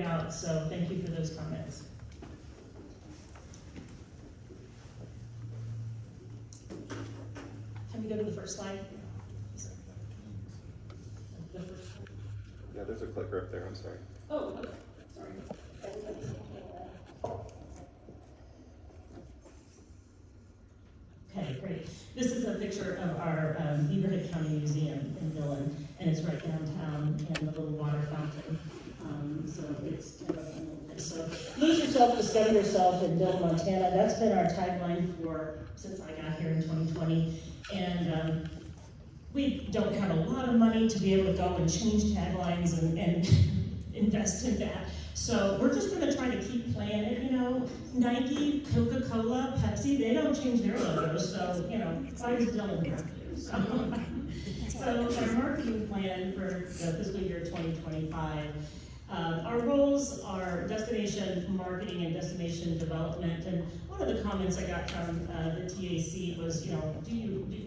out, so thank you for those comments. Can we go to the first slide? The first. Yeah, there's a clicker up there, I'm sorry. Oh, okay, sorry. Okay, great. This is a picture of our Beaverhead County Museum in Dillon, and it's right downtown in the little water fountain. So it's kind of a, so lose yourself, discover yourself in Dillon, Montana. That's been our tagline since I got here in 2020. And we don't have a lot of money to be able to go and change taglines and invest in that. So we're just gonna try to keep playing it, you know. Nike, Coca-Cola, Pepsi, they don't change their logos, so, you know, why does Dillon have to? So our marketing plan for the fiscal year 2025, our goals are destination marketing and destination development. And one of the comments I got from the TAC was, you know,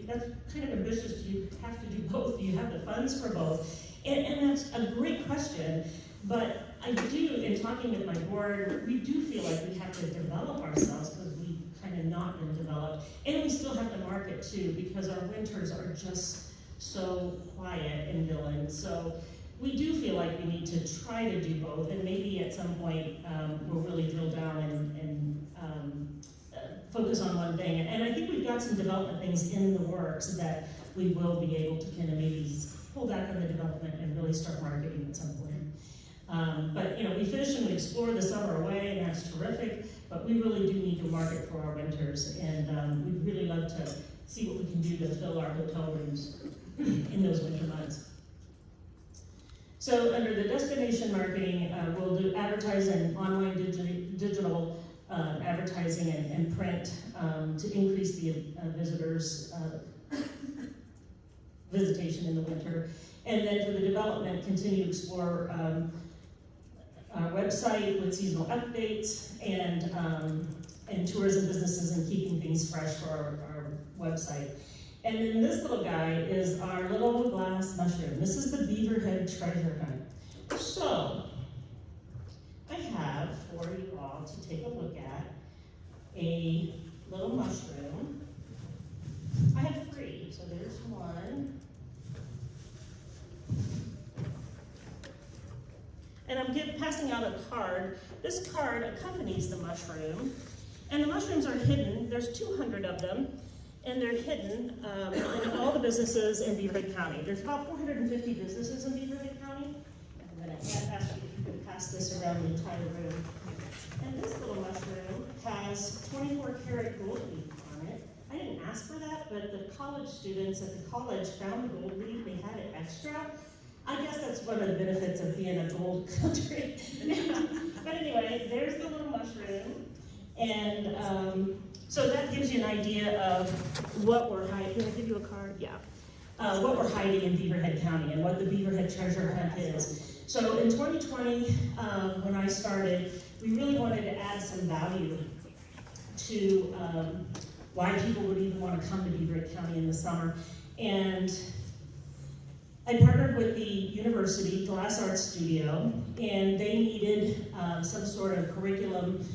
that's kind of ambitious. Do you have to do both? Do you have the funds for both? And that's a great question. But I do, in talking with my board, we do feel like we have to develop ourselves because we kind of not been developed. And we still have to market too, because our winters are just so quiet in Dillon. So we do feel like we need to try to do both, and maybe at some point we'll really drill down and focus on one thing. And I think we've got some development things in the works that we will be able to kind of maybe pull back on the development and really start marketing at some point. But you know, we fish and we explore the summer away, and that's terrific, but we really do need to market for our winters, and we'd really love to see what we can do to fill our hotel rooms in those winter months. So under the destination marketing, we'll do advertising, online digital advertising and print to increase the visitors' visitation in the winter. And then for the development, continue to explore our website with seasonal updates and tourism businesses and keeping things fresh for our website. And then this little guy is our little glass mushroom. This is the Beaverhead treasure hunt. So, I have for you all to take a look at a little mushroom. I have 3, so there's one. And I'm passing out a card. This card accompanies the mushroom. And the mushrooms are hidden. There's 200 of them. And they're hidden in all the businesses in Beaverhead County. There's about 450 businesses in Beaverhead County. I'm going to ask you if you can pass this around the entire room. And this little mushroom has 24 karat gold leaf on it. I didn't ask for that, but the college students at the college found the gold leaf. They had it extra. I guess that's one of the benefits of being a gold country. But anyway, there's the little mushroom. And so that gives you an idea of what we're hiding. Can I give you a card? Yeah. What we're hiding in Beaverhead County and what the Beaverhead treasure hunt is. So in 2020, when I started, we really wanted to add some value to why people would even want to come to Beaverhead County in the summer. And I partnered with the university, Glass Art Studio, and they needed some sort of curriculum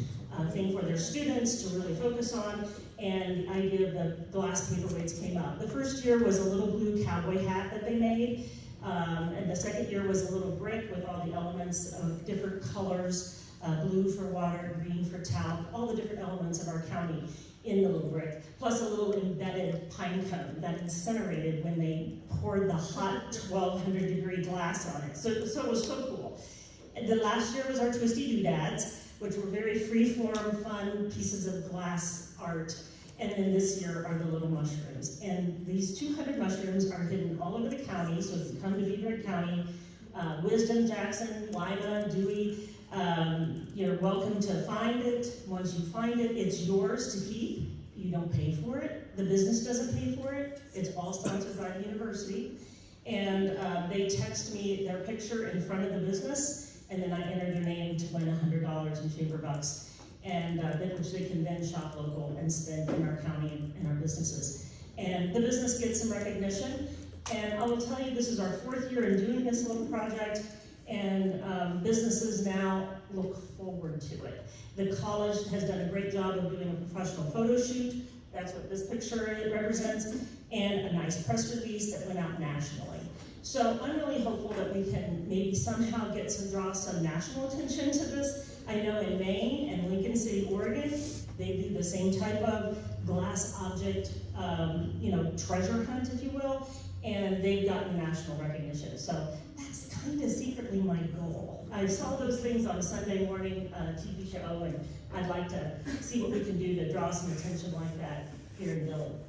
thing for their students to really focus on, and the idea of the glass paperweights came up. The first year was a little blue cowboy hat that they made, and the second year was a little brick with all the elements of different colors, blue for water, green for talc, all the different elements of our county in the little brick, plus a little embedded pine cone that incinerated when they poured the hot 1200 degree glass on it. So it was so cool. And the last year was our twisty doodads, which were very free-form, fun pieces of glass art. And then this year are the little mushrooms. And these 200 mushrooms are hidden all over the county, so if you come to Beaverhead County, Wisdom, Jackson, Lima, Dewey, you're welcome to find it. Once you find it, it's yours to keep. You don't pay for it. The business doesn't pay for it. It's all sponsored by the university. And they text me their picture in front of the business, and then I enter their name to win $100 in chamber bucks, and which they can then shop local and spend in our county and our businesses. And the business gets some recognition. And I will tell you, this is our 4th year in doing this little project, and businesses now look forward to it. The college has done a great job of doing a professional photo shoot. That's what this picture represents, and a nice press release that went out nationally. So I'm really hopeful that we can maybe somehow draw some national attention to this. I know in Maine and Lincoln City, Oregon, they do the same type of glass object, treasure hunt, if you will, and they've gotten national recognition. So that's kind of secretly my goal. I saw those things on Sunday morning TV show, and I'd like to see what we can do to draw some attention like that here in Dillon.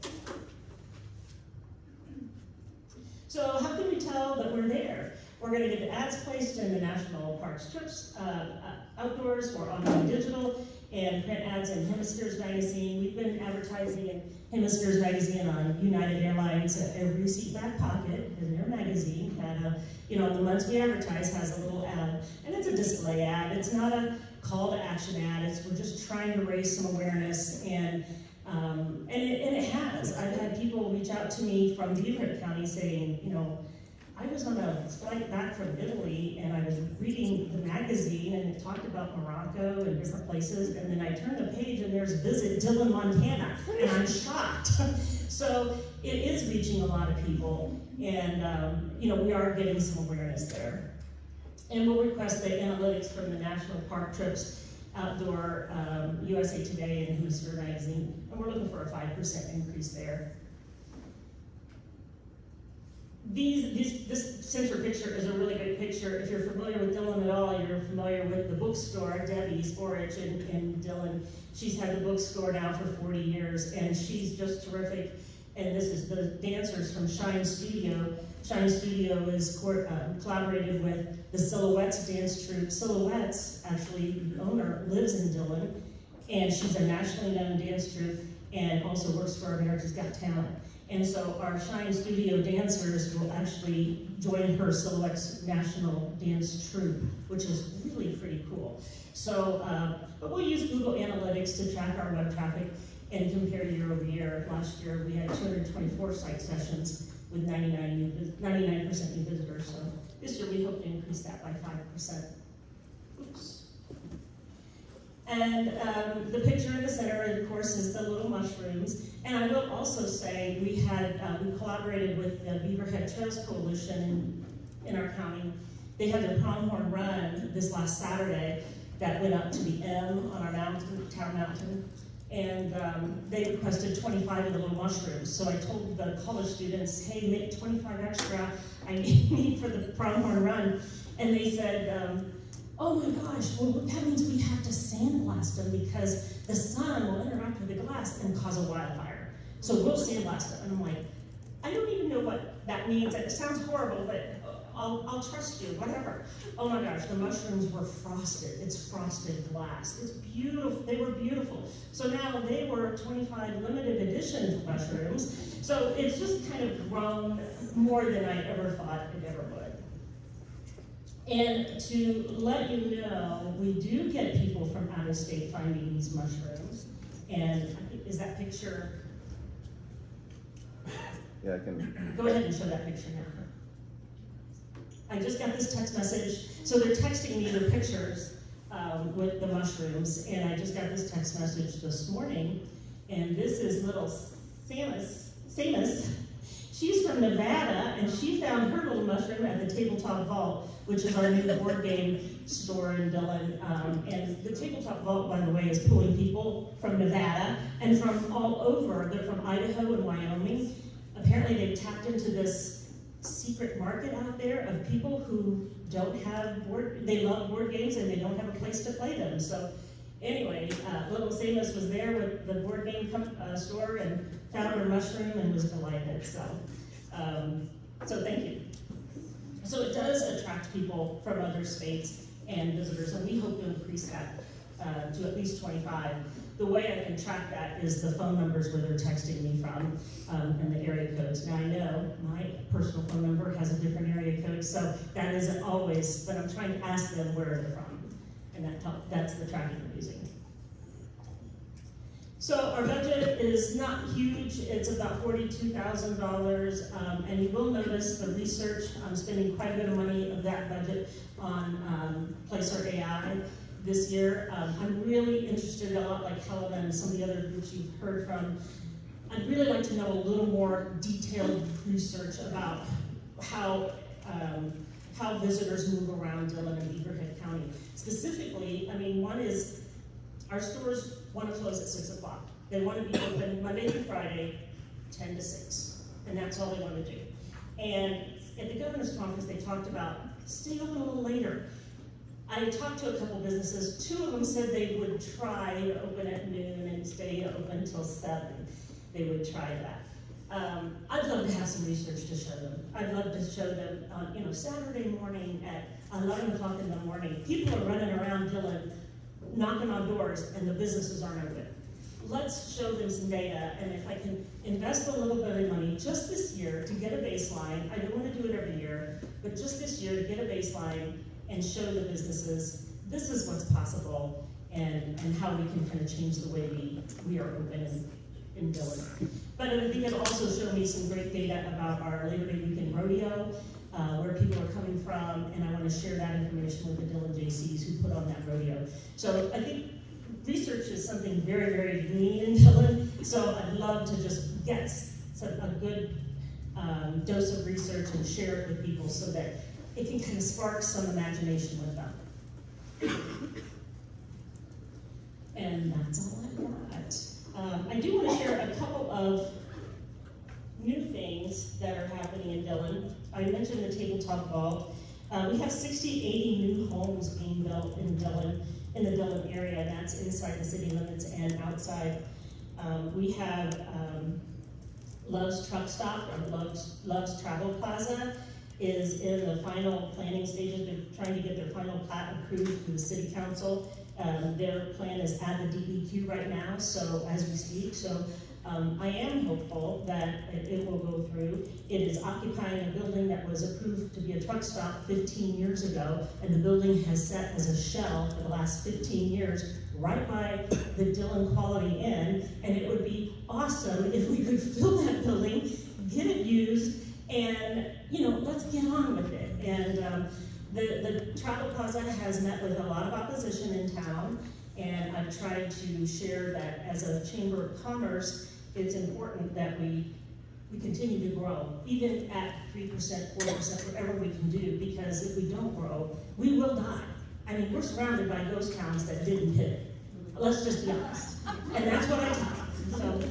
So how can we tell that we're there? We're going to get the ads placed in the national park strips, outdoors, or online digital, and print ads in Hemispheres magazine. We've been advertising in Hemispheres magazine on United Airlines. Every seat back pocket in their magazine had the months we advertise has a little ad, and it's a display ad. It's not a call to action ad. We're just trying to raise some awareness, and it has. I've had people reach out to me from Beaver County saying, I was on a flight back from Italy, and I was reading the magazine, and it talked about Morocco and different places, and then I turned the page, and there's Visit Dillon, Montana, and I'm shocked. So it is reaching a lot of people, and we are getting some awareness there. And we'll request the analytics from the national park trips, outdoor, USA Today, and Hemisphere magazine, and we're looking for a 5% increase there. This center picture is a really good picture. If you're familiar with Dillon at all, you're familiar with the bookstore, Debbie's 4-H in Dillon. She's had the bookstore now for 40 years, and she's just terrific. And this is the dancers from Shine Studio. Shine Studio is collaborated with the Silhouettes dance troupe. Silhouettes, actually, the owner lives in Dillon, and she's a nationally known dance troupe and also works for America's Got Talent. And so our Shine Studio dancers will actually join her Silhouettes National Dance Troupe, which is really pretty cool. So, but we'll use Google Analytics to track our web traffic and compare year over year. Last year we had 224 site sessions with 99% new visitors. So this year we hope to increase that by 5%. Oops. And the picture in the center, of course, is the little mushrooms. And I will also say we collaborated with the Beaverhead Trails Coalition in our county. They had their Pronghorn Run this last Saturday that went up to the M on our mountain, town mountain. And they requested 25 of the little mushrooms. So I told the college students, hey, make 25 extra I need for the Pronghorn Run. And they said, oh my gosh, well that means we have to sandblast them because the sun will interact with the glass and cause a wildfire. So we'll sandblast them. And I'm like, I don't even know what that means. It sounds horrible, but I'll trust you, whatever. Oh my gosh, the mushrooms were frosted. It's frosted glass. It's beautiful. They were beautiful. So now they were 25 limited edition mushrooms. So it's just kind of grown more than I ever thought it ever would. And to let you know, we do get people from out of state finding these mushrooms. And is that picture? Yeah, I can. Go ahead and show that picture now. I just got this text message. So they're texting me their pictures with the mushrooms, and I just got this text message this morning. And this is little Samus. She's from Nevada, and she found her little mushroom at the Tabletop Vault, which is our new board game store in Dillon. And the Tabletop Vault, by the way, is pulling people from Nevada and from all over. They're from Idaho and Wyoming. Apparently they've tapped into this secret market out there of people who don't have they love board games and they don't have a place to play them. So anyway, little Samus was there with the board game store and found her mushroom and was delighted. So, so thank you. So it does attract people from other states and visitors, and we hope to increase that to at least 25. The way I can track that is the phone numbers where they're texting me from and the area codes. Now I know my personal phone number has a different area code, so that isn't always, but I'm trying to ask them where they're from, and that's the tracking we're using. So our budget is not huge, it's about $42,000, and you will notice the research, I'm spending quite a bit of money of that budget on Placer AI this year. I'm really interested, a lot like Helen and some of the other groups you've heard from. I'd really like to know a little more detailed research about how visitors move around Dillon and Beaverhead County. Specifically, I mean, one is our stores want to close at 6 o'clock. They want to be open Monday through Friday, 10 to 6, and that's all they want to do. And at the governor's conference, they talked about stay open a little later. I talked to a couple businesses. 2 of them said they would try to open at noon and stay open until 7. They would try that. I'd love to have some research to show them. I'd love to show them on, Saturday morning at 11 o'clock in the morning. People are running around Dillon, knocking on doors, and the businesses aren't open. Let's show them some data, and if I can invest a little bit of money just this year to get a baseline, I don't want to do it every year, but just this year to get a baseline and show the businesses this is what's possible and how we can kind of change the way we are open in Dillon. But I think it'll also show me some great data about our Labor Day weekend rodeo, where people are coming from, and I want to share that information with the Dillon JCs who put on that rodeo. So I think research is something very, very green in Dillon, so I'd love to just get a good dose of research and share it with people so that it can kind of spark some imagination with them. And that's all I've got. I do want to share a couple of new things that are happening in Dillon. I mentioned the tabletop golf. We have 80 new homes being built in Dillon, in the Dillon area, and that's inside the city limits and outside. We have Love's Truck Stop, or Love's Travel Plaza, is in the final planning stages. They're trying to get their final plat approved through the city council. Their plan is at the DEQ right now, so as we speak. So I am hopeful that it will go through. It is occupying a building that was approved to be a truck stop 15 years ago, and the building has sat as a shell for the last 15 years right by the Dillon Quality Inn, and it would be awesome if we could fill that building, get it used, and let's get on with it. And the Travel Plaza has met with a lot of opposition in town, and I've tried to share that as a Chamber of Commerce, it's important that we continue to grow, even at 3%, 4%, whatever we can do, because if we don't grow, we will die. I mean, we're surrounded by ghost towns that didn't pivot. Let's just be honest. And that's what I tell them.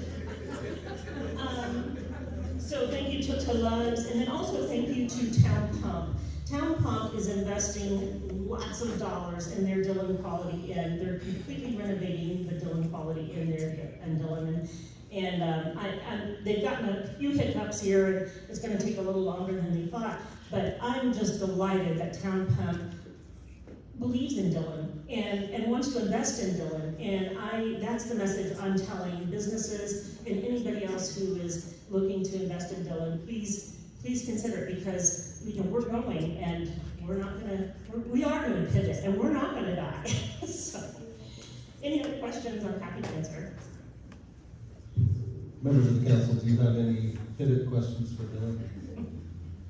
So thank you to Love's, and then also thank you to Town Pump. Town Pump is investing lots of dollars in their Dillon Quality Inn. They're completely renovating the Dillon Quality Inn there in Dillon. And they've gotten a few hiccups here, and it's going to take a little longer than they thought, but I'm just delighted that Town Pump believes in Dillon and wants to invest in Dillon. And that's the message I'm telling businesses and anybody else who is looking to invest in Dillon. Please consider it, because we're growing, and we are going to pivot, and we're not going to die. So, any other questions? I'm happy to answer. Members of the council, do you have any pivot questions for Dillon?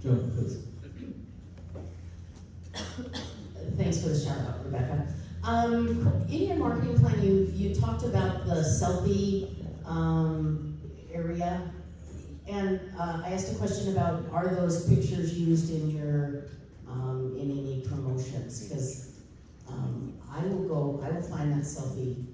Joe, please. Thanks for the shout out, Rebecca. In your marketing plan, you talked about the selfie area, and I asked a question about, are those pictures used in your in any promotions? Because I will find that selfie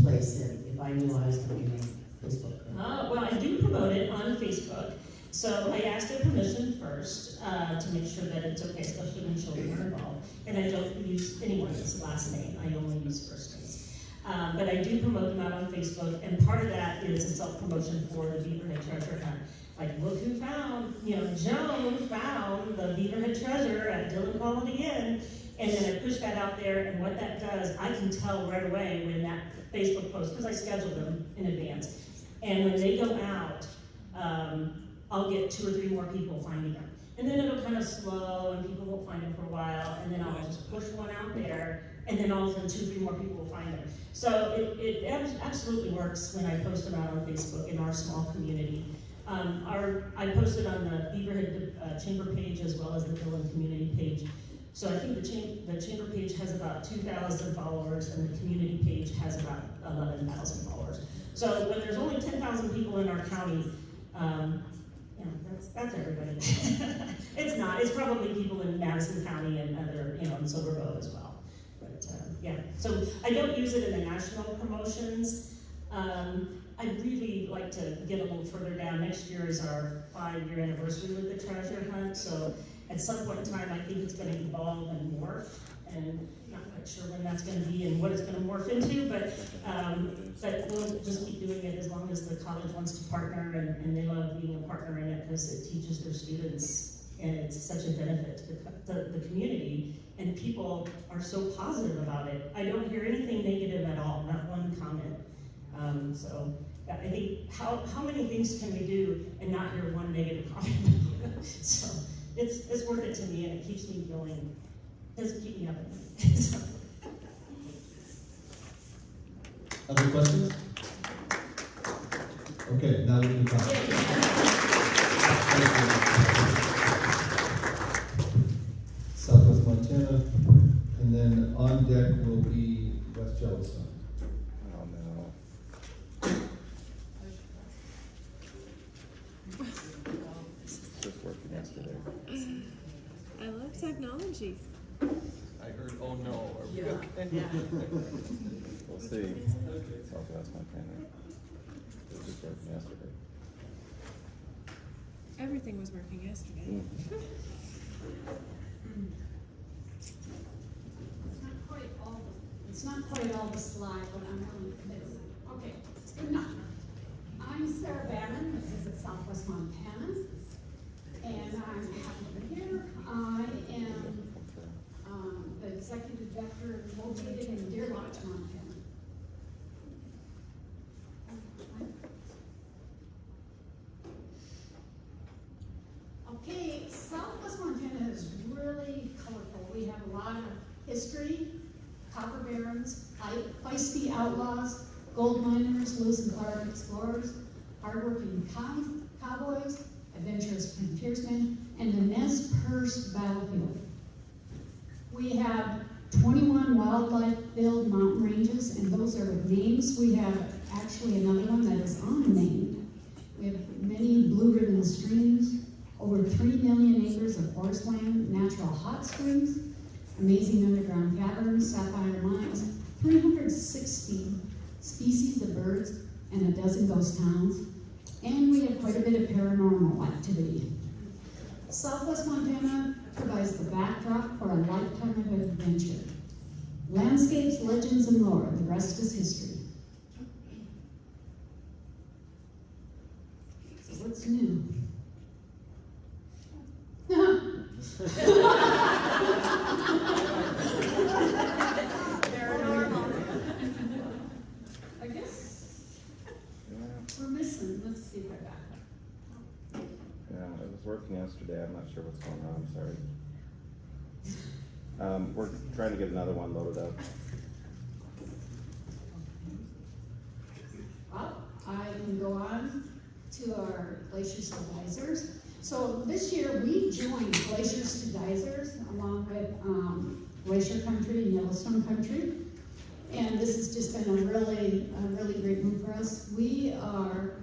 place if I knew I was going to be on Facebook. Well, I do promote it on Facebook. So I asked their permission first to make sure that it's okay, especially when children are involved. And I don't use anyone's last name, I only use first names. But I do promote them out on Facebook, and part of that is a self-promotion for the Beaverhead Treasure Hunt. Like, look who found, Joan found the Beaverhead treasure at Dillon Quality Inn, and then I push that out there, and what that does, I can tell right away when that Facebook post, because I schedule them in advance. And when they go out, I'll get 2 or 3 more people finding them. And then it'll kind of slow, and people won't find them for a while, and then I'll just push one out there, and then all of a sudden 2 or 3 more people will find them. So it absolutely works when I post them out on Facebook in our small community. I posted on the Beaverhead Chamber page as well as the Dillon community page. So I think the chamber page has about 2,000 followers and the community page has about 11,000 followers. So when there's only 10,000 people in our county, you know, that's everybody. It's not. It's probably people in Madison County and other, you know, in SilverBow as well. But yeah, so I don't use it in the national promotions. I'd really like to get a little further down. Next year is our 5-year anniversary with the treasure hunt. So at some point in time, I think it's going to evolve and morph, and not quite sure when that's going to be and what it's going to morph into, but we'll just keep doing it as long as the college wants to partner, and they love being a partner in it because it teaches their students, and it's such a benefit to the community, and people are so positive about it. I don't hear anything negative at all, not one comment. So I think how many things can we do and not hear one negative comment? So it's worth it to me, and it keeps me going. Doesn't keep me up at night. So. Other questions? Okay, now we can talk. Southwest Montana, and then on deck will be West Yellowstone. Oh, no. Just working yesterday. I love technology. I heard, oh no, are we okay? We'll see. Southwest Montana. It was just working yesterday. Everything was working yesterday. It's not quite all the slide, but I'm really busy. Okay, it's good enough. I'm Sarah Bannon, this is at Southwest Montana, and I'm happy to be here. I am the executive director located in Deer Lodge, Montana. Okay, Southwest Montana is really colorful. We have a lot of history, copper barons, feisty outlaws, gold miners, Lewis and Clark explorers, hardworking cowboys, adventurous frontiersmen, and the Nez Perce battlefield. We have 21 wildlife-filled mountain ranges, and those are names. We have actually another one that is unnamed. We have many blue ribbon streams, over 3 million acres of forest land, natural hot springs, amazing underground caverns, sapphire mines, 360 species of birds, and a dozen ghost towns. And we have quite a bit of paranormal activity. Southwest Montana provides the backdrop for a lifetime of adventure. Landscapes, legends, and lore, the rest is history. So what's new? I guess we're missing, let's see if I back up. Yeah, it was working yesterday. I'm not sure what's going on. Sorry. We're trying to get another one loaded up. Well, I can go on to our glaciers to geysers. So this year we joined Glaciers to Geysers along with Glacier Country and Yellowstone Country. And this has just been a really great move for us. We are,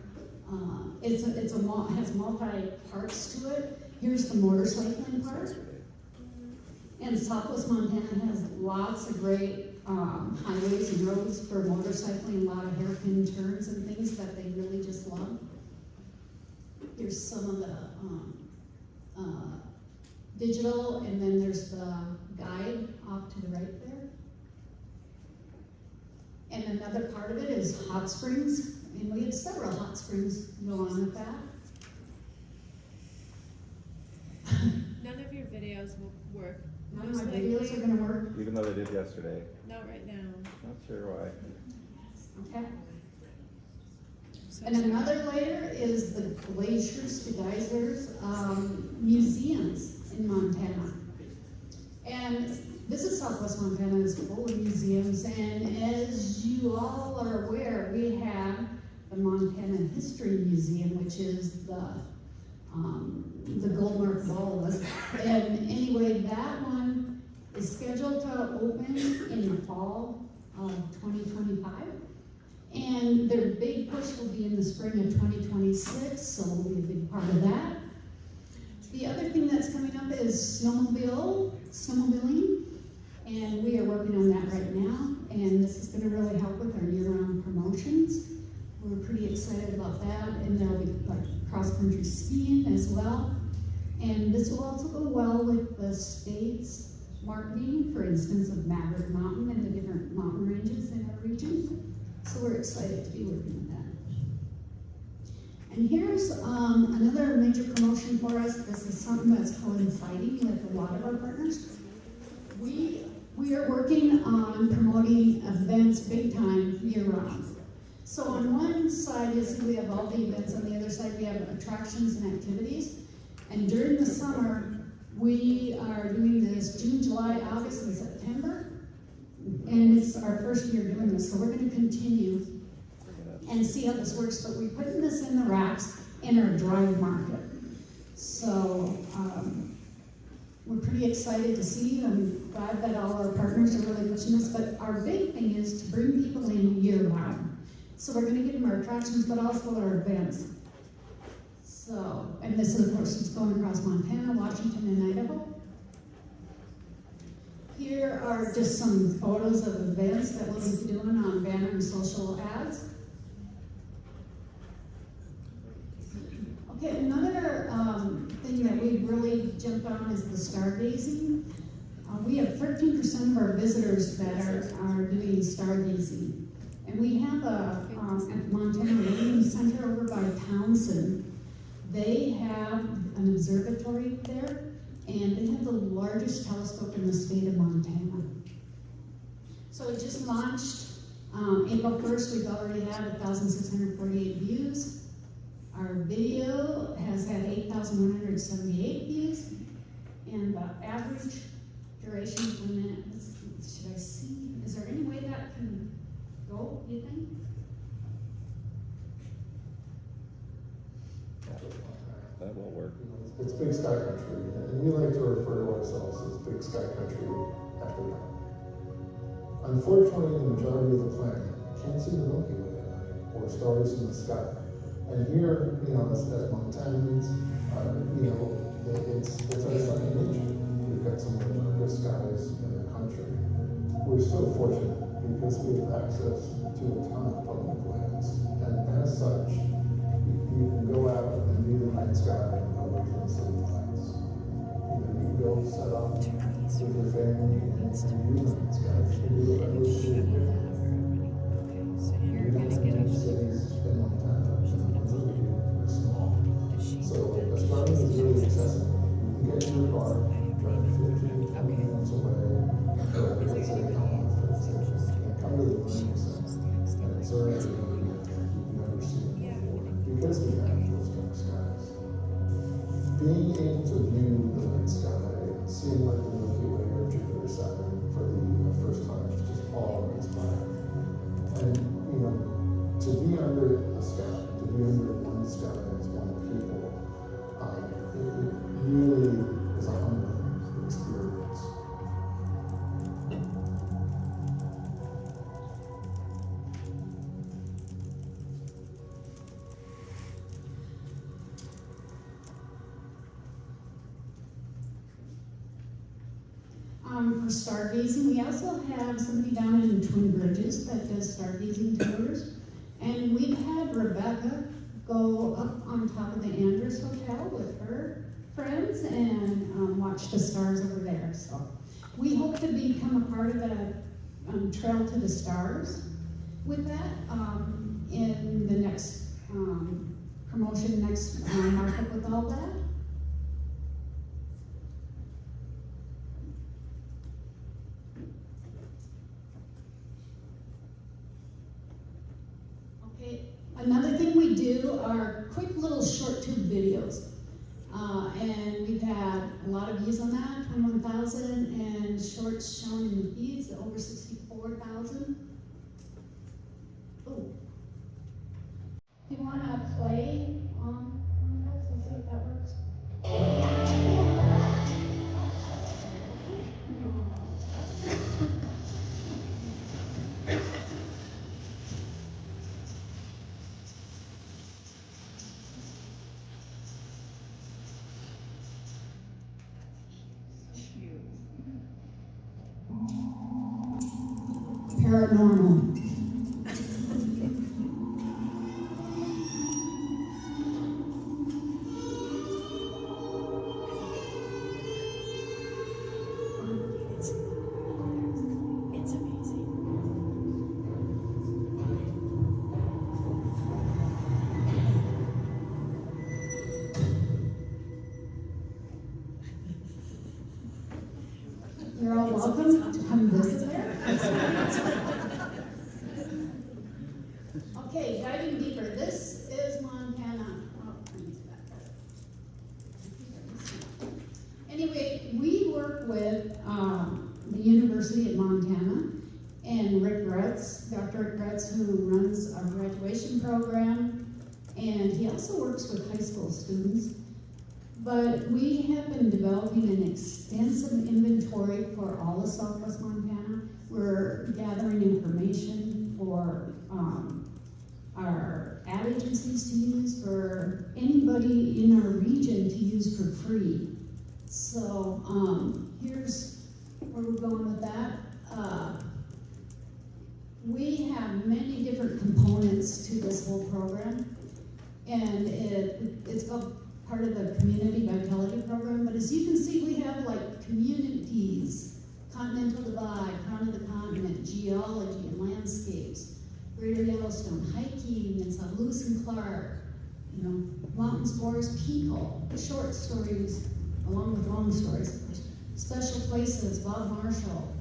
it has multi-parts to it. Here's the motorcycling part. And Southwest Montana has lots of great highways and roads for motorcycling, a lot of hairpin turns and things that they really just love. Here's some of the digital, and then there's the guide off to the right there. And another part of it is hot springs, and we have several hot springs go on with that. None of your videos will work. None of my videos are gonna work. Even though they did yesterday. Not right now. Not sure why. Okay. So And another layer is the Glaciers to Geysers museums in Montana. And Visit Southwest Montana is full of museums, and as you all are aware, we have the Montana History Museum, which is the gold mark of all of us. And anyway, that one is scheduled to open in the fall of 2025. And their big push will be in the spring of 2026, so we'll be a big part of that. The other thing that's coming up is snowmobiling, and we are working on that right now, and this is gonna really help with our year-round promotions. We're pretty excited about that, and there'll be like cross-country skiing as well. And this will also go well with the state's marketing, for instance, of Maverick Mountain and the different mountain ranges in our region. So we're excited to be working with that. And here's another major promotion for us. This is something that's coinciding with a lot of our partners. We are working on promoting events big time year-round. So on one side is we have all the events, on the other side we have attractions and activities. And during the summer, we are doing this June, July, August, and September. And it's our first year doing this, so we're gonna continue and see how this works, but we're putting this in the racks in our drive market. So, we're pretty excited to see, I'm glad that all our partners are really pushing this, but our big thing is to bring people in year-round. So we're gonna give them our attractions, but also our events. So, and this is, of course, it's going across Montana, Washington, and Idaho. Here are just some photos of events that we'll be doing on banner and social ads. Okay, another thing that we really jumped on is the stargazing. We have 13% of our visitors that are doing stargazing. And we have a Montana Learning Center over by Townsend. They have an observatory there, and they have the largest telescope in the state of Montana. So it just launched April 1st. We've already had 1,648 views. Our video has had 8,178 views, and the average duration per minute, should I see, is there any way that can go, you think? That won't work. It's big sky country, and we like to refer to ourselves as big sky country after dark. Unfortunately, the majority of the planet can't see the Milky Way at night or stars in the sky. And here, as Montanans, it's our second nature. We've got some of the darkest skies in the country. We're so fortunate because we have access to a ton of public lands, and as such, you can go out and view the night sky away from city lights. You can go set up with your family and view the night sky. You can do it every single day. You don't have to cities in Montana, we're small. So astronomy is really accessible. You can get in your car, drive 15 minutes away, go to the city hall, and come to the learning center, and observe everything you've never seen before, because we have those dark skies. Being able to view the night sky, seeing like the Milky Way or Jupiter, Saturn for the first time is just awe-inspiring. And to be under a sky, to be under one sky as one people, it really is a humbling experience. For stargazing, we also have somebody down in Twin Bridges that does stargazing tours. And we've had Rebecca go up on top of the Andrews Hotel with her friends and watch the stars over there. So we hope to become a part of the Trail to the Stars with that in the next promotion, next markup with all that. Another thing we do are quick little short tube videos. And we've had a lot of views on that, 21,000, and shorts shown in the feeds, over 64,000. Oh. Do you want to play on this and see if that works? Paranormal. It's amazing. You're all welcome to come visit there. Okay, diving deeper. This is Montana. Oh, I need to back up. Anyway, we work with the University of Montana and Rick Gretz, Dr. Rick Gretz, who runs our graduation program, and he also works with high school students. But we have been developing an extensive inventory for all of Southwest Montana. We're gathering information for our ad agencies to use, for anybody in our region to use for free. So here's where we're going with that. We have many different components to this whole program, and it's part of the Community Vitality Program, but as you can see, we have like communities, Continental Divide, Crown of the Continent, geology and landscapes, Greater Yellowstone, hiking, and St. Louis and Clark, mountains, forests, people, short stories, along with long stories, special places, Bob Marshall,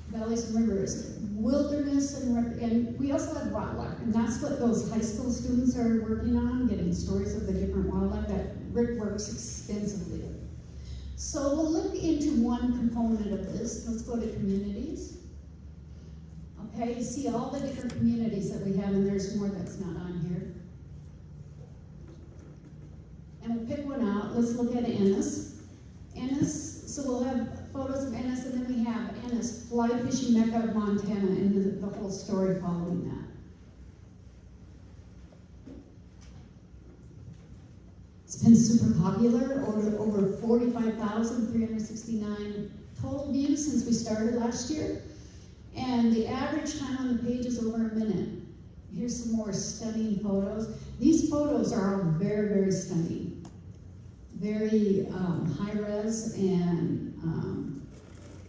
valleys and rivers, wilderness, and we also have wildlife, and that's what those high school students are working on, getting stories of the different wildlife that Rick works extensively with. So we'll look into one component of this. Let's go to communities. Okay, you see all the different communities that we have, and there's more that's not on here. And we'll pick one out. Let's look at Ennis. So we'll have photos of Ennis, and then we have Ennis, fly fishing mecca of Montana, and the whole story following that. It's been super popular, over 45,369 total views since we started last year. And the average time on the page is over a minute. Here's some more stunning photos. These photos are all very, very stunning. Very high res, and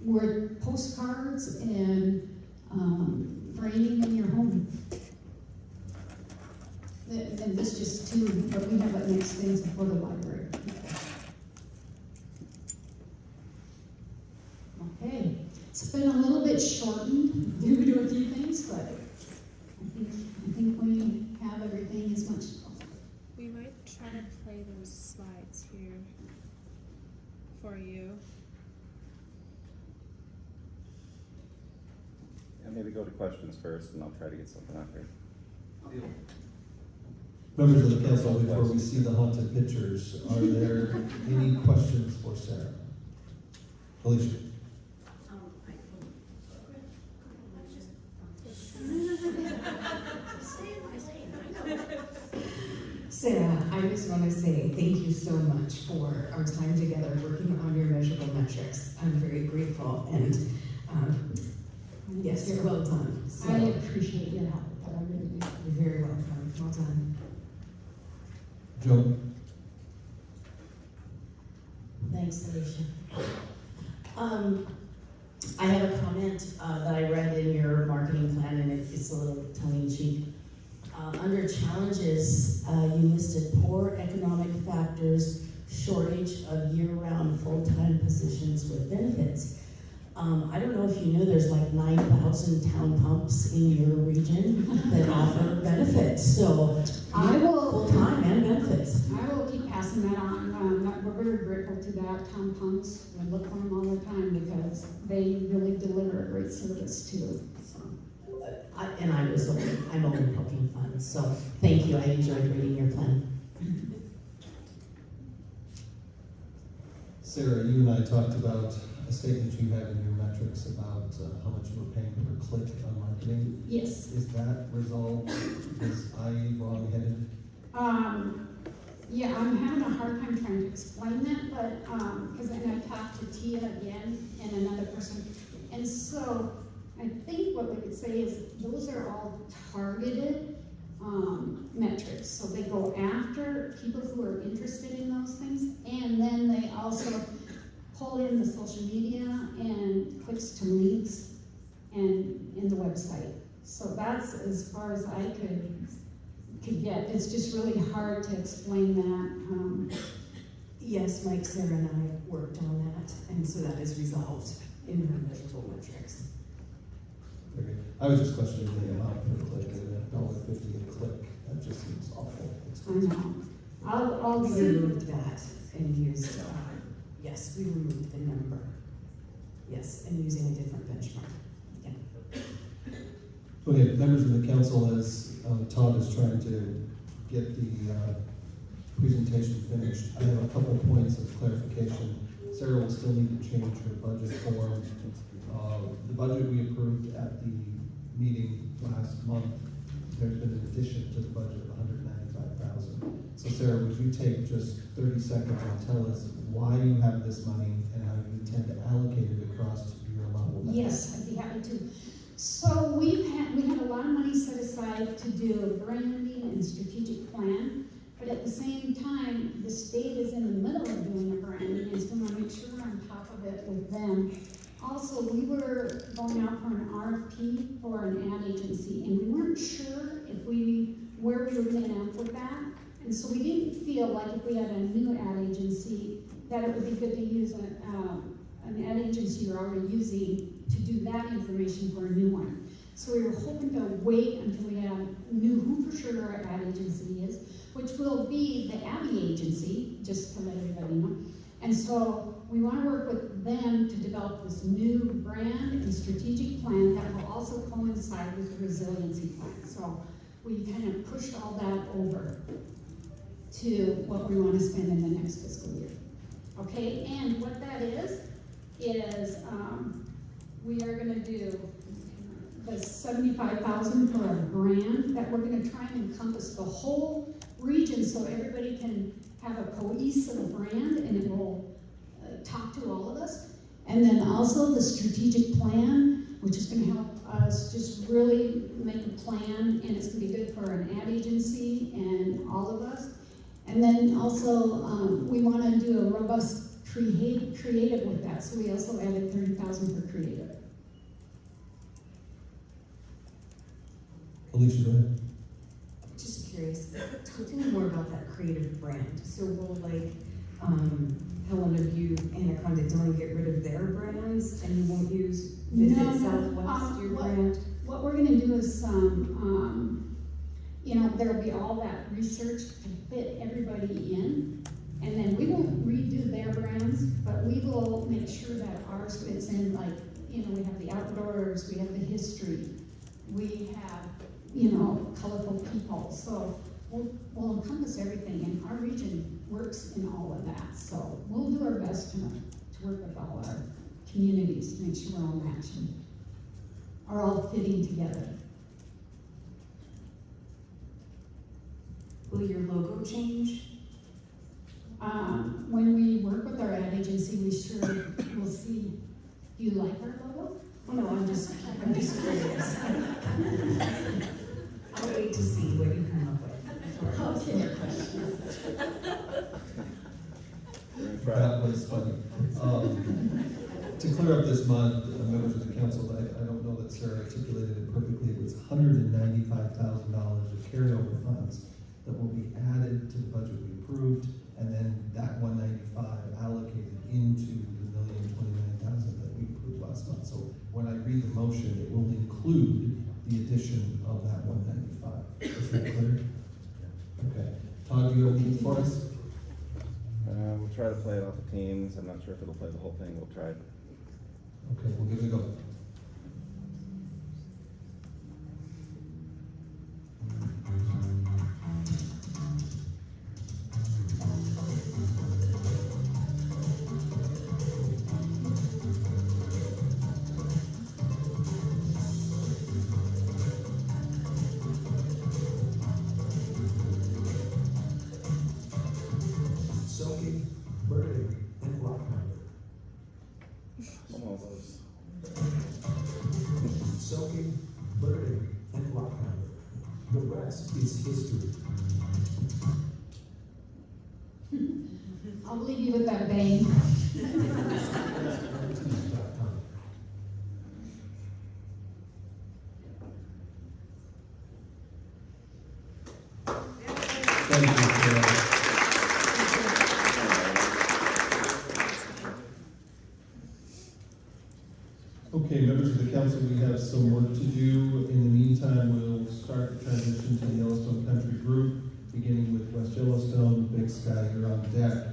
worth postcards and framing in your home. And this just two, but we have an extensive photo library. Okay, it's been a little bit shortened due to a few things, but I think we have everything as much as possible. We might try to play those slides here for you. And maybe go to questions first, and I'll try to get something out here. Members of the council, before we see the haunted pictures, are there any questions for Sarah? Alicia? Sarah, I just want to say thank you so much for our time together working on your measurable metrics. I'm very grateful, and yes, you're well done. So, I appreciate your help, but I really do. you're very welcome. Well done. Joe? Thanks, Alicia. I have a comment that I read in your marketing plan, and it's a little tongue-in-cheek. Under challenges, you listed poor economic factors, shortage of year-round full-time positions with benefits. I don't know if you knew there's like 9,000 town pumps in your region that offer benefits, so I will, full-time and benefits. I will keep passing that on. We're very grateful to that. Town pumps, we look for them all the time because they really deliver a great service too. So. I'm only poking fun, so thank you, I enjoyed reading your plan. Sarah, you and I talked about a statement you had in your metrics about how much you were paying per click on marketing. Yes. Is that resolved? Is I wrong-headed? Yeah, I'm having a hard time trying to explain that, but, because then I talked to Tia again and another person. And so I think what we would say is those are all targeted metrics. So they go after people who are interested in those things, and then they also pull in the social media and clicks to links and in the website. So that's as far as I could get. It's just really hard to explain that. Yes, Mike, Sarah, and I worked on that, and so that is resolved in her measurable metrics. Okay. I was just questioning the amount per click, and $1.50 a click, that just seems awful I expensive. know. I'll We see. removed that and used, yes, we removed the number. Yes, and using a different benchmark. Yeah. Okay, members of the council, as Todd is trying to get the presentation finished, I have a couple points of clarification. Sarah will still need to change her budget form. The budget we approved at the meeting last month, there's been an addition to the budget of $195,000. So Sarah, would you take just 30 seconds and tell us why you have this money and how you intend to allocate it across your level? Yes, I'd be happy to. So we had a lot of money set aside to do a branding and strategic plan, but at the same time, the state is in the middle of doing a branding, and so we want to make sure we're on top of it with them. Also, we were going out for an RFP for an ad agency, and we weren't sure where we were going to end up with that. And so we didn't feel like if we had a new ad agency, that it would be good to use an ad agency you're already using to do that information for a new one. So we were hoping to wait until we knew who for sure our ad agency is, which will be the Abby agency, just to let everybody know. And so we want to work with them to develop this new brand and strategic plan that will also coincide with the resiliency plan. So we kind of pushed all that over to what we want to spend in the next fiscal year. Okay, and what that is we are going to do the $75,000 for a brand that we're going to try and encompass the whole region so everybody can have a cohesive brand and it will talk to all of us. And then also the strategic plan, which is going to help us just really make a plan, and it's going to be good for an ad agency and all of us. And then also we want to do a robust creative with that, so we also added $30,000 for creative. Alicia, go ahead. Just curious, talk to me more about that creative brand. So will Helen of You, Anaconda Dillon get rid of their brands and you won't use Visit Southwest, your brand? What we're going to do is there'll be all that research to fit everybody in, and then we won't redo their brands, but we will make sure that ours fits in. Like, we have the outdoors, we have the history, we have colorful people. So we'll encompass everything, and our region works in all of that. So we'll do our best to work with all our communities to make sure we're all matching, are all fitting together. Will your logo change? When we work with our ad agency, we sure will see. Do you like our logo? Oh, no, I'm just curious. I'll wait to see what you come up with. Okay. That was funny. To clear up this month, members of the council, I don't know that Sarah articulated it perfectly. It was $195,000 of carryover funds that will be added to the budget we approved, and then that 195 allocated into the $1,029,000 that we approved last month. read the motion, it will include the addition of that 195. Is that clear? Okay. Todd, do you have anything for us? We'll try to play it off the teams. I'm not sure if it'll play the whole thing. We'll try. Okay, we'll give it a go. Soaking, burning, and rock pounding. Almost. Soaking, burning, and rock pounding. The rest is history. I'll leave you with that bang. Thank you, Sarah. Okay, members of the council, we have some work to do. In the meantime, we'll start the transition to the Yellowstone Country Group, beginning with West Yellowstone. Big Sky, you're on deck.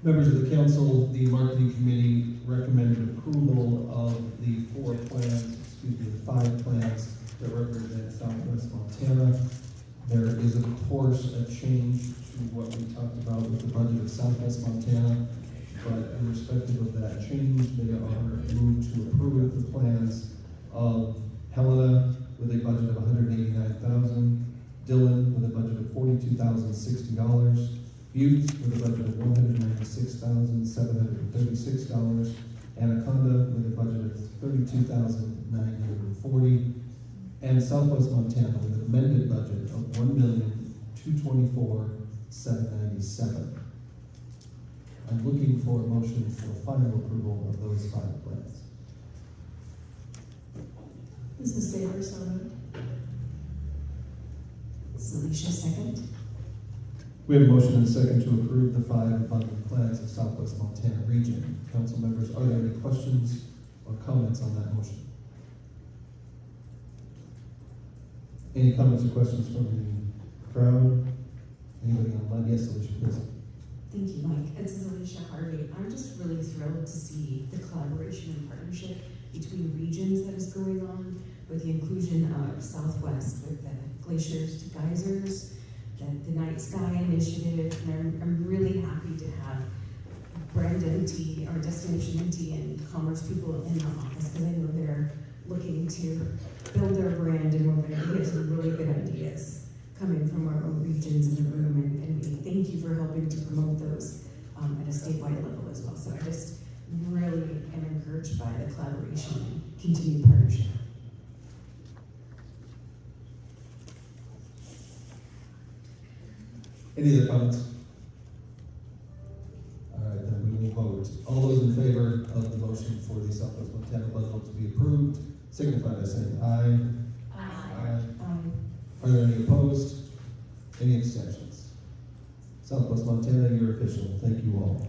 Members of the council, the marketing committee recommended approval of the 5 plans that represent Southwest Montana. There is, of course, a change to what we talked about with the budget of Southwest Montana, but irrespective of that change, they are moved to approve the plans of Helena with a budget of $189,000, Dillon with a budget of $42,060, Butte with a budget of $196,736, Anaconda with a budget of $32,940, and Southwest Montana with an amended budget of $1,224,797. I'm looking for a motion for final approval of those 5 plans. Is the Sailor so moved? Is Alicia second? We have a motion and a second to approve the 5 bundled plans of Southwest Montana region. Council members, are there any questions or comments on that motion? Any comments or questions from the crowd? Anybody online? Yes, Alicia, please. Thank you, Mike. This is Alicia Harvey. I'm just really thrilled to see the collaboration and partnership between regions that is going on with the inclusion of Southwest, with the glaciers to geysers, the Night Sky Initiative, and I'm really happy to have brand MT, or Destination MT, and commerce people in the office, because I know they're looking to build their brand, and we're going to get some really good ideas coming from our own regions in the room, and we thank you for helping to promote those at a statewide level as well. So I just really am encouraged by the collaboration and continued partnership. Any other comments? All right, then we will vote. All those in favor of the motion for the Southwest Montana bundle to be approved, signify by saying aye. Aye. Are there any opposed? Any abstentions? Southwest Montana, you're official. Thank you all.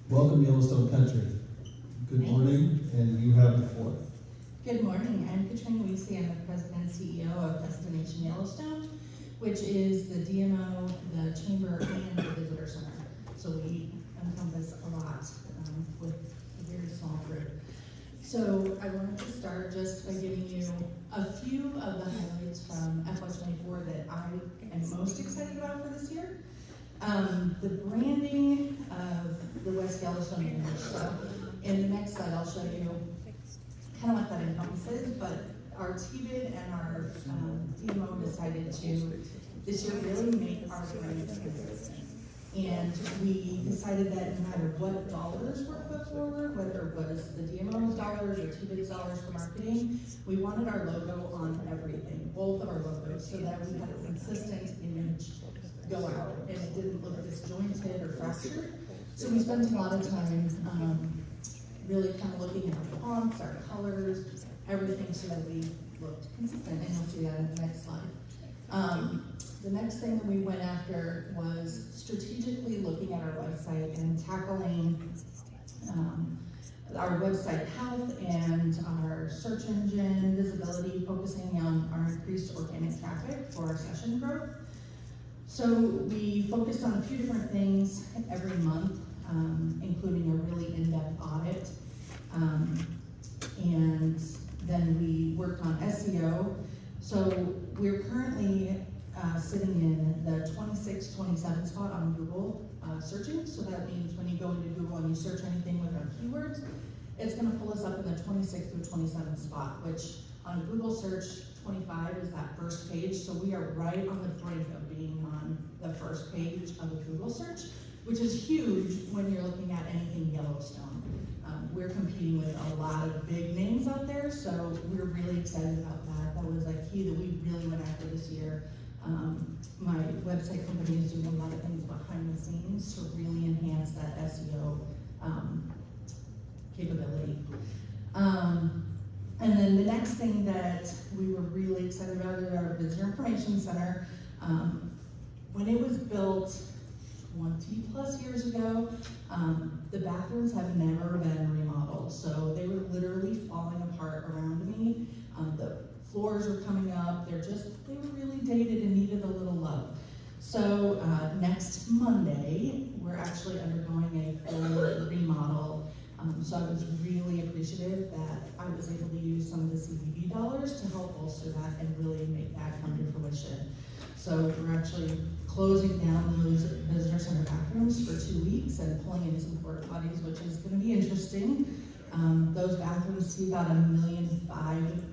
Welcome, Yellowstone Country. Good morning, and you have the floor. Good morning, I'm Katrina Weesey. I'm the President and CEO of Destination Yellowstone, which is the DMO, the Chamber, and the Visitor Center. So we encompass a lot with a very small group. So I wanted to start just by giving you a few of the highlights from FY24 that I am most excited about for this year. The branding of the West Yellowstone image. So in the next slide, I'll show you kind of what that encompasses, but our TBID and our DMO decided to this year really make our brand consistent. And we decided that no matter what dollars were put forward, whether it was the DMO's dollars or TBID's dollars for marketing, we wanted our logo on everything, both of our logos, so that we had a consistent image go out and it didn't look disjointed or fractured. So we spent a lot of time really kind of looking at our fonts, our colors, everything so that we looked consistent, and you'll see that in the next slide. The next thing that we went after was strategically looking at our website and tackling our website health and our search engine visibility, focusing on our increased organic traffic for our session growth. So we focused on a few different things every month, including a really in-depth audit. And then we worked on SEO. So we're currently sitting in the 26, 27 spot on Google searching. So that means when you go into Google and you search anything with our keywords, it's gonna pull us up in the 26th through 27th spot, which on a Google search, 25 is that first page. So we are right on the brink of being on the first page of a Google search, which is huge when you're looking at anything Yellowstone. We're competing with a lot of big names out there, so we're really excited about that. That was a key that we really went after this year. My website company is doing a lot of things behind the scenes to really enhance that SEO capability. And then the next thing that we were really excited about is our Visitor Information Center. When it was built 20 plus years ago, the bathrooms have never been remodeled. So they were literally falling apart around me. The floors were coming up. They were really dated and needed a little love. So next Monday, we're actually undergoing a full remodel. So I was really appreciative that I was able to use some of the CBB dollars to help bolster that and really make that come to fruition. So we're actually closing down those visitor center bathrooms for 2 weeks and pulling in some porta potties, which is going to be interesting. Those bathrooms see about 1.5 million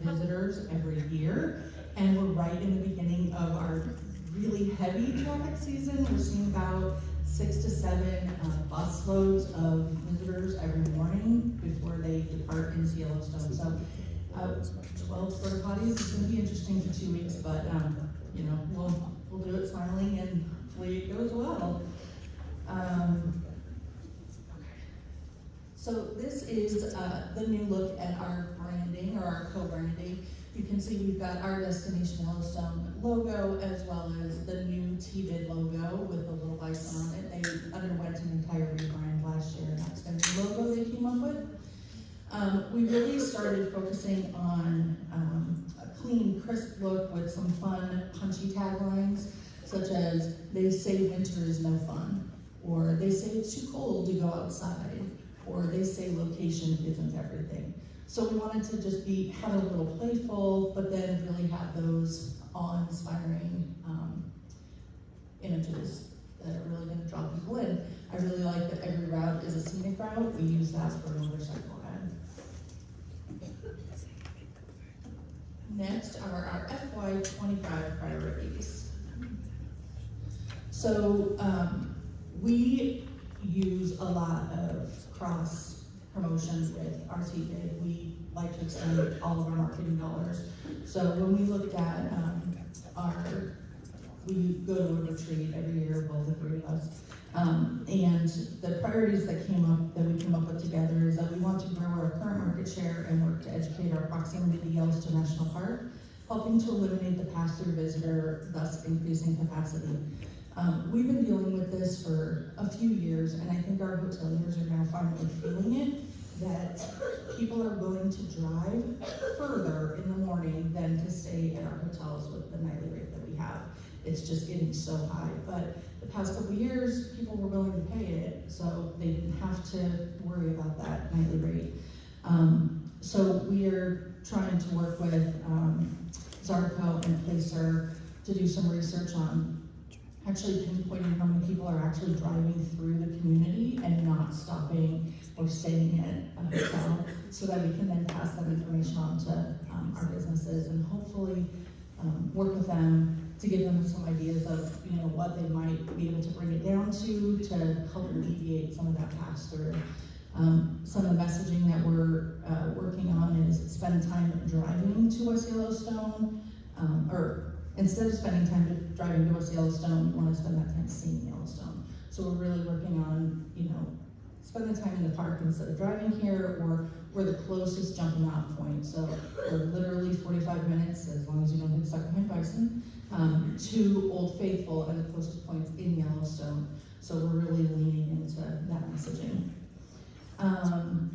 visitors every year, and we're right in the beginning of our really heavy traffic season. We're seeing about 6 to 7 bus loads of visitors every morning before they depart into Yellowstone. So 12 porta potties is going to be interesting for 2 weeks, but you know, we'll do it smiling and hopefully it goes well. So this is the new look at our branding, or our co-branding. You can see we've got our Destination Yellowstone logo as well as the new TBID logo with the little bison on it. They underwent an entire rebrand last year, and that's the new logo they came up with. We really started focusing on a clean, crisp look with some fun, punchy taglines, such as, they say winter is no fun, or they say it's too cold to go outside, or they say location isn't everything. So we wanted to just have a little playful, but then really have those awe-inspiring images that are really going to draw people in. I really like that every route is a scenic route. We use that for a motorcycle ad. Next are our FY25 priorities. So we use a lot of cross promotions with our TBID. We like to extend all of our marketing dollars. So when we looked at we go to a retreat every year, both the three of us. And the priorities that we came up with together is that we want to grow our current market share and work to educate our proximity to Yellowstone National Park, helping to eliminate the pass-through visitor, thus increasing capacity. We've been dealing with this for a few years, and I think our hoteliers are now finally feeling it, that people are willing to drive further in the morning than to stay at our hotels with the nightly rate that we have. It's just getting so high. But the past couple of years, people were willing to pay it, so they didn't have to worry about that nightly rate. So we are trying to work with Zarco and Placer to do some research on actually pinpointing how many people are actually driving through the community and not stopping or staying at a hotel, so that we can then pass that information on to our businesses and hopefully work with them to give them some ideas of what they might be able to bring it down to help alleviate some of that pass through. Some of the messaging that we're working on is spend time driving to West Yellowstone, or instead of spending time driving to West Yellowstone, we want to spend that time seeing Yellowstone. So we're really working on, spending time in the park instead of driving here, or we're the closest jumping off point. So we're literally 45 minutes, as long as you don't get stuck behind bison, to Old Faithful and the closest points in Yellowstone. So we're really leaning into that messaging.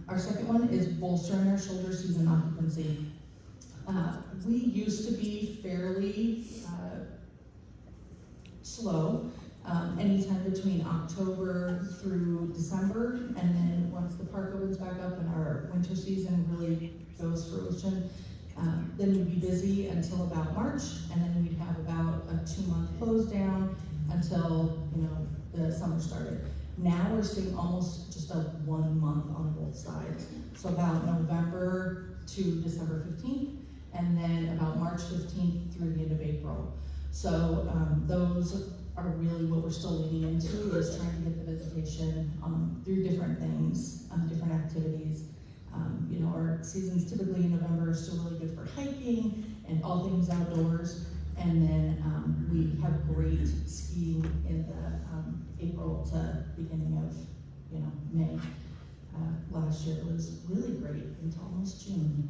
Our second one is bolstering our shoulder season occupancy. We used to be fairly slow, anytime between October through December, and then once the park opens back up and our winter season really goes fruition, then we'd be busy until about March, and then we'd have about a 2-month close down until, the summer started. Now we're seeing almost just a 1 month on both sides. So about November to December 15th, and then about March 15th through the end of April. So those are really what we're still leaning into, is trying to get the visitation through different things, different activities. Our seasons typically in November are still really good for hiking and all things outdoors. And then we have great skiing in the April to beginning of May. Last year it was really great until almost June.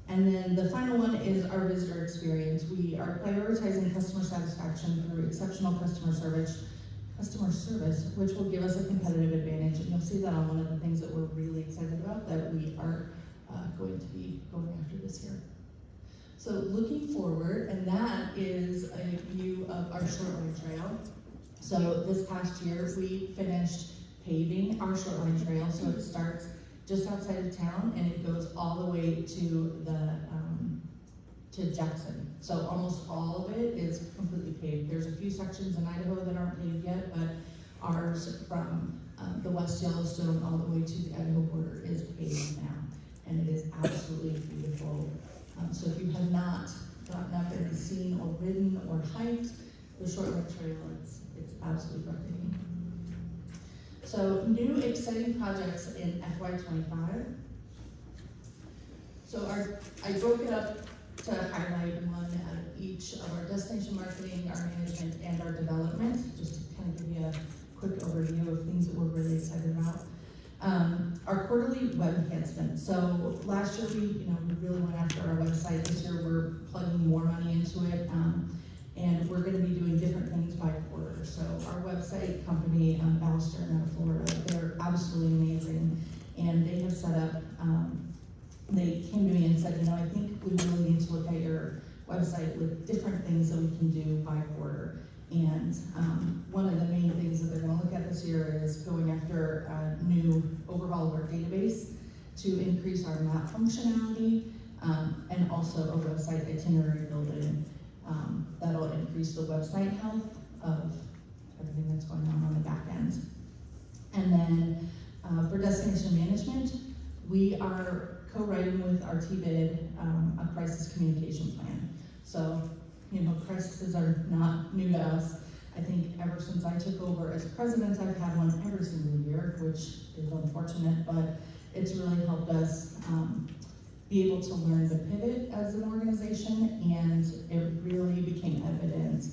And then the final one is our visitor experience. We are prioritizing customer satisfaction through exceptional customer service, which will give us a competitive advantage. And you'll see that on one of the things that we're really excited about that we are going to be going after this year. So looking forward, and that is a view of our shoreline trail. So this past year, we finished paving our shoreline trail. So it starts just outside of town, and it goes all the way to to Jackson. So almost all of it is completely paved. There's a few sections in Idaho that aren't paved yet, but ours from the West Yellowstone all the way to the Idaho border is paved now, and it is absolutely beautiful. So if you have not gotten up and seen or ridden or hiked the shoreline trail, it's absolutely breathtaking. So new exciting projects in FY25. So I broke it up to highlight one out of each of our destination marketing, our management, and our development, just to kind of give you a quick overview of things that we're really excited about. Our quarterly web enhancement. So last year we really went after our website. This year we're plugging more money into it, and we're going to be doing different things by quarter. So our website company, Ballister out of Florida, they're absolutely amazing, and they have set up. They came to me and said, I think we really need to look at your website with different things that we can do by quarter. And one of the main things that they're going to look at this year is going after a new overhaul of our database to increase our map functionality, and also a website itinerary building that'll increase the website health of everything that's going on the back end. And then for destination management, we are co-writing with our TBID a crisis communication plan. So, crises are not new to us. I think ever since I took over as president, I've had one every single year, which is unfortunate, but it's really helped us be able to learn to pivot as an organization, and it really became evident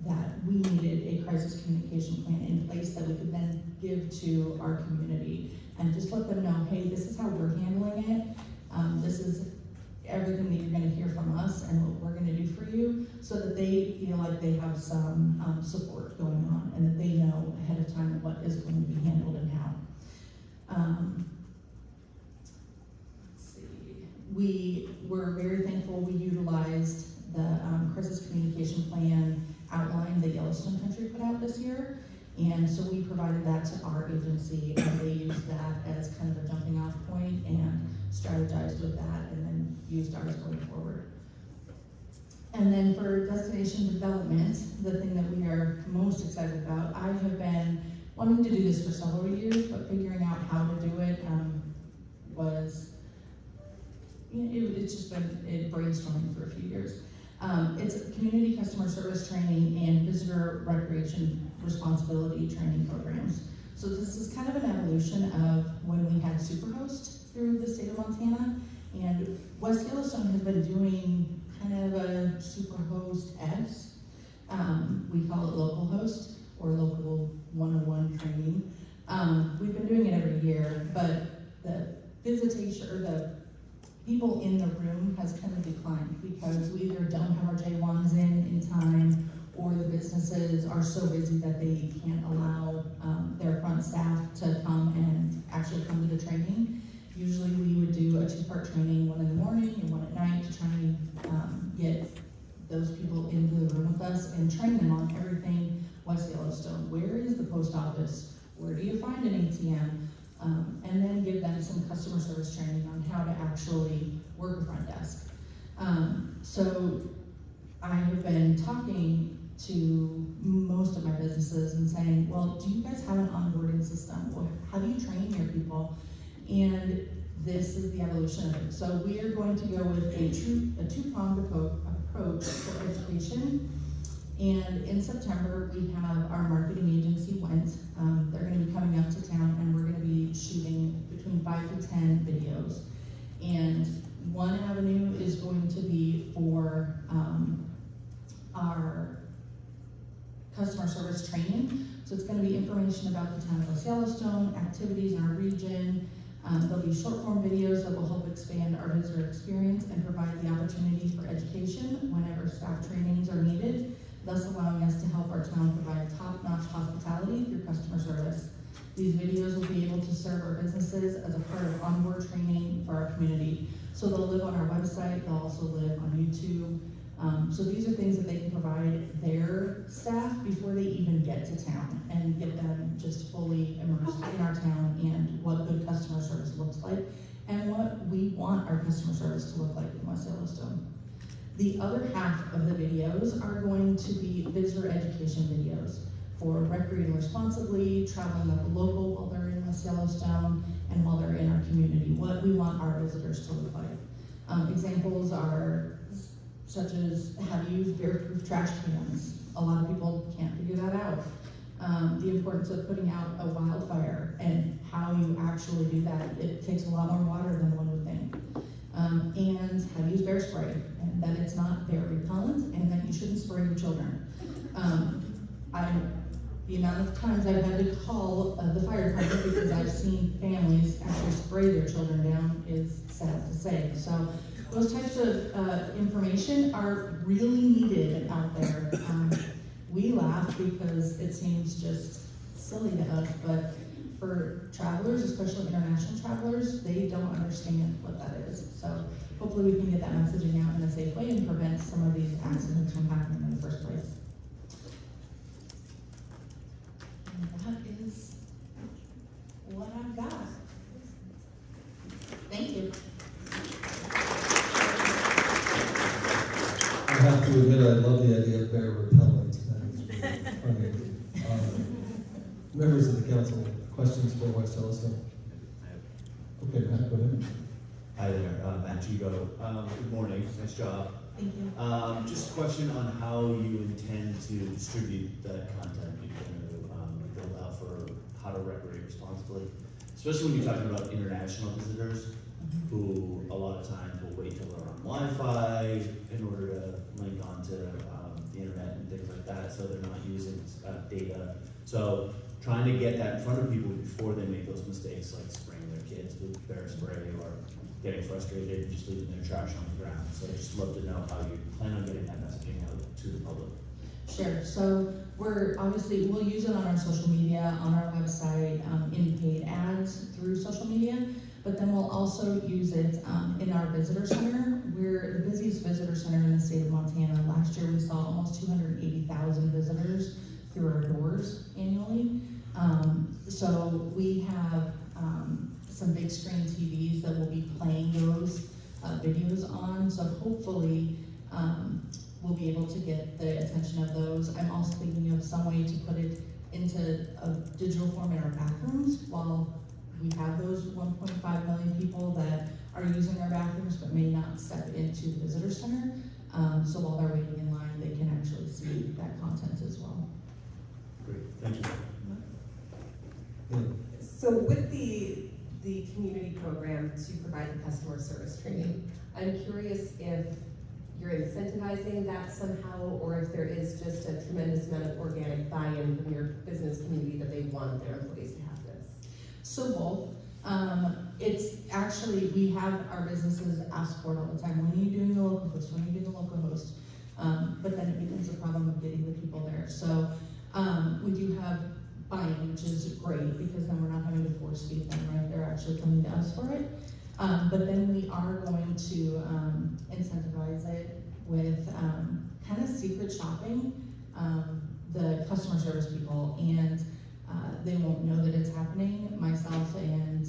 that we needed a crisis communication plan in place that we could then give to our community and just let them know, hey, this is how we're handling it. This is everything that you're going to hear from us and what we're going to do for you, so that they feel like they have some support going on and that they know ahead of time what is going to be handled and how. Let's see. We were very thankful we utilized the crisis communication plan outline that Yellowstone Country put out this year. And so we provided that to our agency, and they used that as kind of a jumping off point and strategized with that, and then used ours going forward. And then for destination development, the thing that we are most excited about, I have been wanting to do this for several years, but figuring out how to do it was, it's just been brainstorming for a few years. It's community customer service training and visitor recreation responsibility training programs. So this is kind of an evolution of when we had Superhost through the state of Montana, and West Yellowstone has been doing kind of a Superhost-esque. We call it local host or local 101 training but the visitation, or the people in the room has kind of declined because we either don't have our J1s in time, or the businesses are so busy that they can't allow their front staff to come and actually come to the training. Usually we would do a 2-part training, one in the morning and one at night, to try and get those people into the room with us and train them on everything West Yellowstone. Where is the post office? Where do you find an ATM? And then give them some customer service training on how to actually work a front desk. So I have been talking to most of my businesses and saying, well, do you guys have an onboarding system? Well, how do you train your people? And this is the evolution of it. So we are going to go with a two-pronged approach for education. And in September, we have our marketing agency Went. They're going to be coming up to town, and we're going to be shooting between 5 to 10 videos. And one avenue is going to be for our customer service training. So it's going to be information about the town of West Yellowstone, activities in our region. There'll be short form videos that will help expand our visitor experience and provide the opportunity for education whenever staff trainings are needed, thus allowing us to help our town provide top-notch hospitality through customer service. These videos will be able to serve our businesses as a part of onboard training for our community. So they'll live on our website, they'll also live on YouTube. So these are things that they can provide their staff before they even get to town, and get them just fully immersed in our town and what good customer service looks like, and what we want our customer service to look like in West Yellowstone. The other half of the videos are going to be visitor education videos for recreating responsibly, traveling with the local while they're in West Yellowstone, and while they're in our community, what we want our visitors to look like. Examples are such as how to use bear-proof trash cans. A lot of people can't figure that out. The importance of putting out a wildfire and how you actually do that. It takes a lot more water than one would think. And how to use bear spray, and that it's not bear repellent, and that you shouldn't spray your children. The amount of times I've had to call the fire department because I've seen families actually spray their children down is sad to say. So those types of information are really needed out there. We laugh because it seems just silly to us, but for travelers, especially international travelers, they don't understand what that is. So hopefully we can get that messaging out in a safe way and prevent some of these accidents from happening in the first place. And that is what I've got. Thank you. I have to admit, I love the idea of bear repellent. That is really funny. Members of the council, questions for West Yellowstone? Okay, Matt, go ahead. Hi there, Matt Gigo. Good morning, nice job. Thank you. Just a question on how you intend to distribute that content you're going to build out for how to recreate responsibly, especially when you're talking about international visitors who a lot of times will wait till they're on Wi-Fi in order to link onto the internet and things like that, so they're not using data. So trying to get that in front of people before they make those mistakes, like spraying their kids with bear spray or getting frustrated and just leaving their trash on the ground. So I'd just love to know how you plan on getting that messaging out to the public. Sure. So we'll use it on our social media, on our website, in paid ads through social media, but then we'll also use it in our visitor center. We're the busiest visitor center in the state of Montana. Last year we saw almost 280,000 visitors through our doors annually. So we have some big screen TVs that will be playing those videos on. So hopefully we'll be able to get the attention of those. I'm also thinking of some way to put it into a digital form in our bathrooms while we have those 1.5 million people that are using our bathrooms but may not step into the visitor center. So while they're waiting in line, they can actually see that content as well. Great, thank you. So with the community program to provide the customer service training, I'm curious if you're incentivizing that somehow, or if there is just a tremendous amount of organic buy-in from your business community that they want their employees to have this. So both. It's actually, we have our businesses ask for it all the time. When are you doing the local host? When are you doing the local host? But then it becomes a problem of getting the people there. So we do have buy-in, which is great because then we're not having to force feed them, right? They're actually coming to us for it. But then we are going to incentivize it with kind of secret shopping, the customer service people, and they won't know that it's happening. Myself and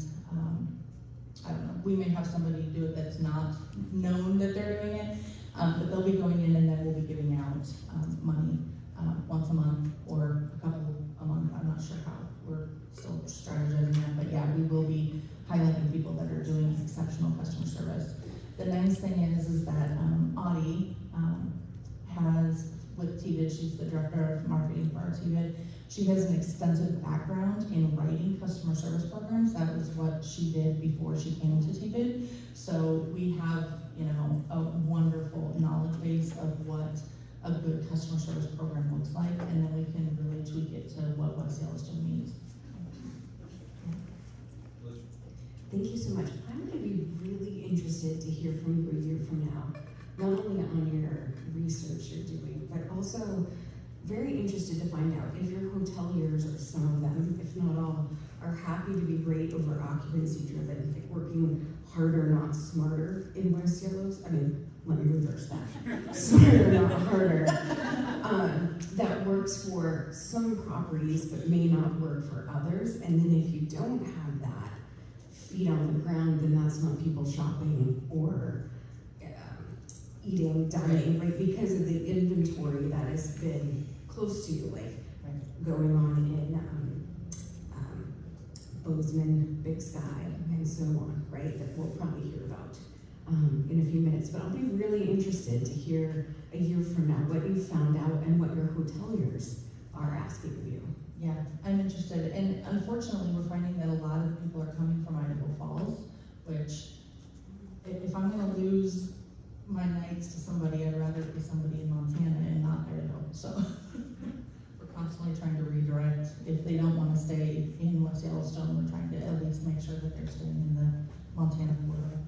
I don't know, we may have somebody do it that's not known that they're doing it, but they'll be going in and then we'll be giving out money once a month or a couple a month. I'm not sure how. We're still strategizing that, but yeah, we will be highlighting people that are doing exceptional customer service. The nice thing is that Audie has, with TVID, she's the director of marketing for our TVID, she has an extensive background in writing customer service programs. That was what she did before she came to TVID. So we have, you know, a wonderful knowledge base of what a good customer service program looks like, and then we can really tweak it to what West Yellowstone needs. Thank you so much. I'm going to be really interested to hear from you a year from now, not only on your research you're doing, but also very interested to find out if your hoteliers, or some of them, if not all, are happy to be great over occupancy driven, like working harder, not smarter in West Yellowstone. I mean, let me reverse that. Smarter, not harder. That works for some properties, but may not work for others. And then if you don't have that feet on the ground, then that's not people shopping or eating, dining, right? Because of the inventory that has been close to you, like going on in Bozeman, Big Sky, and so on, right? That we'll probably hear about in a few minutes. But I'll be really interested to hear a year from now what you found out and what your hoteliers are asking of you. Yeah, I'm interested, and unfortunately, we're finding that a lot of people are coming from Idaho Falls, which, if I'm gonna lose my nights to somebody, I'd rather it be somebody in Montana and not Idaho, so we're constantly trying to redirect. If they don't wanna stay in West Yellowstone, we're trying to at least make sure that they're staying in the Montana corridor.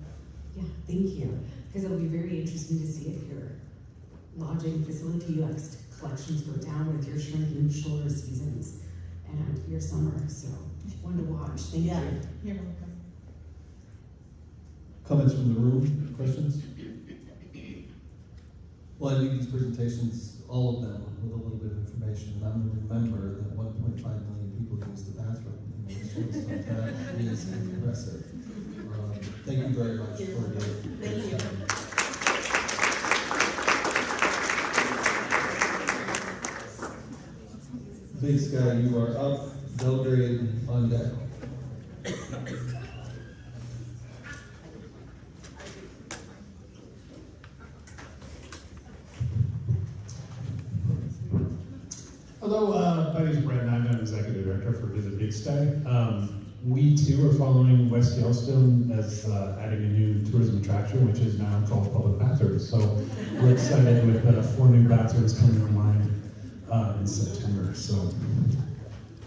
Yeah, thank you, because it'll be very interesting to see if your lodging facility collections go down with your shrinking shoulder seasons and your summer, so one to watch. Thank you. You're welcome. Comments from the room, questions? Well, I leave these presentations, all of them, with a little bit of information, and I'm going to remember that 1.5 million people use the bathroom in the Yellowstone. That is impressive. Thank you very much for your Thank you. Big Sky, you are up. Belgrade on deck. Hello, my name is Brent. I'm an executive director for Visit Big Sky. We too are following West Yellowstone as adding a new tourism attraction, which is now called public bathrooms. So we're excited with 4 new bathrooms coming online in September. So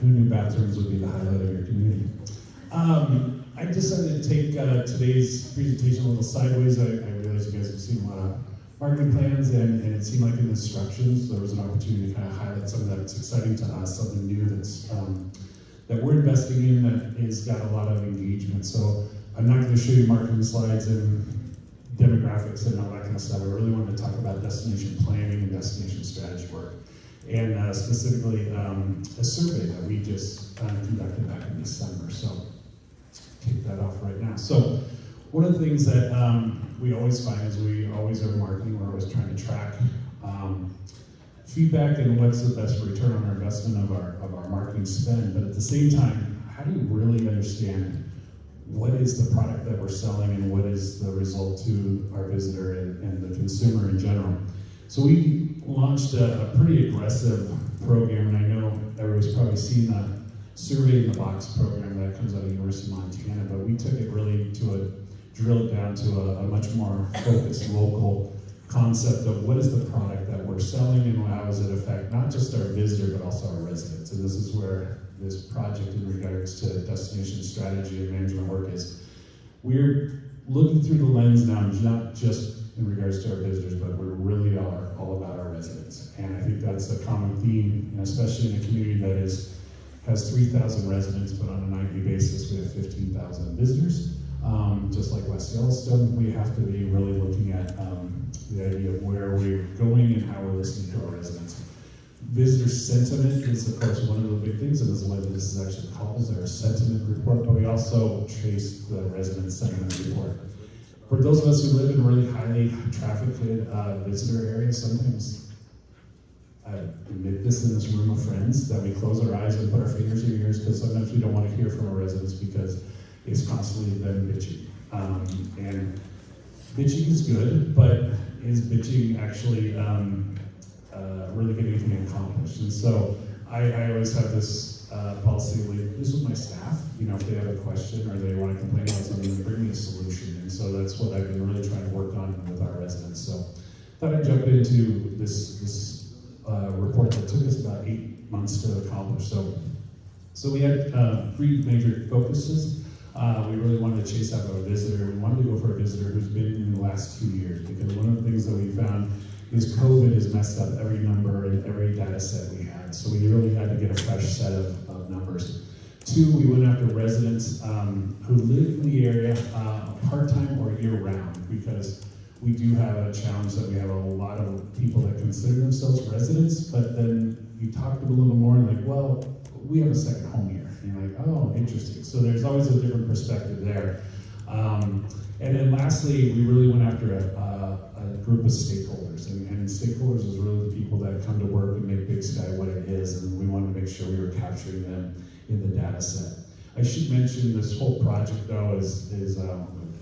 2 new bathrooms would be the highlight of your community. I decided to take today's presentation a little sideways. I realize you guys have seen a lot of marketing plans, and it seemed like in the instructions there was an opportunity to kind of highlight something that's exciting to us, something new that's that we're investing in that has got a lot of engagement. So I'm not going to show you marketing slides and demographics and all that kind of stuff. I really wanted to talk about destination planning and destination strategy work, and specifically a survey that we just conducted back in December. So let's kick that off right now. So one of the things that we always find is we always are marketing, we're always trying to track feedback and what's the best return on our investment of our marketing spend. But at the same time, how do you really understand what is the product that we're selling and what is the result to our visitor and the consumer in general? So we launched a pretty aggressive program, and I know everybody's probably seen the Survey in the Box program that comes out of the University of Montana, but we took it really to drill it down to a much more focused local concept of what is the product that we're selling and how does it affect not just our visitor but also our residents. And this is where this project in regards to destination strategy and management work is. We're looking through the lens now, not just in regards to our visitors, but we really are all about our residents. And I think that's a common theme, and especially in a community that has 3,000 residents, but on a nightly basis we have 15,000 visitors. Just like West Yellowstone, we have to be really looking at the idea of where we're going and how we're listening to our residents. Visitor sentiment is, of course, one of the big things, and this is why this is actually called our sentiment report, but we also chase the resident sentiment report. For those of us who live in really highly trafficked visitor areas, sometimes I admit this in this room of friends, that we close our eyes and put our fingers in our ears because sometimes we don't want to hear from our residents because it's constantly them bitching. And bitching is good, but is bitching actually really getting anything accomplished? And so I always have this policy, like, this with my staff, you know, if they have a question or they want to complain about something, bring me a solution. And so that's what I've been really trying to work on with our residents. So thought I'd jump into this report that took us about 8 months to accomplish. So we had 3 major focuses. We really wanted to chase out our visitor. We wanted to go for a visitor who's been in the last 2 years, because one of the things that we found is COVID has messed up every number and every data set we had. So we really had to get a fresh set of numbers. 2, we went after residents who live in the area part-time or year-round, because we do have a challenge that we have a lot of people that consider themselves residents, but then you talk to them a little more and like, well, we have a second home here. And you're like, oh, interesting. So there's always a different perspective there. And then lastly, we really went after a group of stakeholders. And stakeholders is really the people that come to work and make Big Sky what it is, and we wanted to make sure we were capturing them in the data set. I should mention this whole project, though, is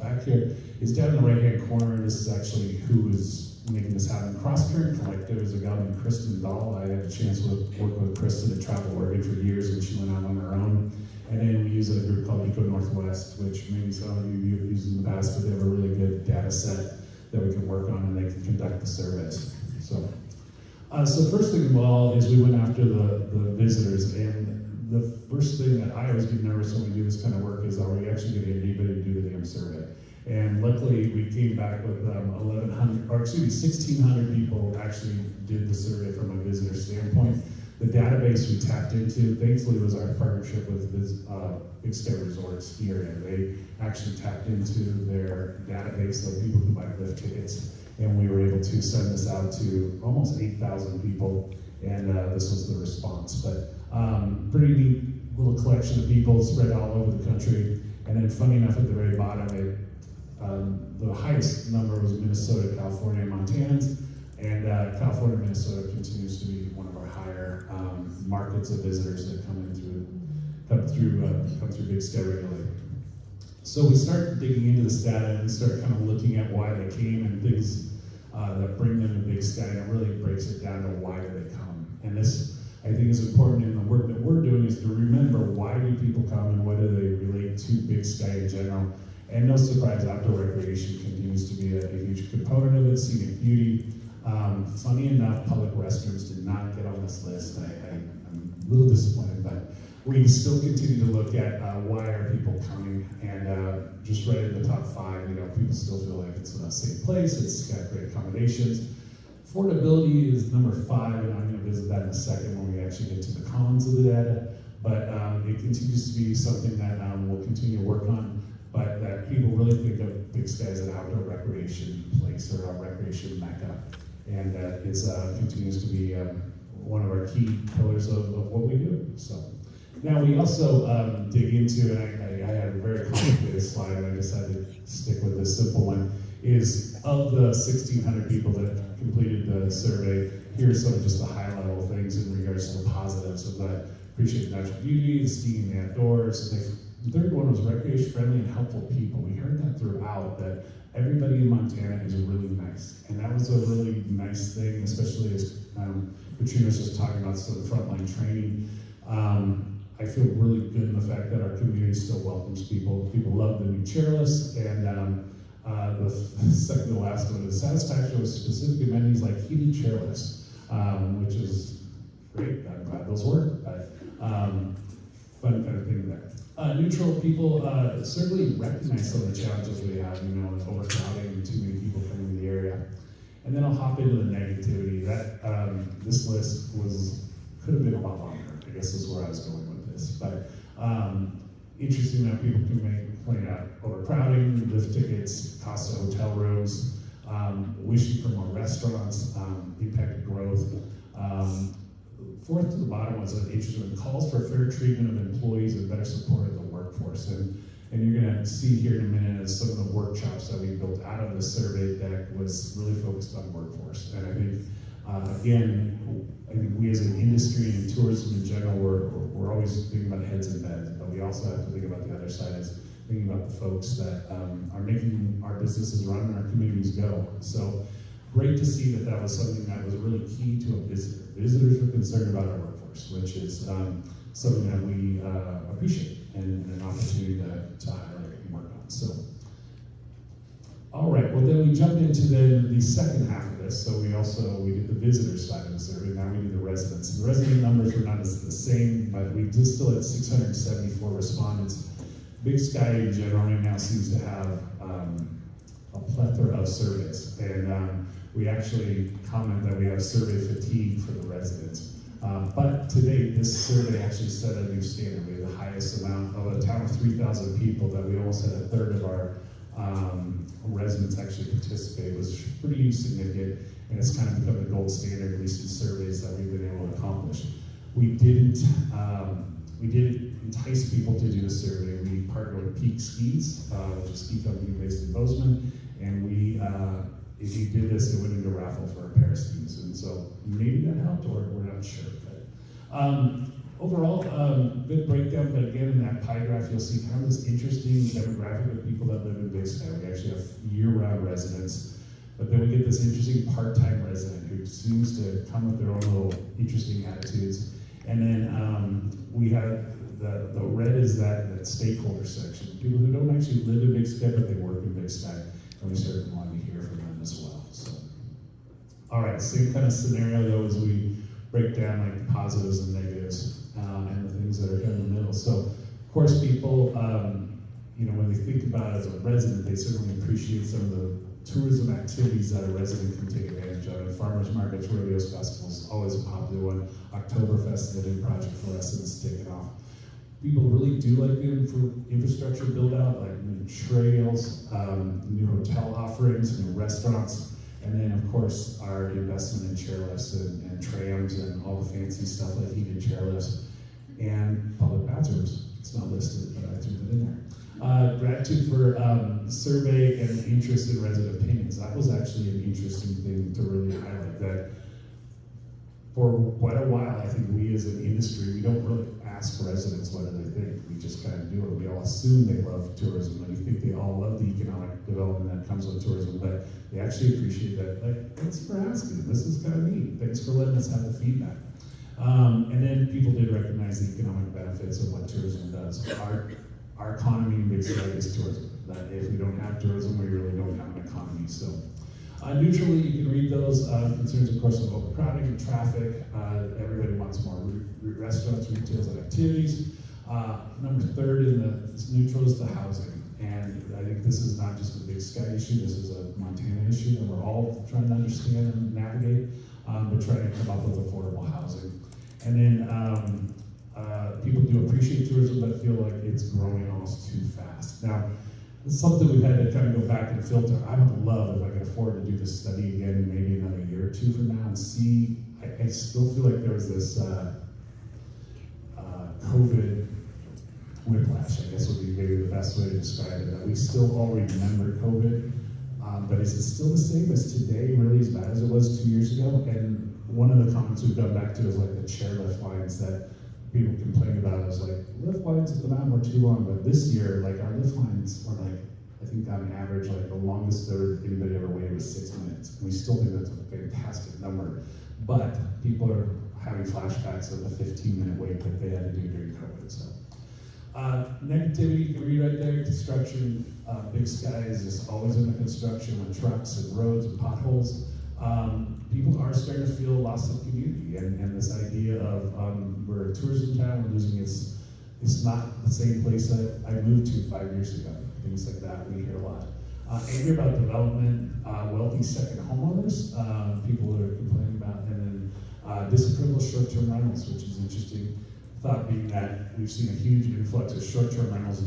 back here, is down in the right-hand corner. This is actually who is making this happen. Cross-Current Collective is a guy named Kristen Dahl. I had a chance to work with Kristen at Travel Oregon for years, and she went out on her own. And then we use a group called Eco Northwest, which maybe some of you have used in the past, but they have a really good data set that we can work on, and they can conduct the surveys. So first thing of all is we went after the visitors, and the first thing that I always get nervous when we do this kind of work is, are we actually going to get anybody to do the damn survey? And luckily, we came back with 1,600 people actually did the survey from a visitor standpoint. The database we tapped into, thankfully, was our partnership with Big Sky Resorts here, and they actually tapped into their database of people who buy lift tickets, and we were able to send this out to almost 8,000 people, and this was the response. But pretty neat little collection of people spread all over the country. And then, funny enough, at the very bottom, the highest number was Minnesota, California, and Montanans. And California, Minnesota continues to be one of our higher markets of visitors that come through Big Sky regularly. So we start digging into this data and start kind of looking at why they came and things that bring them to Big Sky, and it really breaks it down to why do they come. And this, I think, is important in the work that we're doing, is to remember why do people come and what do they relate to Big Sky in general. And no surprise, outdoor recreation continues to be a huge component of it, scenic beauty. Funny enough, public restrooms did not get on this list. I'm a little disappointed, but we still continue to look at why are people coming, and just right in the top 5, you know, people still feel like it's a safe place, it's got great accommodations. Affordability is number 5, and I'm going to visit that in a second when we actually get to the cons of the data, but it continues to be something that we'll continue to work on, but that people really think of Big Sky as an outdoor recreation place or a recreation mecca. And that continues to be one of our key pillars of what we do. So now we also dig into, and I had a very complicated slide, and I decided to stick with this simple one, is of the 1,600 people that completed the survey, here's sort of just the high level things in regards to the positives of that. Appreciate the natural beauty, the skiing, the outdoors. The third one was recreation friendly and helpful people. We heard that throughout, that everybody in Montana is really nice. And that was a really nice thing, especially as Katrina was just talking about sort of frontline training. I feel really good in the fact that our community still welcomes people. People love the new chairlifts, and The second to last one is satisfaction with specific amenities like heated chairlifts, which is great. I'm glad those work, but fun kind of thing there. Neutral people certainly recognize some of the challenges we have, overcrowding and too many people coming to the area. And then I'll hop into the negativity. That this list could have been a lot longer, I guess is where I was going with this. But interesting that people can complain about overcrowding, lift tickets, cost of hotel rooms, wishing for more restaurants, impacted growth. Fourth to the bottom was an interesting one, calls for fair treatment of employees and better support of the workforce. And you're going to see here in a minute as some of the workshops that we built out of the survey deck was really focused on workforce. And I think, again, I think we as an industry and tourism in general, we're always thinking about heads and beds, but we also have to think about the other side, is thinking about the folks that are making our businesses run and our communities go. So great to see that was something that was really key to a visitor. Visitors were concerned about our workforce, which is something that we appreciate and an opportunity to highlight and work on. So, all right, well then we jump into the second half of this. So we did the visitor side of the survey, now we do the residents. The resident numbers were not the same, but we did still had 674 respondents. Big Sky in general right now seems to have a plethora of surveys, and we actually comment that we have survey fatigue for the residents. But to date, this survey actually set a new standard. We have the highest amount of a town of 3,000 people that we almost had a third of our residents actually participate, was pretty significant, and it's kind of become the gold standard, at least in surveys that we've been able to accomplish. We did entice people to do the survey. We partnered with Peak Skis, which is ski company based in Bozeman, and if you did this, it went into a raffle for a pair of skis, and so maybe that helped, or we're not sure. But overall, good breakdown, but again, in that pie graph, you'll see kind of this interesting demographic of people that live in Big Sky. We actually have year-round residents, but then we get this interesting part-time resident who seems to come with their own little interesting attitudes. And then we have the red is that stakeholder section, people who don't actually live in Big Sky, but they work in Big Sky, and we certainly want to hear from them as well. So, all right, same kind of scenario though as we break down like the positives and negatives and the things that are kind of in the middle. So, of course, people, when they think about it as a resident, they certainly appreciate some of the tourism activities that a resident can take advantage of. And farmers markets, rodeos, festivals, always a popular one. Oktoberfest, the new project for residents taking off. People really do like the infrastructure build out, like new trails, new hotel offerings, new restaurants, and then of course our investment in chairlifts and trams and all the fancy stuff like heated chairlifts and public bathrooms. It's not listed, but I threw it in there. Gratitude for survey and interest in resident opinions. That was actually an interesting thing to really highlight, that for quite a while, I think we as an industry, we don't really ask residents what do they think. We just kind of do it. We all assume they love tourism, and we think they all love the economic development that comes with tourism, but they actually appreciate that. Like, thanks for asking. This is kind of neat. Thanks for letting us have the feedback. And then people did recognize the economic benefits of what tourism does. Our economy in Big Sky is tourism. That if we don't have tourism, we really don't have an economy. So. Neutrally, you can read those concerns, of course, of overcrowding and traffic. Everybody wants more restaurants, retails, and activities. Number third in the neutral is the housing. And I think this is not just a Big Sky issue, this is a Montana issue that we're all trying to understand and navigate, but trying to come up with affordable housing. And then people do appreciate tourism, but feel like it's growing almost too fast. Now, it's something we've had to kind of go back and filter. I would love if I could afford to do this study again, maybe another year or two from now, and see. I still feel like there was this COVID whiplash, I guess would be maybe the best way to describe it. That we still all remember COVID, but is it still the same as today? Really as bad as it was 2 years ago? And one of the comments we've gone back to is like the chairlift lines that people complain about. Is like, lift lines at the mountain were too long, but this year, like our lift lines are like, I think on average, like the longest anybody ever waited was 6 minutes. And we still think that's a fantastic number, but people are having flashbacks of the 15-minute wait that they had to do during COVID. So negativity, you can read right there, construction, Big Sky is just always in the construction with trucks and roads and potholes. People are starting to feel loss of community, and this idea of we're a tourism town, we're losing it's not the same place that I moved to 5 years ago. Things like that, we hear a lot. Anger about development, wealthy second homeowners, people are complaining about, and then disapproval of short-term rentals, which is interesting. Thought being that we've seen a huge influx of short-term rentals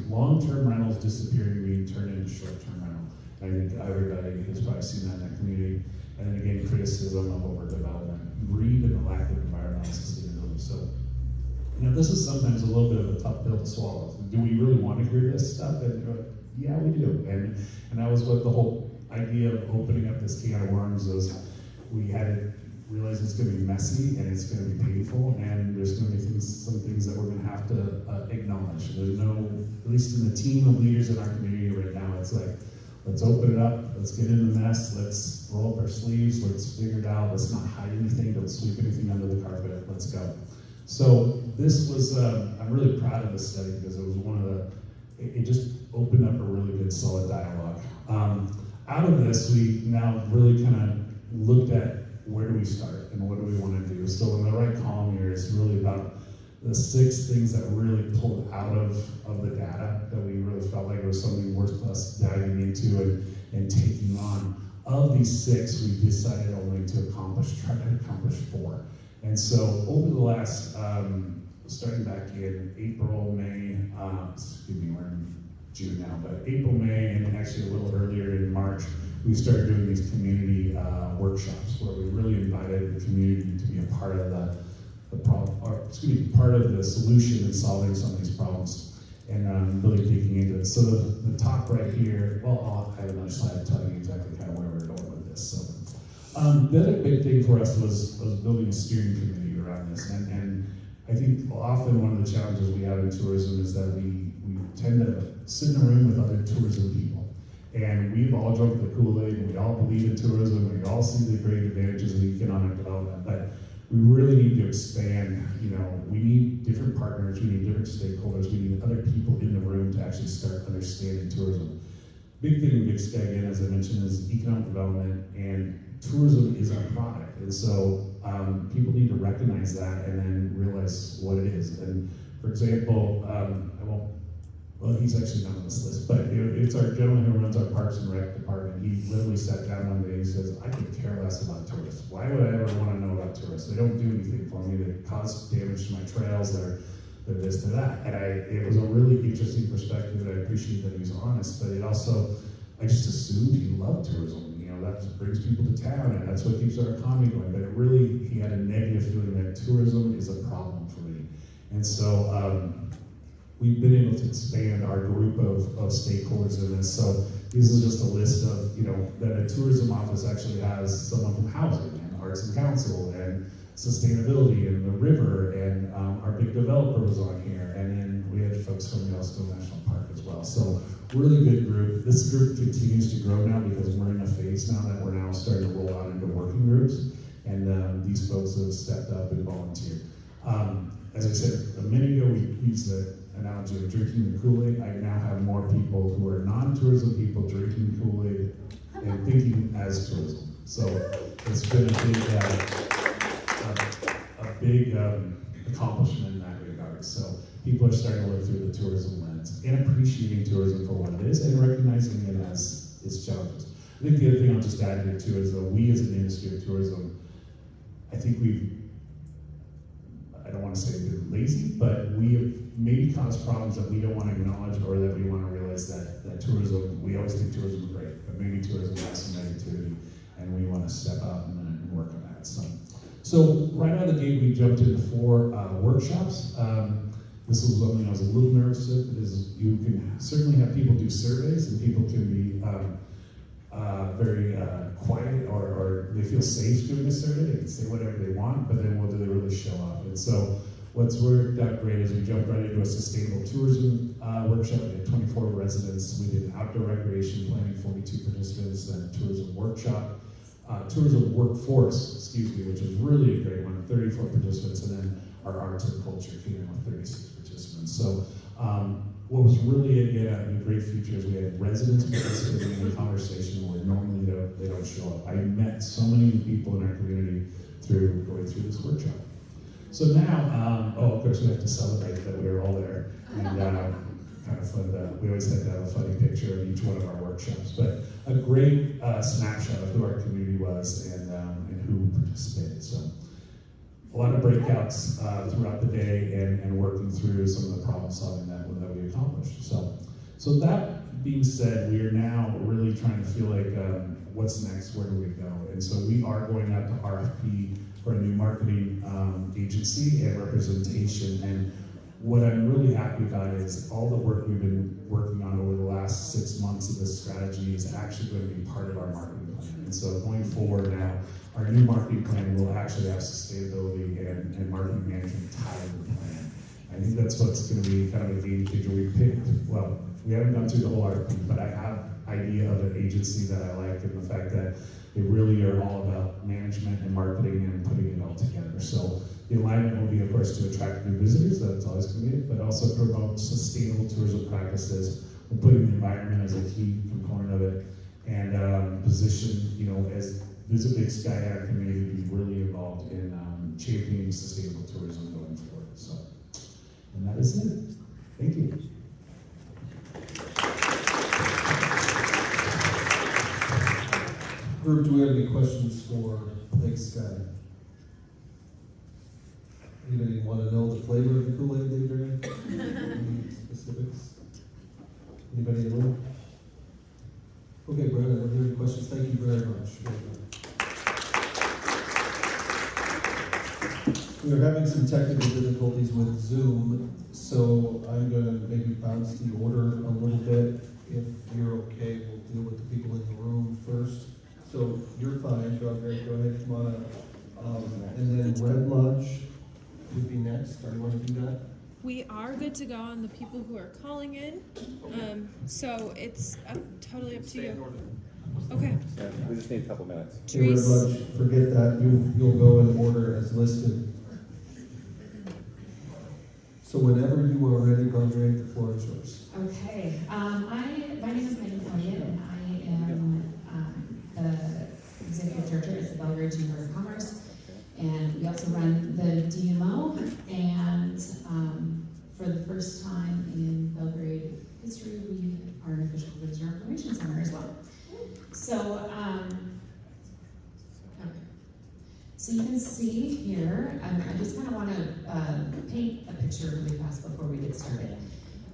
long-term rentals disappearing and being turned into short-term rental. I think everybody has probably seen that in that community. And then again, criticism of overdevelopment, greed, and the lack of environmental sustainability. So, this is sometimes a little bit of a tough pill to swallow. Do we really want to hear this stuff? And yeah, we do. And that was what the whole idea of opening up this can of worms was. We had to realize it's going to be messy and it's going to be painful, and there's going to be some things that we're going to have to acknowledge. There's no, at least in the team of leaders in our community right now, it's like, let's open it up, let's get in the mess, let's roll up our sleeves, let's figure it out, let's not hide anything, don't sweep anything under the carpet, let's go. So this was, I'm really proud of this study because it was it just opened up a really good solid dialogue. Out of this, we now really kind of looked at where do we start and what do we want to do. So in the right column here is really about the 6 things that really pulled out of the data that we really felt like it was something worth us diving into and taking on. Of these 6, we decided only to try to accomplish 4. And so over the last, starting back in April, May, we're in June now, but April, May, and actually a little earlier in March, we started doing these community workshops where we really invited the community to be a part of the problem, part of the solution in solving some of these problems, and really digging into it. So the top right here, well, I have another slide telling you exactly kind of where we're going with this. So the other big thing for us was building a steering committee around this, and I think often one of the challenges we have in tourism is that we tend to sit in a room with other tourism people. And we've all drunk the Kool-Aid, and we all believe in tourism, and we all see the great advantages of economic development, but we really need to expand. We need different partners, we need different stakeholders, we need other people in the room to actually start understanding tourism. Big thing in Big Sky, again, as I mentioned, is economic development, and tourism is our product. And so people need to recognize that and then realize what it is. And for example, well, he's actually not on this list, but it's our gentleman who runs our Parks and Rec department. He literally sat down one day and he says, I could care less about tourists. Why would I ever want to know about tourists? They don't do anything for me. They cause damage to my trails. They're this, they're that. And it was a really interesting perspective, and I appreciate that he was honest, but it also, I just assumed he loved tourism. That brings people to town, and that's what keeps our economy going. But he had a negative feeling that tourism is a problem for me. And so, we've been able to expand our group of stakeholders in this. So this is just a list of, that a tourism office actually has someone from housing and arts and council and sustainability and the river, and our big developer was on here. And then we had folks from Yellowstone National Park as well. So really good group. This group continues to grow now because we're in a phase now that we're now starting to roll out into working groups. And these folks have stepped up and volunteered. As I said a minute ago, we used the analogy of drinking the Kool-Aid. I now have more people who are non-tourism people drinking Kool-Aid and thinking as tourism. So it's been a big accomplishment in that regard. So people are starting to look through the tourism lens and appreciating tourism for what it is and recognizing it as its challenges. I think the other thing I'll just add here too is that we as an industry of tourism, I think I don't want to say been lazy, but we have maybe caused problems that we don't want to acknowledge or that we want to realize that tourism, we always think tourism is great, but maybe tourism has some negativity, and we want to step out and work on that. So right out of the gate, we jumped into 4 workshops. This was something I was a little nervous with, is you can certainly have people do surveys, and people can be very quiet, or they feel safe doing a survey. They can say whatever they want, but then what do they really show up? And so what's worked out great is we jumped right into a sustainable tourism workshop. We had 24 residents. We did outdoor recreation planning, 42 participants, then tourism workshop. Tourism workforce, which was really a great one, 34 participants, and then our arts and culture came in with 36 participants. So What was really a great feature is we had residents participating in a conversation where normally they don't show up. I met so many people in our community through going through this workshop. So now, of course, we have to celebrate that we were all there, and kind of fun that we always had to have a funny picture of each one of our workshops. But a great snapshot of who our community was and who participated. So a lot of breakouts throughout the day and working through some of the problem solving that we accomplished. So that being said, we are now really trying to feel like what's next, where do we go? And so we are going out to RFP for a new marketing agency and representation. And what I'm really happy about is all the work we've been working on over the last 6 months of this strategy is actually going to be part of our marketing plan. And so going forward now, our new marketing plan will actually have sustainability and marketing management tied to the plan. I think that's what's going to be kind of a game changer. We picked, well, we haven't gone through the whole RFP, but I have idea of an agency that I like, and the fact that they really are all about management and marketing and putting it all together. So the alignment will be, of course, to attract new visitors, that's always going to be it, but also promote sustainable tourism practices. We're putting the environment as a key component of it, and position, as Visit Big Sky and our community to be really involved in championing sustainable tourism going forward. So, and that is it. Thank you. Group, do we have any questions for Big Sky? Anybody want to know the flavor of the Kool-Aid they drink? Any specifics? Anybody in the room? Okay, Brandon, are there any questions? Thank you very much. We are having some technical difficulties with Zoom, so I'm going to maybe bounce the order a little bit. If you're okay, we'll deal with the people in the room first. So you're fine, go ahead, come on up. And then Red Lodge would be next. Do you want to do that? We are good to go on the people who are calling in, so it's totally up to you. Okay. Yeah, we just need a couple minutes. Hey, Red Lodge, forget that. You'll go in order as listed. So whenever you are ready, Belgrade, the floor is yours. Okay. My name is Megan Elliott, and I am the executive director at the Belgrade Chamber of Commerce. And we also run the DMO, and for the first time in Belgrade history, we are an official visitor information center as well. So, so you can see here, I just kind of want to paint a picture really fast before we get started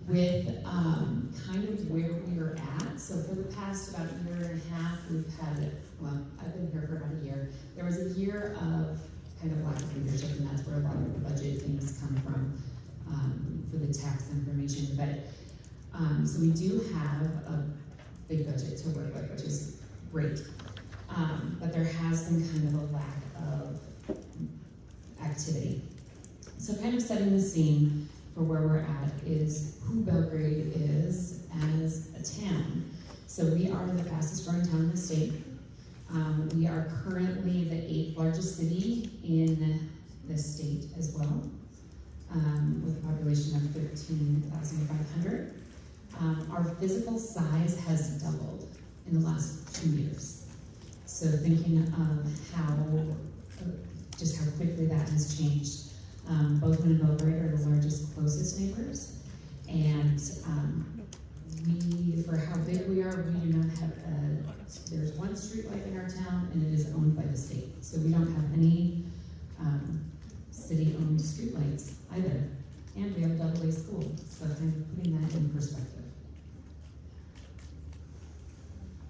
with kind of where we are at. So for the past about a year and a half, we've had, well, I've been here for about a year. There was a year of kind of lack of leadership, and that's where a lot of the budget things come from for the tax information. But so we do have a big budget to work with, which is great. But there has been kind of a lack of activity. So kind of setting the scene for where we're at is who Belgrade is as a town. So we are the fastest growing town in the state. We are currently the 8th largest city in the state as well, with a population of 13,500. Our physical size has doubled in the last 2 years. So thinking of just how quickly that has changed. Bozeman and Belgrade are the largest, closest neighbors, and for how big we are, we do not have there's one street light in our town, and it is owned by the state. So we don't have any city-owned street lights either, and we have a double-A school. So kind of putting that in perspective.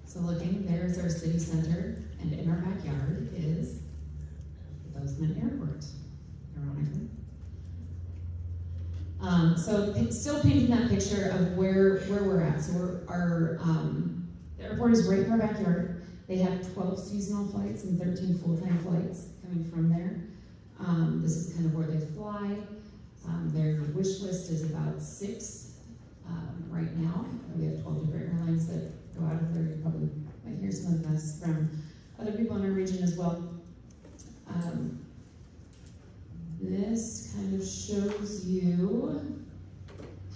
So looking, there's our city center, and in our backyard is the Bozeman Airport, ironically. So still painting that picture of where we're at. So the airport is right in our backyard. They have 12 seasonal flights and 13 full-time flights coming from there. This is kind of where they fly. Their wish list is about 6 right now. We have 12 different airlines that go out of there. You probably might hear some of this from other people in our region as well. This kind of shows you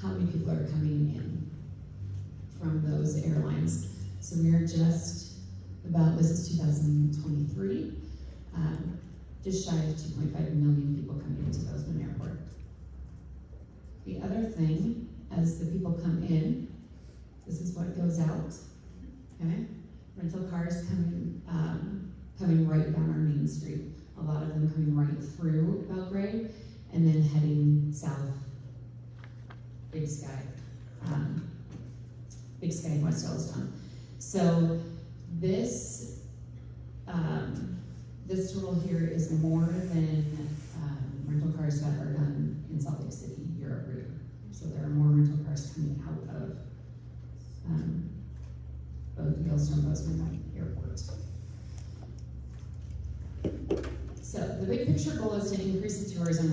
how many people just shy of 2.5 million people coming into Bozeman Airport. The other thing, as the people come in, this is what goes out, okay? Rental cars coming right down our main street. A lot of them coming right through Belgrade and then heading south, Big Sky in West Yellowstone. So this total here is more than rental cars that are done in Salt Lake City year over year. So there are more rental cars coming out of both Yellowstone and Bozeman airports. So the big picture goal is to increase the tourism,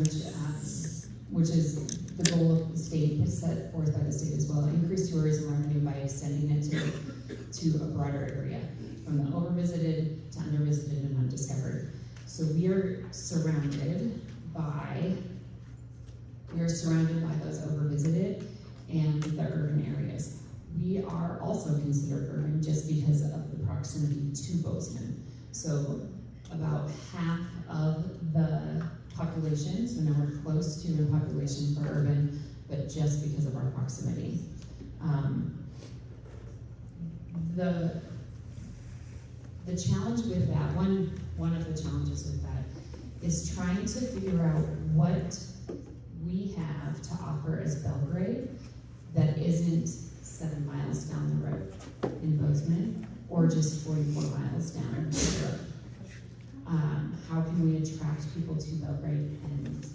which is the goal of the state, set forth by the state as well. Increase tourism revenue by extending it to a broader area, from the overvisited to undervisited and undiscovered. So we are surrounded by those overvisited and the urban areas. We are also considered urban just because of the proximity to Bozeman. So about half of the population, so now we're close to the population for urban, but just because of our proximity. The challenge with that, one of the challenges with that, is trying to figure out what we have to offer as Belgrade that isn't 7 miles down the road in Bozeman, or just 44 miles down the road. How can we attract people to Belgrade and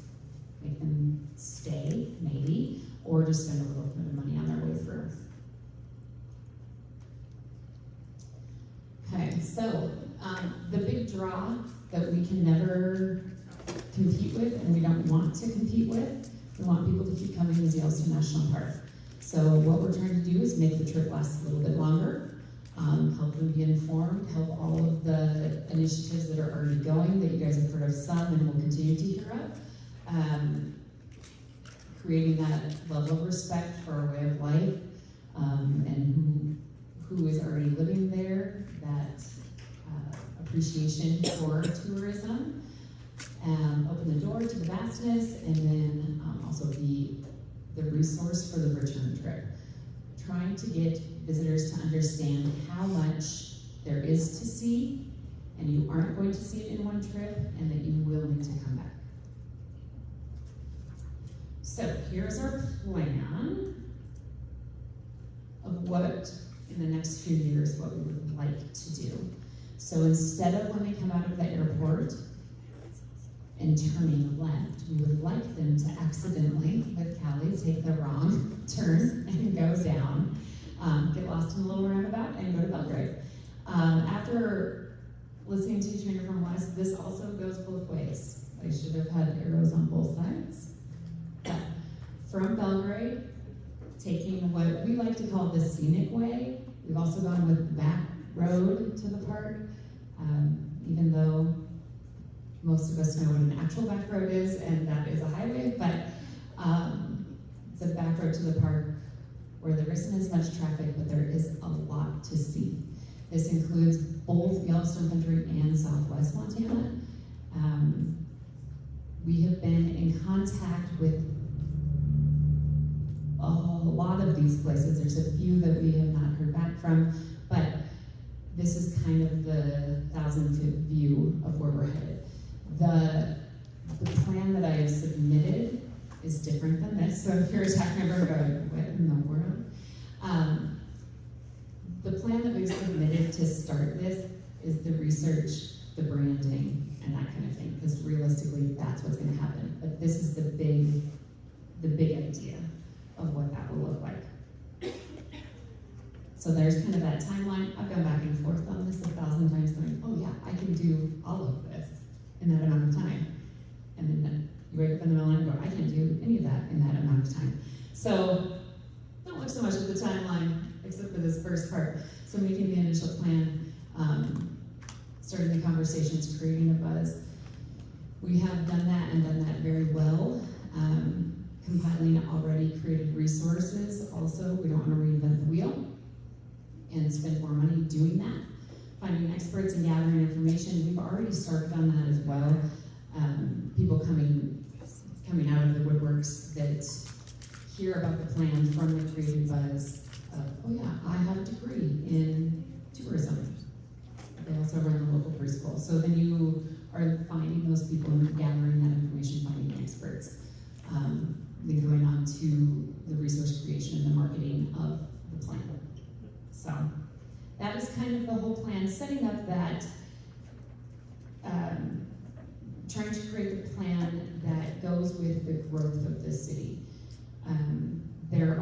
make them stay, maybe, or just spend a little bit of money on their way through? Okay, so the big draw that we can never compete with, and we don't want to compete with, we want people to keep coming, is Yellowstone National Park. So what we're trying to do is make the trip last a little bit longer, help them be informed, help all of the initiatives that are already going, that you guys have heard of some and will continue to hear of, creating that level of respect for our way of life, and who is already living there, that appreciation for tourism, open the door to the vastness, and then also be the resource for the return trip. Trying to get visitors to understand how much there is to see, and you aren't going to see it in one trip, and that you will need to come back. So here's our plan of what, in the next few years, what we would like to do. So instead of when they come out of the airport and turning left, we would like them to accidentally, with Callie, take the wrong turn and go down, get lost in a little roundabout, and go to Belgrade. After listening to Trainer from West, this also goes both ways. I should have had arrows on both sides. But from Belgrade, taking what we like to call the scenic way, we've also gone with the back road to the park, even though most of us know what an actual back road is, and that is a highway, but the back road to the park, where there isn't as much traffic, but there is a lot to see. This includes both Yellowstone Country and Southwest Montana. We have been in contact with a lot of these places. There's a few that we have not heard back from, but this is kind of the 1,000-foot view of where we're headed. The plan that I have submitted is different than this. So if you're a TAC member going, what in the world? The plan that we've submitted to start this is the research, the branding, and that kind of thing, because realistically, that's what's going to happen. But this is the big idea of what that will look like. So there's kind of that timeline. I've gone back and forth on this 1,000 times, going, oh yeah, I can do all of this in that amount of time. And then you wake up in the middle and go, I can't do any of that in that amount of time. So don't look so much at the timeline, except for this first part. So making the initial plan, starting the conversations, creating a buzz. We have done that and done that very well. Compiling already created resources. Also, we don't want to reinvent the wheel and spend more money doing that. Finding experts and gathering information. We've already started on that as well. people coming out of the woodworks that hear about the plan from the creative buzz of, oh yeah, I have a degree in tourism. They also run the local preschool. So then you are finding those people and gathering that information, finding experts. Then going on to the resource creation and the marketing of the plan. So that is kind of the whole plan, setting up that, trying to create the plan that goes with the growth of the city. There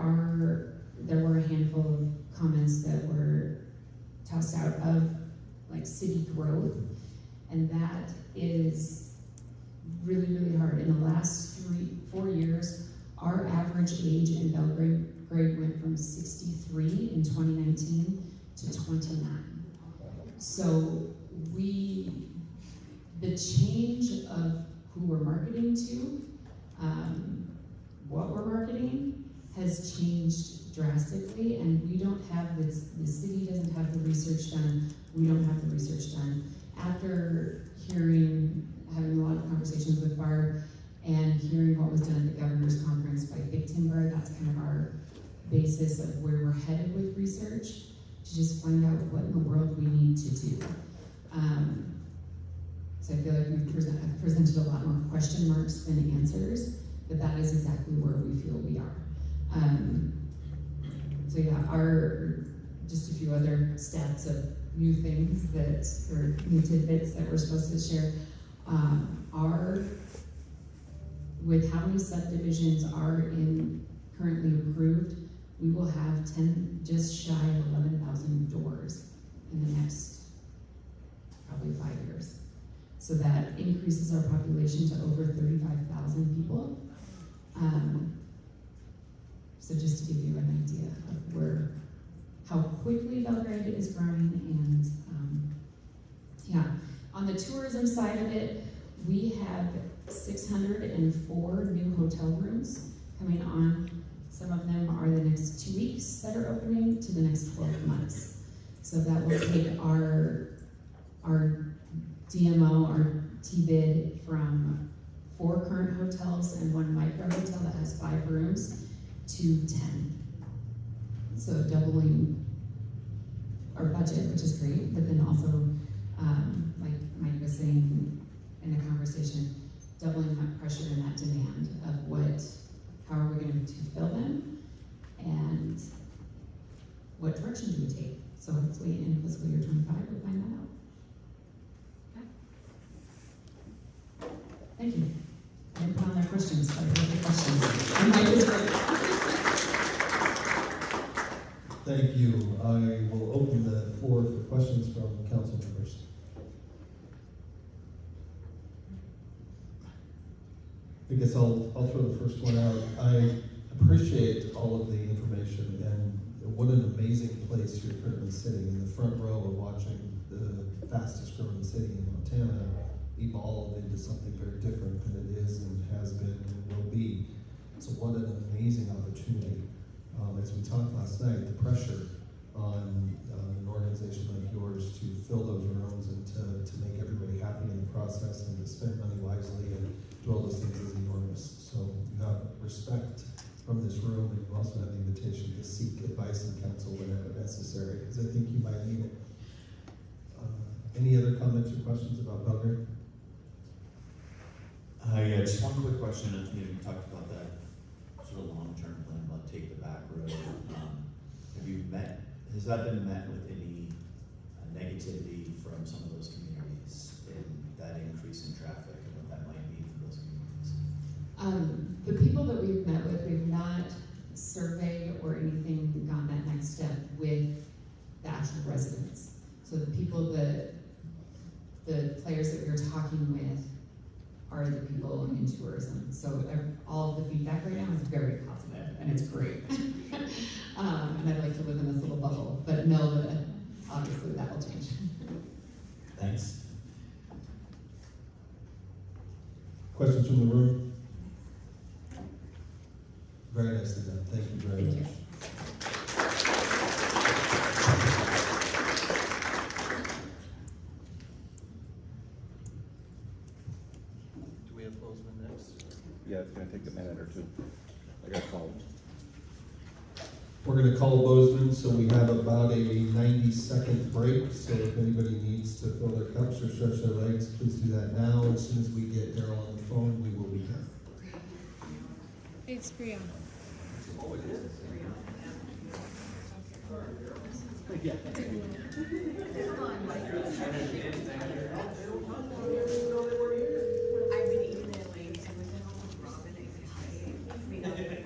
were a handful of comments that were tossed out of like city growth, and that is really, really hard. In the last 3-4 years, our average age in Belgrade went from 63 in 2019 to 29. So the change of who we're marketing to, what we're marketing, has changed drastically, and we don't have this, the city doesn't have the research done, we don't have the research done. After having a lot of conversations with Barb, and hearing what was done at the governor's conference by Big Timber, that's kind of our basis of where we're headed with research, to just find out what in the world we need to do. So I feel like we've presented a lot more question marks than answers, but that is exactly where we feel we are. So yeah, just a few other stats of new things or new tidbits that we're supposed to share. With how many subdivisions are currently approved, we will have just shy of 11,000 doors in the next probably 5 years. So that increases our population to over 35,000 people. So just to give you an idea of how quickly Belgrade is growing, and yeah. On the tourism side of it, we have 604 new hotel rooms coming on. Some of them are the next 2 weeks that are opening to the next 12 months. So that will take our DMO, our T-bid, from 4 current hotels and 1 micro hotel that has 5 rooms to 10. So doubling our budget, which is great, but then also, like Mike was saying in the conversation, doubling that pressure and that demand of how are we going to fill them, and what direction do we take? So hopefully in fiscal year 25 we'll find that out. Okay. Thank you. I didn't put on their questions, but I have the questions. And Mike is great. Thank you. I will open the floor for questions from council members. I guess I'll throw the first one out. I appreciate all of the information, and what an amazing place you're currently sitting in the front row of watching the fastest growing city in Montana evolve into something very different than it is and has been and will be. So what an amazing opportunity. As we talked last night, the pressure on an organization like yours to fill those rooms and to make everybody happy in the process and to spend money wisely and do all those things is enormous. So you have respect from this room, and you also have the invitation to seek advice and counsel whenever necessary, because I think you might need it. Any other comments or questions about Belgrade? Yeah, just one quick question. You talked about that sort of long-term plan about take the back road. Has that been met with any negativity from some of those communities in that increase in traffic and what that might mean for those communities? The people that we've met with, we've not surveyed or anything gone that next step with the actual residents. So the people the players that we were talking with are the people in tourism. So all of the feedback right now is very positive, and it's great. And I'd like to live in this little bubble, but know that obviously that will change. Thanks. Questions from the room? Very nicely done. Thank you very much. minute or two. I got called. We're gonna call Bozeman, so we have about a 90-second break, so if anybody needs to fill their cups or stretch their legs, please do that now. As soon as we get Daryl on the phone, we will be done. It's Brianna. Oh, it is? I've been emailing some of them, Robin and Kay.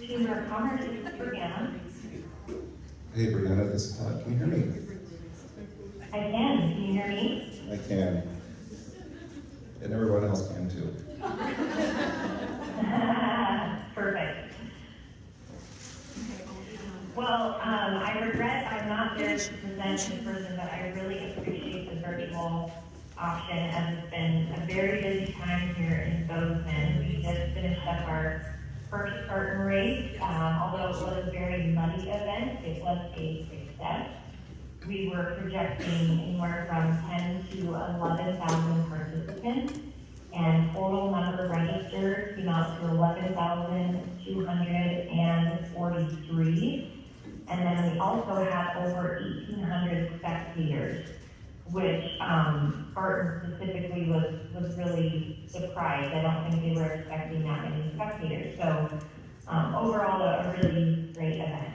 Chamber of Commerce, this is Brianna. Hey Brianna, this is Todd. Can you hear me? I can you hear me? I can. And everyone else can too. Perfect. Well, I regret I'm not there to present in person, but I really appreciate the virtual option, as it's been a very busy time here in Bozeman. We just finished up our first Spartan race. Although it was a very muddy event, it was a success. We were projecting anywhere from 10 to 11,000 participants, and total number registered came out to 11,243. And then we also had over 1,800 spectators, which Spartan specifically was really surprised. I don't think they were expecting that many spectators. So overall, a really great event.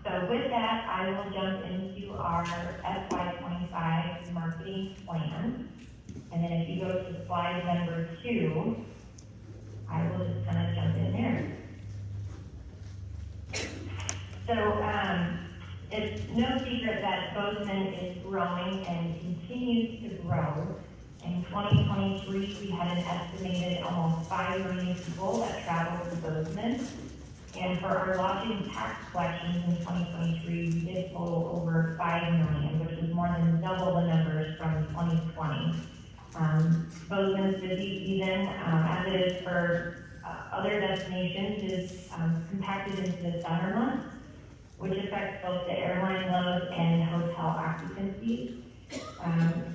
So with that, I will jump into our FY25 marketing plan. And then if you go to slide number 2, I will just kind of jump in there. So it's no secret that Bozeman is growing and continues to grow. In 2023, we had an estimated almost 5 million people that traveled to Bozeman. And for our lodging tax collections in 2023, we did total over 5 million, which was more than double the numbers from 2020. Bozeman's busy season, as it is for other destinations, is compacted into the summer months, which affects both the airline loads and hotel occupancy.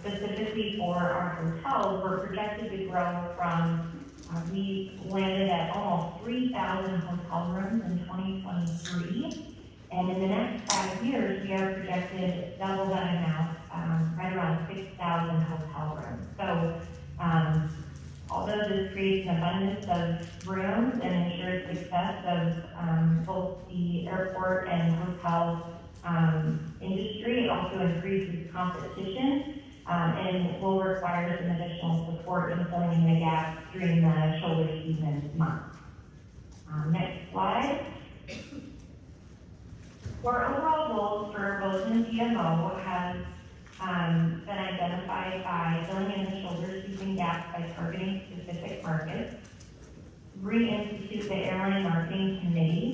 Specifically for our hotels, we're projected to grow from, we landed at almost 3,000 hotel rooms in 2023. And in the next 5 years, we are projected double that amount, right around 6,000 hotel rooms. So, although this creates an abundance of rooms and ensures success of both the airport and hotel industry, it also increases competition and will require some additional support in filling in the gaps during the shoulder season months. Next slide. Our overall goals for Bozeman DMO has been identified by filling in the shoulder season gaps by targeting specific markets, reinstitute the airline marketing committee,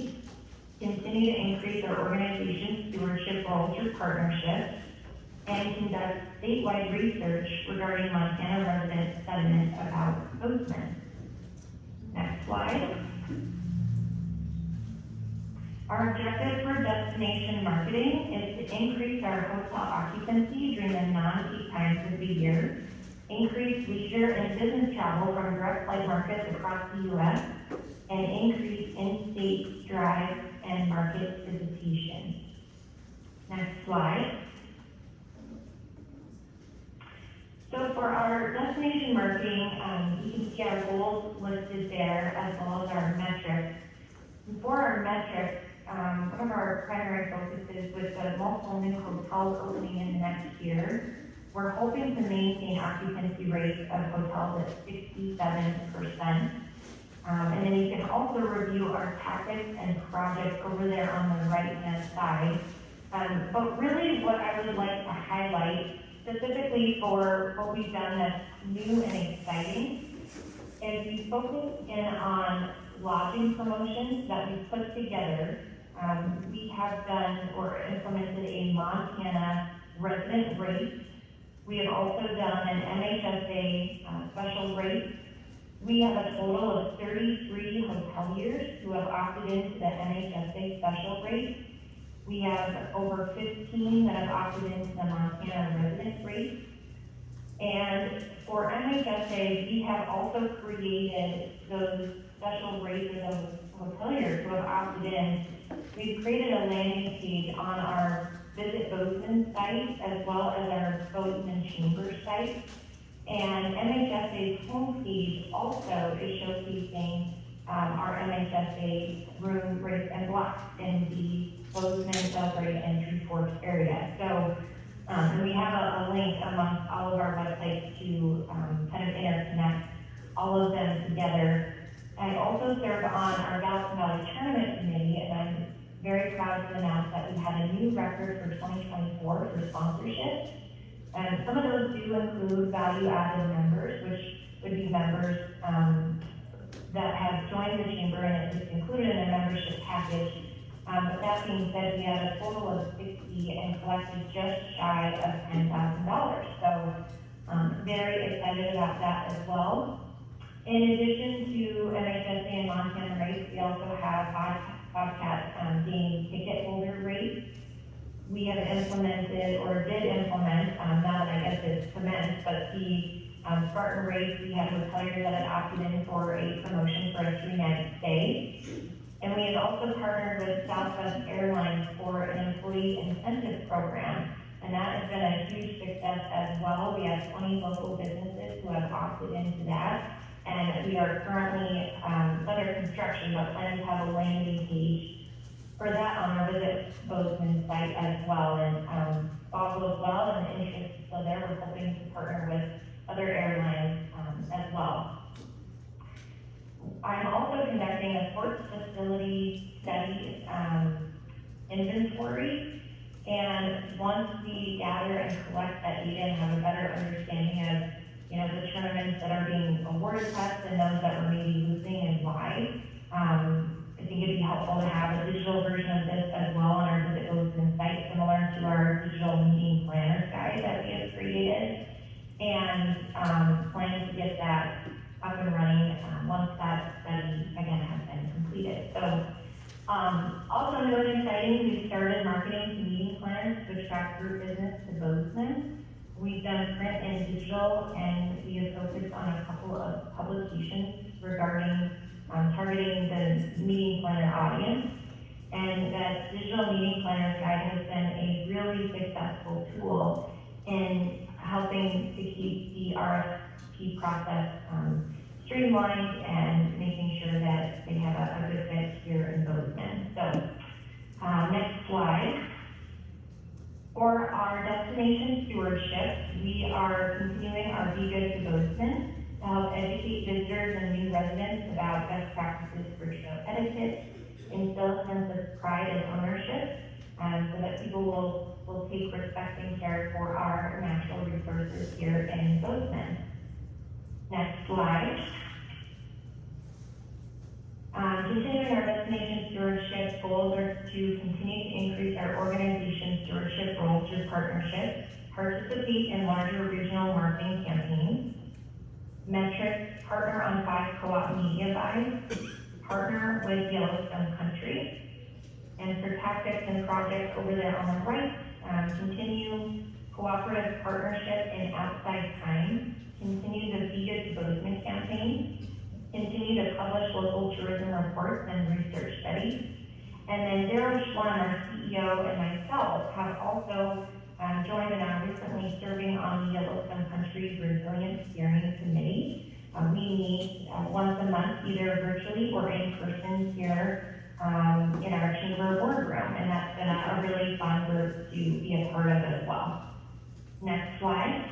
continue to increase our organization stewardship roles through partnerships, and conduct statewide research regarding Montana resident sentiment about Bozeman. Next slide. Our objective for destination marketing is to increase our hotel occupancy during the non-peak times of the year, increase leisure and business travel from direct flight markets across the U.S., and increase in-state drive and market visitation. Next slide. So for our destination marketing, you can see our goals listed there as well as our metrics. And for our metrics, one of our primary focuses with the multiple new hotels opening in the next year, we're hoping to maintain occupancy rates of hotels at 67%. And then you can also review our tactics and projects over there on the right-hand side. But really what I would like to highlight, specifically for what we've done that's new and exciting, is we focus in on lodging promotions that we put together. We have done or implemented a Montana resident rate. We have also done an MHSA special rate. We have a total of 33 hoteliers who have opted into the MHSA special rate. We have over 15 that have opted into the Montana resident rate. And for MHSA, we have also created those special rates for those hoteliers who have opted in. We've created a landing page on our Visit Bozeman site as well as our Bozeman Chamber site. And MHSA's home page also is showcasing our MHSA room rates and blocks in the Bozeman, Belgrade, and Tree Forks area. So, and we have a link amongst all of our websites to kind of interconnect all of them together. I also serve on our Gallatin Valley Tournament Committee, and I'm very proud to announce that we had a new record for 2024 for sponsorship. And some of those do include value-added members, which would be members that have joined the chamber and it's included in their membership package. But that being said, we had a total of 60 and collected just shy of $10,000. So very excited about that as well. In addition to MHSA and Montana rates, we also have Bobcat being ticket holder rates. We have implemented, or did implement, now that I guess it's commenced, but the Spartan race, we have hoteliers that had opted in for a promotion for a 3-night stay. And we have also partnered with Southwest Airlines for an employee incentive program. And that has been a huge success as well. We have 20 local businesses who have opted into that. And we are currently under construction, but plan to have a landing page for that on our Visit Bozeman site as well. And all goes well, and the interest is still there. We're hoping to partner with other airlines as well. I'm also conducting a sports facility study inventory. And once we gather and collect that data and have a better understanding of the tournaments that are being awarded to us and those that we're maybe losing and why, I think it'd be helpful to have a digital version of this as well on our Visit Bozeman site, similar to our digital meeting planners guide that we have created, and planning to get that up and running once that study, again, has been completed. So, also really exciting, we started marketing to meeting planners to attract group business to Bozeman. We've done print and digital, and we have focused on a couple of publications regarding targeting the meeting planner audience. And that digital meeting planner guide has been a really successful tool in helping to keep the RFP process streamlined and making sure that they have a good fit here in Bozeman. So, next slide. For our destination stewardship, we are continuing our Be Good to Bozeman to help educate visitors and new residents about best practices for trail etiquette, instill a sense of pride and ownership, so that people will take respect and care for our natural resources here in Bozeman. Next slide. Continuing our destination stewardship goals are to continue to increase our organization stewardship role through partnerships, participate in larger regional marketing campaigns, metrics, partner on 5 co-op media buys, partner with Yellowstone Country, and for tactics and projects over there on the right, continue cooperative partnership in outside time, continue the Be Good to Bozeman campaign, continue to publish local tourism reports and research studies. And then Daryl Schwan, our CEO, and myself have also joined and are recently serving on the Yellowstone Country Resilience Steering Committee. We meet once a month, either virtually or in person here in our chamber boardroom, and that's been a really fun group to be a part of as well. Next slide.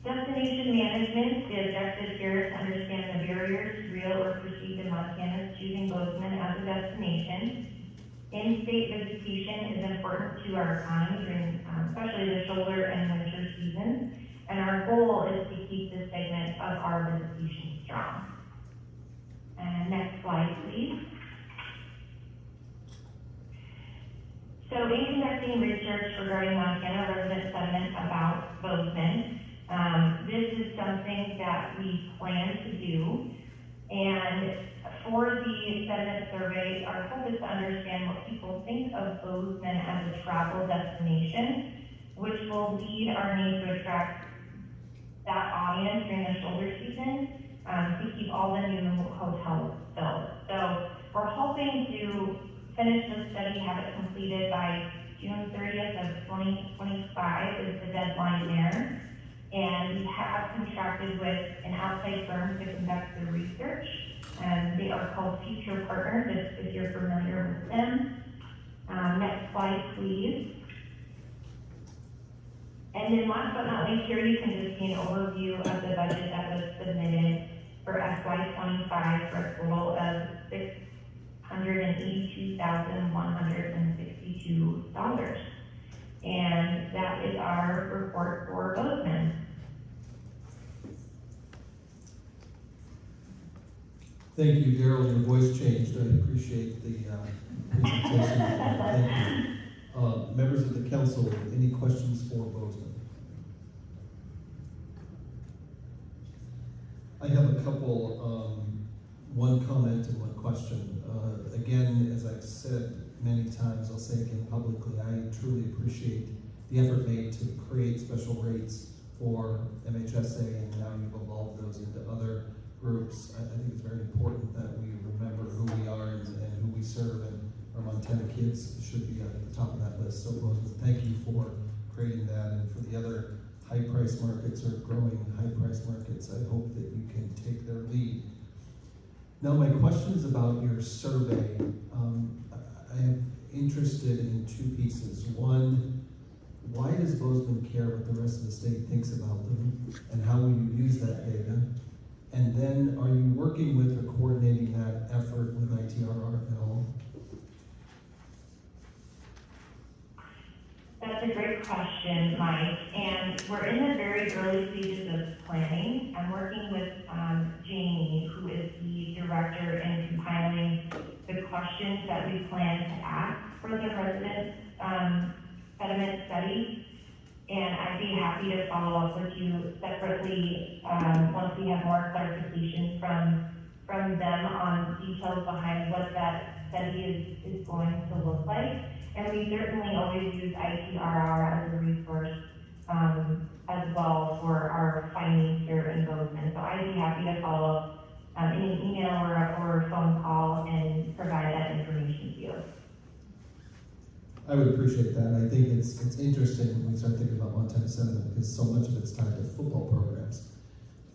Destination management, the objective here is to understand the barriers, real or perceived, in Montana's choosing Bozeman as a destination. In-state visitation is important to our economy during especially the shoulder and winter seasons, and our goal is to keep this segment of our visitation strong. And next slide, please. So in conducting research regarding Montana resident sentiment about Bozeman, this is something that we plan to do, and For the sentiment survey, our hope is to understand what people think of Bozeman as a travel destination, which will lead our need to attract that audience during the shoulder season to keep all the new hotels filled. So we're hoping to finish the study, have it completed by June 30th of 2025 is the deadline there. And we have contracted with an outside firm to conduct the research. They are called Future Partners, if you're familiar with them. Next slide, please. And then last but not least, here you can just see an overview of the budget that was submitted for FY25 for a total of $682,162. And that is our report for Bozeman. Thank you, Daryl. Your voice changed. I appreciate the presentation. Thank you. Members of the council, any questions for Bozeman? I have a couple, one comment and one question. Again, as I've said many times, I'll say again publicly, I truly appreciate the effort made to create special rates for MHSA, and now you've evolved those into other groups. I think it's very important that we remember who we are and who we serve, and our Montana kids should be at the top of that list. So thank you for creating that, and for the other high price markets or growing high price markets, I hope that you can take their lead. Now my question is about your survey. I am interested in two pieces. One, why does Bozeman care what the rest of the state thinks about them, and how will you use that data? And then, are you working with or coordinating that effort with ITRR at all? That's a great question, Mike. And we're in the very early stages of planning. I'm working with Jamie, who is the director, in compiling the questions that we plan to ask for the resident sentiment study. And I'd be happy to follow up with you separately once we have more clarification from them on details behind what that study is going to look like. And we certainly always use ITRR as a resource as well for our findings here in Bozeman. So I'd be happy to follow up in an email or a phone call and provide that information to you. I would appreciate that. I think it's interesting when we start thinking about Montana sentiment, because so much of it's tied to football programs.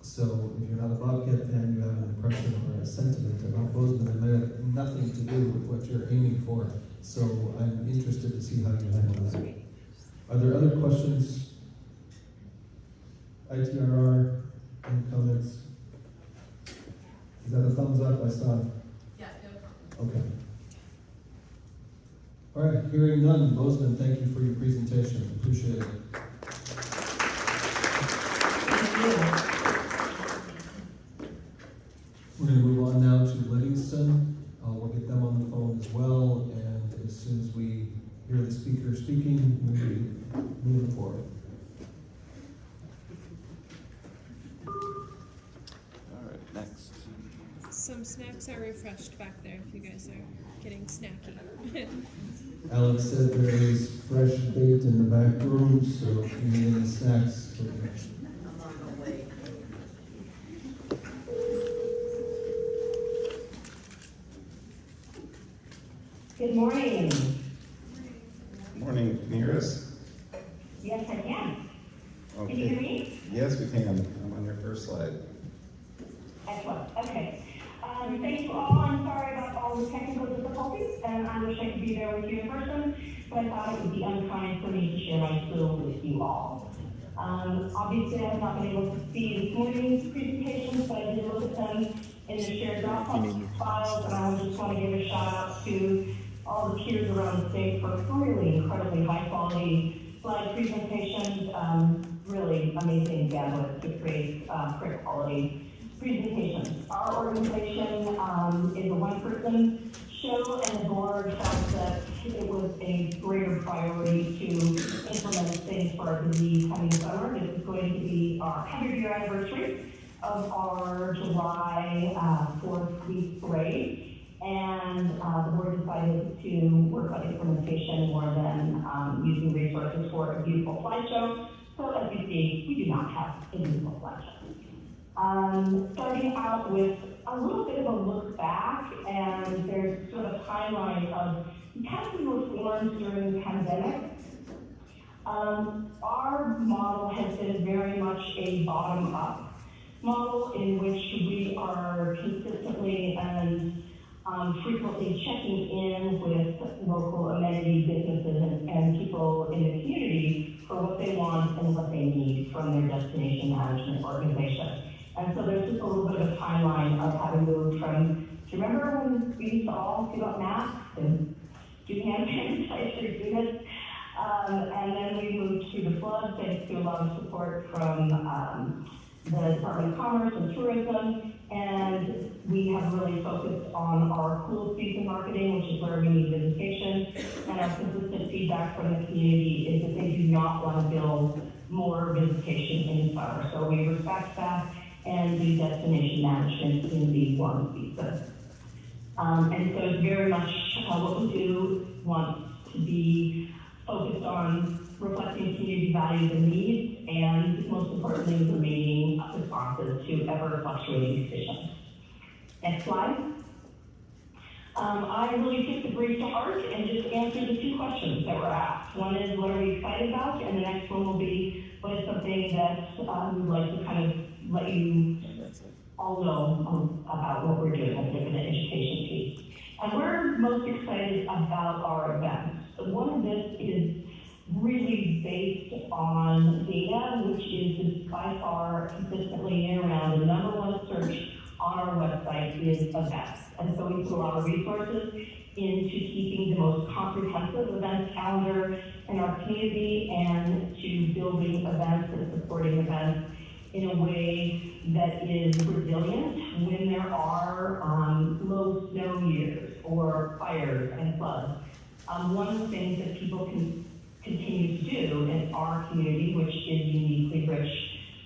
So if you're not a Bobcat fan, you have an impression or a sentiment about Bozeman that may have nothing to do with what you're aiming for. So I'm interested to see how you handle that. Are there other questions? ITRR, any comments? Is that a thumbs up? I saw. Yeah, no problem. Okay. All right, hearing none, Bozeman, thank you for your presentation. Appreciate it. We're going to move on now to Livingston. We'll get them on the phone as well, and as soon as we hear the speaker speaking, we'll be moving forward. All right, next. Some snacks are refreshed back there if you guys are getting snacky. Alex said there is fresh bait in the back room, so if you need any snacks, I'm on the way. Good morning. Morning, can you hear us? Yes, I can. Okay. Can you hear me? Yes, we can. I'm on your first slide. Excellent. Okay. Thank you all. I'm sorry about all the technical difficulties, and I wish I could be there with you in person, but I thought it would be unkind for me to share my screen with you all. Obviously, I have not been able to see this morning's presentations, but I did look at them in the shared Dropbox files, and I just want to give a shout out to all the peers around the state for really incredibly high quality slide presentations, really amazing bandwidth to create great quality presentations. Our organization is a one-person show, and the board felt that it was a greater priority to implement things for our busy coming summer. This is going to be our 100-year anniversary of our July 4th week parade, and the board decided to work on implementation more than using resources for a beautiful slideshow. So as you see, we do not have a beautiful slideshow. Starting out with a little bit of a look back, and there's sort of a timeline of because we were formed during the pandemic. Our model has been very much a bottom-up model in which we are consistently and frequently checking in with local amenity businesses and people in the community for what they want and what they need from their destination management organization. And so there's just a little bit of a timeline of having moved from, do you remember when we used to all do up masks and do hand sanitizer units? And then we moved through the flood thanks to a lot of support from the Department of Commerce and Tourism, and we have really focused on our cool season marketing, which is where we need visitation, and our consistent feedback from the community is that they do not want to build more visitation in summer. So we respect that and do destination management in the warm season. And so it's very much what we do want to be focused on reflecting community values and needs, and most importantly, remaining responsive to ever-fluctuating conditions. Next slide. I really took the brief to heart and just answered the two questions that were asked. One is, what are we excited about? And the next one will be, what is something that we'd like to kind of let you all know about what we're doing with the education piece. And we're most excited about our events. One of this is really based on data, which is by far consistently year-round. The number one search on our website is events. And so we put a lot of resources into keeping the most comprehensive events calendar in our community and to building events and supporting events in a way that is resilient when there are low snow years or fires and floods. One of the things that people can continue to do in our community, which is uniquely rich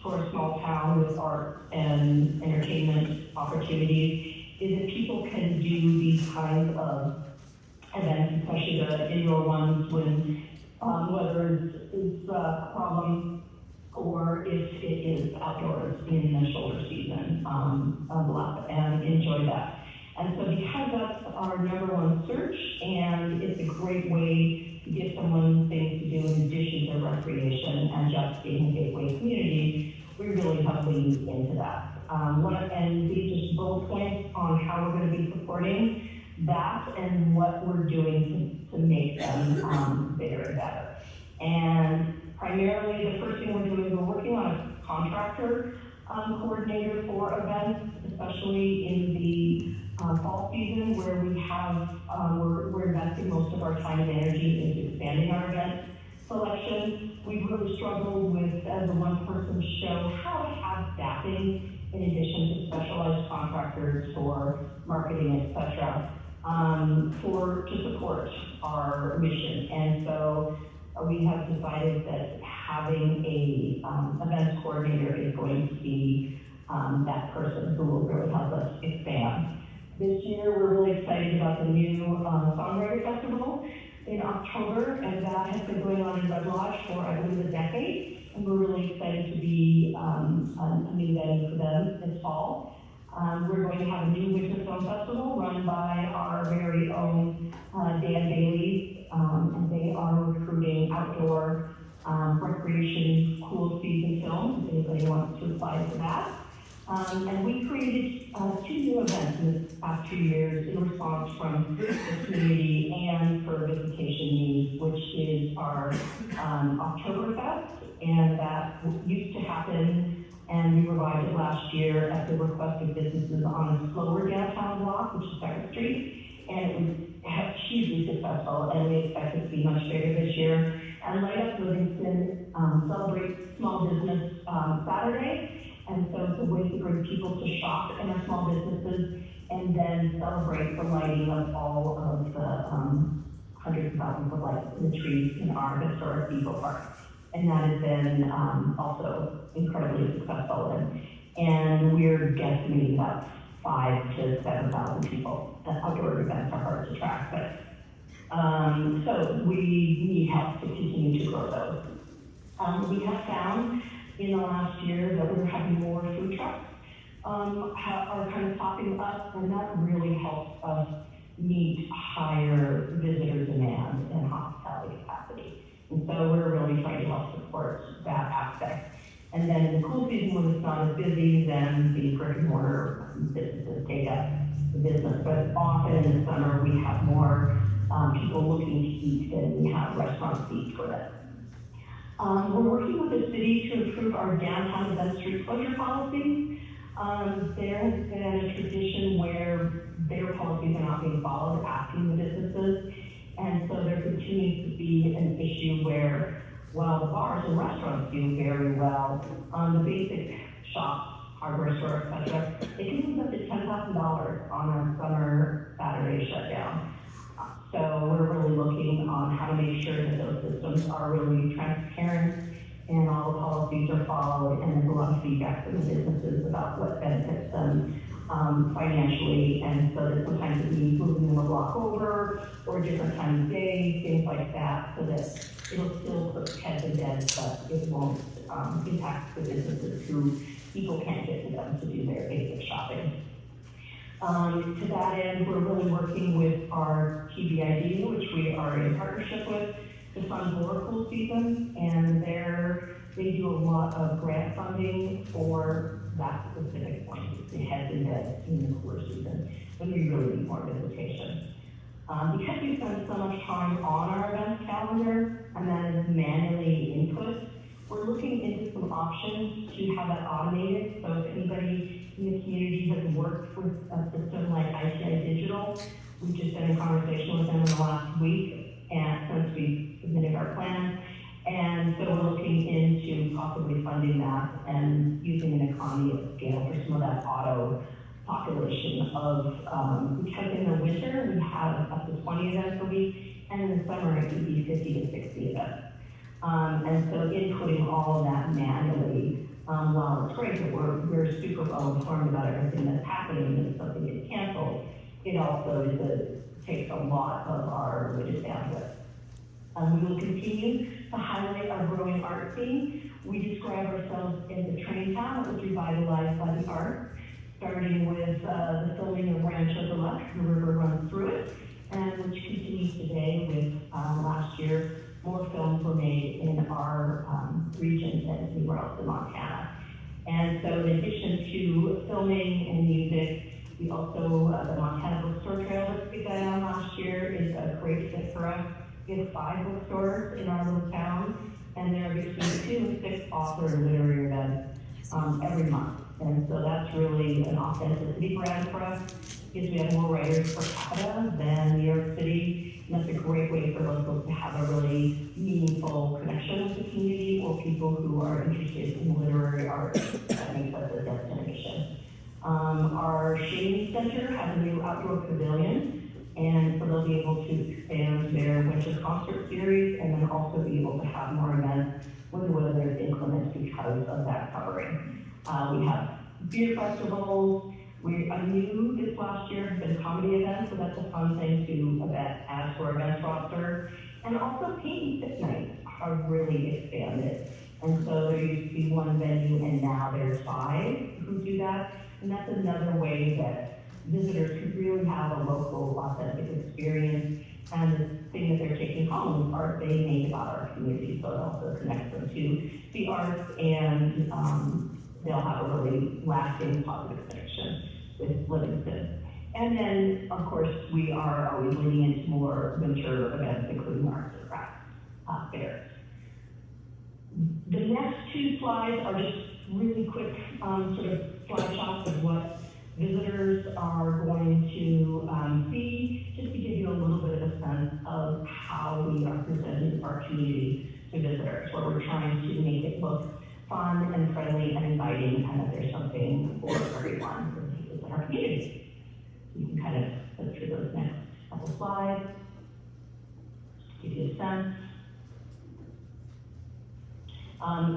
for a small town with art and entertainment opportunities, is that people can do these kinds of events, especially the indoor ones when weather is a problem, or if it is outdoors in the shoulder season, and enjoy that. And so because that's our number one search, and it's a great way to give someone things to do in addition to recreation and just being a gateway community, we really have leaned into that. And these are just bullet points on how we're going to be supporting that and what we're doing to make them bigger and better. And primarily, the first thing we're doing is we're working on a contractor coordinator for events, especially in the fall season, where we have we're investing most of our time and energy into expanding our event selection. We've really struggled with, as a one-person show, how to have staffing in addition to specialized contractors for marketing, etc., to support our mission. And so we have decided that having a events coordinator is going to be that person who will really help us expand. This year, we're really excited about the new Songwriter Festival in October, and that has been going on in Red Lodge for, I believe, a decade, and we're really excited to be a new venue for them this fall. We're going to have a new Winter Film Festival run by our very own Dan Bailey, and they are recruiting outdoor recreation, cool season films, if anybody wants to apply for that. And we created 2 new events in the past 2 years in response from the community and for visitation needs, which is our Oktoberfest, and that used to happen, and we revived it last year at the request of businesses on a slower downtown block, which is 2nd Street, and it was hugely successful, and we expect it to be much bigger this year. And Light Up Livingston celebrates Small Business Saturday, and so it's a way to bring people to shop in our small businesses and then celebrate the lighting of all of the hundreds of thousands of lights in the trees in our historic Depot Park. And that has been also incredibly successful. And and we're guesstimating about 5,000 to 7,000 people. The outdoor events are hard to track, but so we need help to continue to grow those. We have found in the last year that we're having more food trucks are kind of popping up, and that really helps us meet higher visitor demand and hospitality capacity. And so we're really trying to help support that aspect. And then in the cool season, when it's not as busy, then the brick and mortar businesses take up the business. But often in the summer, we have more people looking to eat than we have restaurants to eat for them. We're working with the city to improve our downtown event street closure policies. There has been a tradition where their policies are not being followed, asking the businesses. And so there continues to be an issue where, while the bars and restaurants do very well, the basic shops, hardware store, et cetera, it can lose up to $10,000 on a summer Saturday shutdown. So we're really looking on how to make sure that those systems are really transparent and all the policies are followed, and there's a lot of feedback from the businesses about what benefits them financially, and so that sometimes it means moving them a block over or different times of day, things like that, so that it'll still put heads in beds, but it won't impact the businesses who people can't get to them to do their basic shopping. To that end, we're really working with our TBID, which we are in partnership with, to fund more cool seasons, and they do a lot of grant funding for that specific point, the heads and beds in the cooler season, when we really need more visitation. Because we spend so much time on our events calendar, and that is manually input, we're looking into some options to have that automated. So if anybody in the community has worked with a system like ITI Digital, we've just been in conversation with them in the last week, and since we submitted our plan. And so we're looking into possibly funding that and using an economy of scale for some of that auto population of, because in the winter we have up to 20 events a week, and in the summer it could be 50 to 60 events. And so inputting all of that manually, while it's great that we're super well informed about everything that's happening and if something gets canceled, it also takes a lot of our limited bandwidth. We will continue to highlight our growing art scene. We describe ourselves as a train town that was revitalized by the arts, starting with the filming of Rancho Deluxe, the river runs through it, and which continues today with last year, more films were made in our region than anywhere else in Montana. And so in addition to filming and music, we also, the Montana Bookstore Trail that we got on last year is a great fit for us. We have 5 bookstores in our little town, and there are between 2 and 6 author and literary events every month. And so that's really an authenticity brand for us, because we have more writers per capita than New York City, and that's a great way for locals to have a really meaningful connection with the community or people who are interested in literary art. That makes us a destination. Our Shane Center has a new outdoor pavilion, and so they'll be able to expand their winter concert series and then also be able to have more events when the weather is inclement because of that covering. We have beer festivals. We are new this last year have been comedy events, so that's a fun thing to add to our events roster. And also paint and fit nights are really expanded. And so there used to be 1 venue and now there's 5 who do that. And that's another way that visitors could really have a local, authentic experience, and the thing that they're taking home is art they made about our community, so it also connects them to the arts, and they'll have a really lasting positive connection with Livingston. And then, of course, we are always leaning into more winter events, including arts and crafts fairs. The next 2 slides are just really quick sort of slide shots of what visitors are going to see, just to give you a little bit of a sense of how we are presenting our community to visitors, where we're trying to make it look fun and friendly and inviting, and that there's something for everyone within our community. You can kind of look through those next couple slides, give you a sense.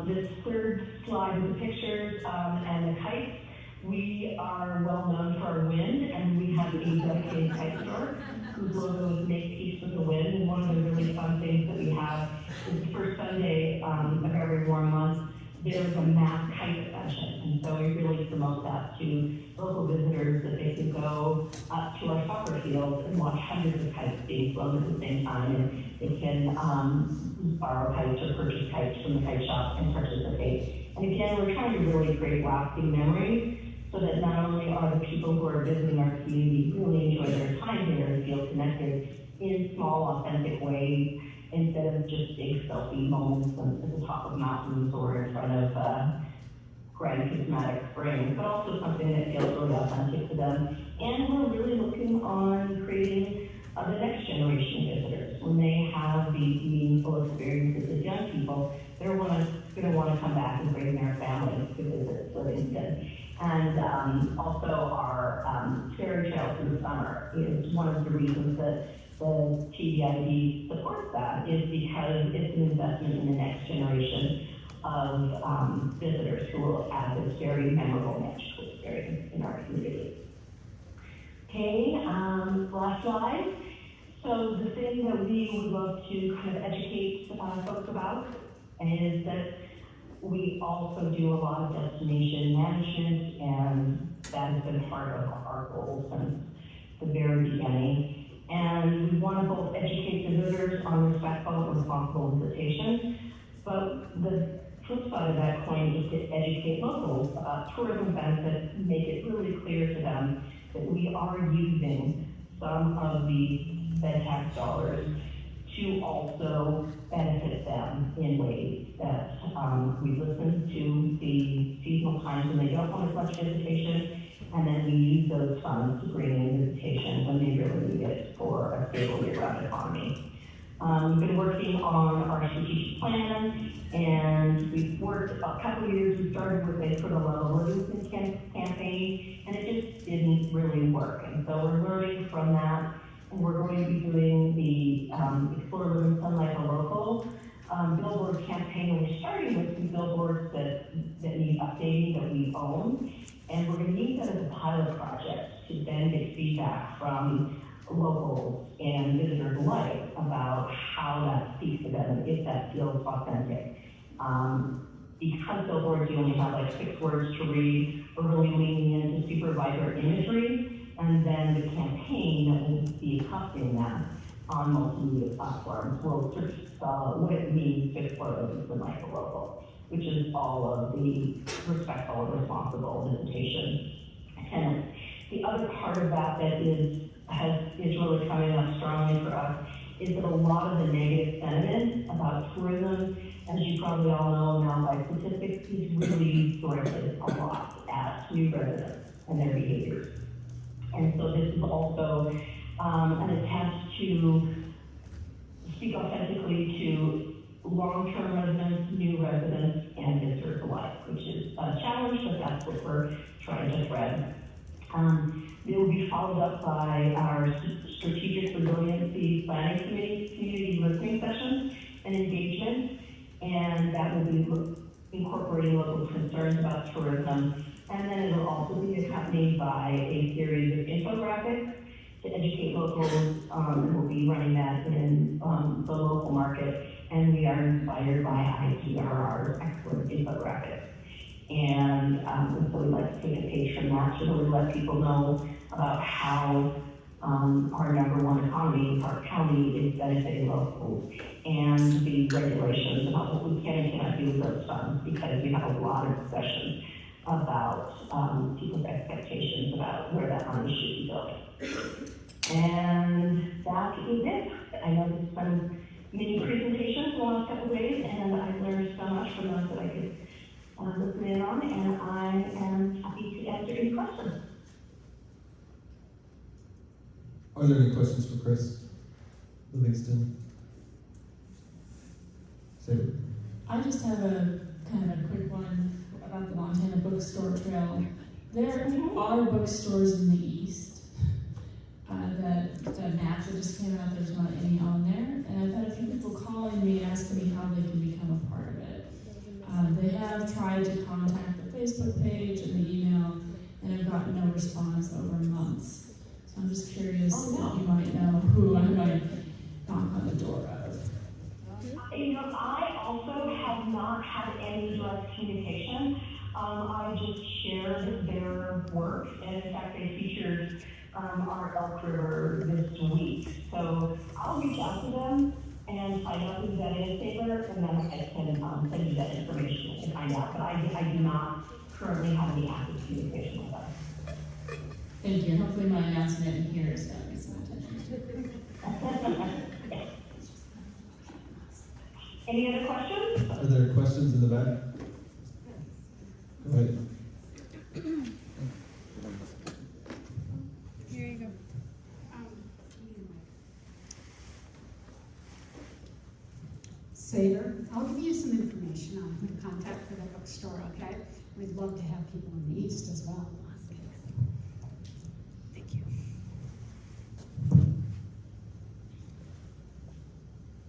This third slide with the pictures and the kites, we are well known for our wind, and we have a dedicated kite store whose logo is Make Peace with the Wind. And one of the really fun things that we have is the first Sunday of every warm month, there's a mass kite session. And so we really promote that to local visitors, that they can go up to our soccer field and watch hundreds of kites being flown at the same time. And they can borrow kites or purchase kites from the kite shop and participate. And again, we're trying to really create lasting memories so that not only are the people who are visiting our community really enjoy their time here and feel connected in small, authentic ways, instead of just big selfie moments at the top of mountains or in front of grand charismatic springs, but also something that feels really authentic to them. And we're really looking on creating the next generation of visitors. When they have these meaningful experiences as young people, they're going to want to come back and bring their families to visit Livingston. And also our ferry trail through the summer is one of the reasons that the TDID supports that, is because it's an investment in the next generation of visitors who will add this very memorable magical experience in our community. Okay, last slide. So the thing that we would love to kind of educate folks about is that we also do a lot of destination management, and that has been part of our goals since the very beginning. And we want to both educate visitors on respectful and responsible visitation, but the flip side of that coin is to educate locals about tourism benefits, make it really clear to them that we are using some of the Fed tax dollars to also benefit them in ways that we listen to the seasonal times when they don't want as much visitation, and then we use those funds to bring in visitation when they really need it for a stable year-round economy. We've been working on our strategic plan, and we've worked a couple of years. We started with a sort of a Livingston campaign, and it just didn't really work. And so we're learning from that, and we're going to be doing the Explore Livingston Like a Local billboard campaign. And we're starting with some billboards that need updating that we own, and we're going to use that as a pilot project to then get feedback from locals and visitors alike about how that speaks to them, if that feels authentic. Because billboards, you only have like 6 words to read, we're really leaning into super vibrant imagery, and then the campaign that will be accompanying that on multimedia platforms will sort of what it means to explore Livingston like a local, which is all of the respectful and responsible visitation tenets. The other part of that that is really coming up strongly for us is that a lot of the negative sentiment about tourism, as you probably all know now by statistics, is really directed a lot at new residents and their behaviors. And so this is also an attempt to speak authentically to long-term residents, new residents, and visitors alike, which is a challenge, but that's what we're trying to thread. It will be followed up by our Strategic Resiliency Planning Community listening sessions and engagement, and that will be incorporating local concerns about tourism. And then it will also be accompanied by a series of infographics to educate locals, and we'll be running that in the local market. And we are inspired by ITRR's excellent infographics. And so we'd like to take a page from that to really let people know about how our #1 economy, our county, is benefiting locals, and the regulations about what we can and cannot do with those funds, because we have a lot of discussions about people's expectations about where that money should be going. And that is it. I know there's been many presentations the last couple of days, and I've learned so much from those that I could listen in on, and I am happy to answer any questions. Are there any questions for Chris Livingston? Sarah? I just have a kind of a quick one about the Montana Bookstore Trail. There are bookstores in the east. The map that just came out, there's not any on there. And I've had a few people calling me asking me how they can become a part of it. have tried to contact the Facebook page and the email, and have gotten no response over months. So I'm just curious if you might know who I might knock on the door of. You know, I also have not had any direct communication. I just shared their work, and in fact, they featured our Elk River this week. So I'll reach out to them and find out who that is, Taylor, and then I can send you that information to find out. But I do not currently have any active communication with them. Thank you. Hopefully my announcement in here is going to get some attention. Any other questions? Are there questions in the back? Go ahead. Here you go. Saber, I'll give you some information on the contact for the bookstore, okay? We'd love to have people in the East as well. Thank you.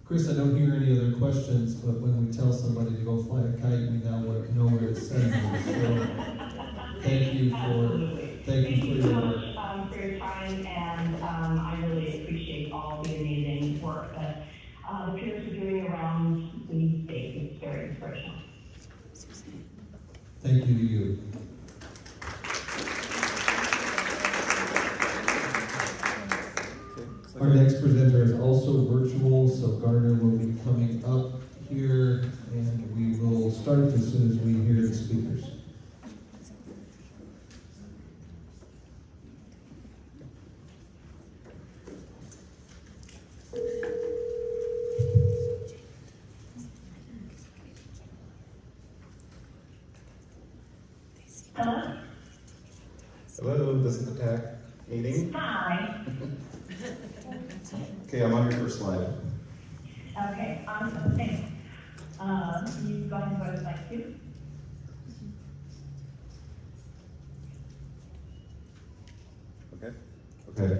Chris, I don't hear any other questions, but when we tell somebody to go fly a kite, we now know where to send them. So thank you for your so work. much for your time, and I really appreciate all the amazing work that the peers are doing around the state. It's very inspirational. Thank you to you. Our next presenter is also virtual, so Gardner will be coming up here, and we will start as soon as we hear the speakers. Hello? Hello, this is the TAC meeting. Hi. Okay, I'm on your first slide. Okay, awesome, thanks. You go ahead and go to slide 2. Okay. Okay.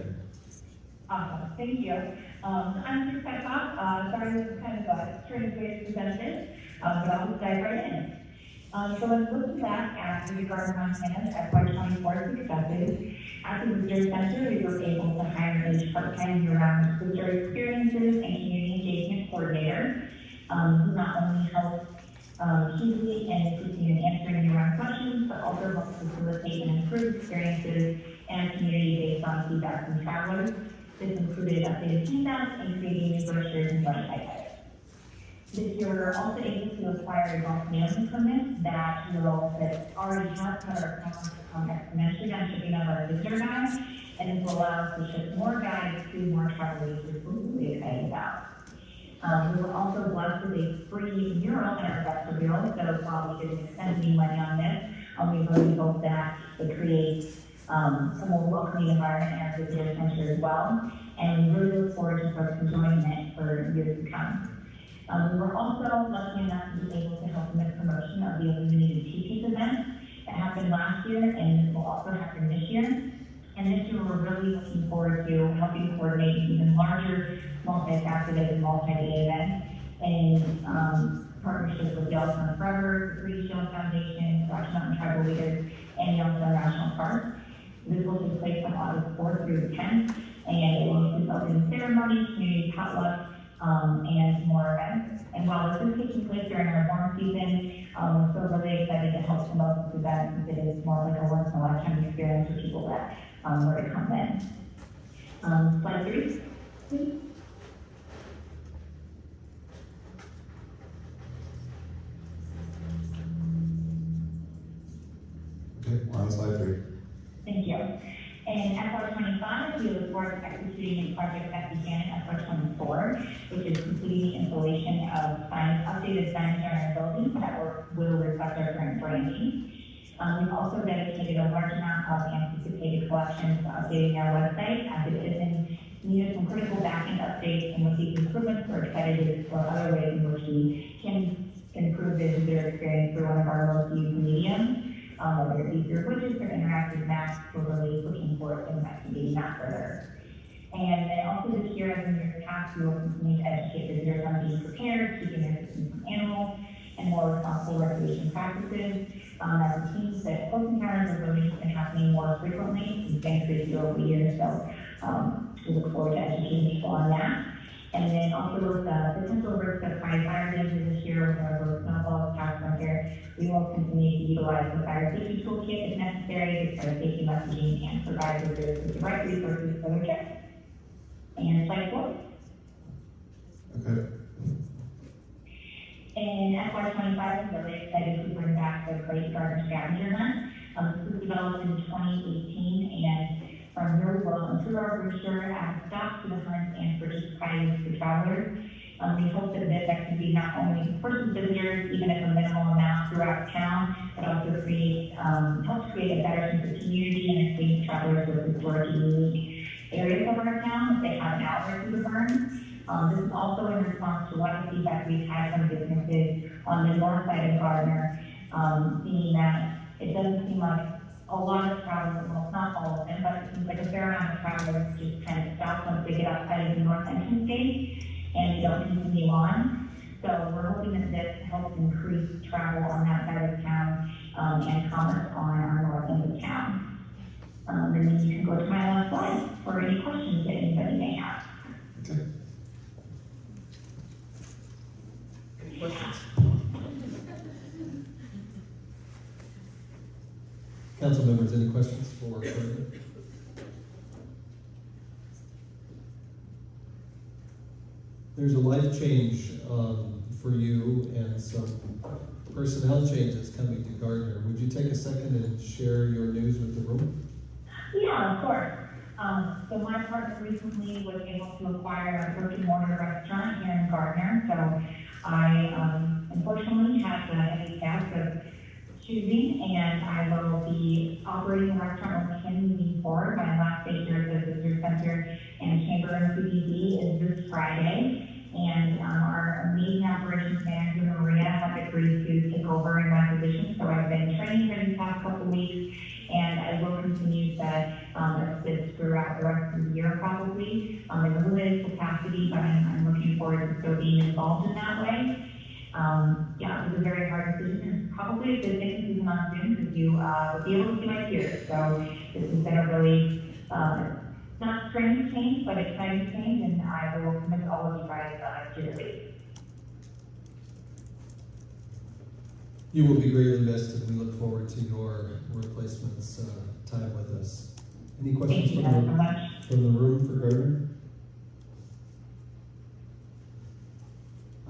Awesome, thank you. I'm Chris Petkoff. Sorry, this is kind of a strange way to present this, but I'll just dive right in. So let's look back at the Garden Montana FY24 successes. At the Visitor Center, we were able to hire a part-time year-round visitor experiences and community engagement coordinator, who not only helps easily and assisting in answering year-round questions, but also helps facilitate and improve experiences and community based on feedback from travelers. This included updated feedback and creating new brochures and website edits. This year, we're also able to acquire a bulk mailing permit that already has cut our costs exponentially on shipping of our visitor guides, and this will allow us to ship more guides to more travelers, which we're really excited about. We were also blessed with a free mural in our vestibule, so while we didn't spend any money on this, we really hope that it creates a more welcoming environment in our visitor center as well, and we really look forward to folks enjoying it for years to come. We were also lucky enough to be able to help in the promotion of the Illuminated Teachers event that happened last year, and this will also happen this year. And this year, we're really looking forward to helping coordinate an even larger, multifaceted and multi-day event in partnership with Yellowstone Forever, the British Shield Foundation, Rocky Mountain Tribal Leaders, and Yellowstone National Park. This will take place on August 4th through the 10th, and it will include opening ceremony, community potluck, and more events. And while this is taking place during our warm season, we're still really excited to help promote this event, since it is more like a once-in-a-lifetime experience for people that were to come in. Slide 3, please. Okay, we're on slide 3. Thank you. In FY25, we look forward to executing a project that began in FY24, which is completing the installation of updated signage on our buildings that will reflect our current branding. We've also dedicated a large amount of anticipated collections to updating our website, as it is in need of some critical backend updates, and with these improvements, we're excited to explore other ways in which we can improve the visitor experience through one of our most used mediums. Whether it be through widgets or interactive maps, we're really looking forward to investigating that further. And then also this year, as in years past, we will continue to educate visitors on being prepared, keeping their systems from animals, and more responsible recreation practices. As a team, that close encounters have really just been happening more frequently. It's been increased over the years, so we look forward to educating people on that. And then also with the potential risks of high fire dangers this year, with our road snowballs, tax here, we will continue to utilize the fire safety toolkit if necessary, to fire safety messaging, and provide visitors with the right resources for their trip. And slide 4. Okay. In FY25, I'm really excited to bring back the Great Garden Scavenger Hunt. This was developed in 2018, and from here we will improve our brochure, add stops to the hunt, and purchase prizes for travelers. We hope that this activity not only disperses visitors, even if a minimal amount throughout town, but also helps create a better sense of community and acquaint travelers with historically unique areas of our town that they haven't outlet to the burn. This is also in response to a lot of feedback we've had from businesses on the north side of Gardner, seeing that it doesn't seem like a lot of travelers, well, not all of them, but it seems like a fair amount of travelers just kind of stop once they get outside of the north entrance gate and they don't continue on. So we're hoping that this helps increase travel on that side of town and commerce on our north end of town. And then you can go to my last slide for any questions that anybody may have. Okay. Any questions? Council members, any questions for Gardner? There's a life change for you and some personnel changes coming to Gardner. Would you take a second and share your news with the room? Yeah, of course. So my partner recently was able to acquire a brick-and-mortar restaurant here in Gardner. So I unfortunately had the heavy task of choosing, and I will be operating the restaurant with him moving forward. My last day here at the Visitor Center and Chamber and CBD is this Friday. And our amazing operations manager, Maria, has agreed to take over in my position. So I've been training her these past couple weeks, and I will continue to assist throughout the rest of the year probably. In a limited capacity, but I'm looking forward to still being involved in that way. Yeah, it was a very hard decision, and probably a good thing this is on Zoom because you will be able to see my peers. So this has been a really not strange change, but exciting change, and I will commit all of you guys dearly. You will be greatly missed, and we look forward to your replacement's time with us. Any questions from the room for Gardner?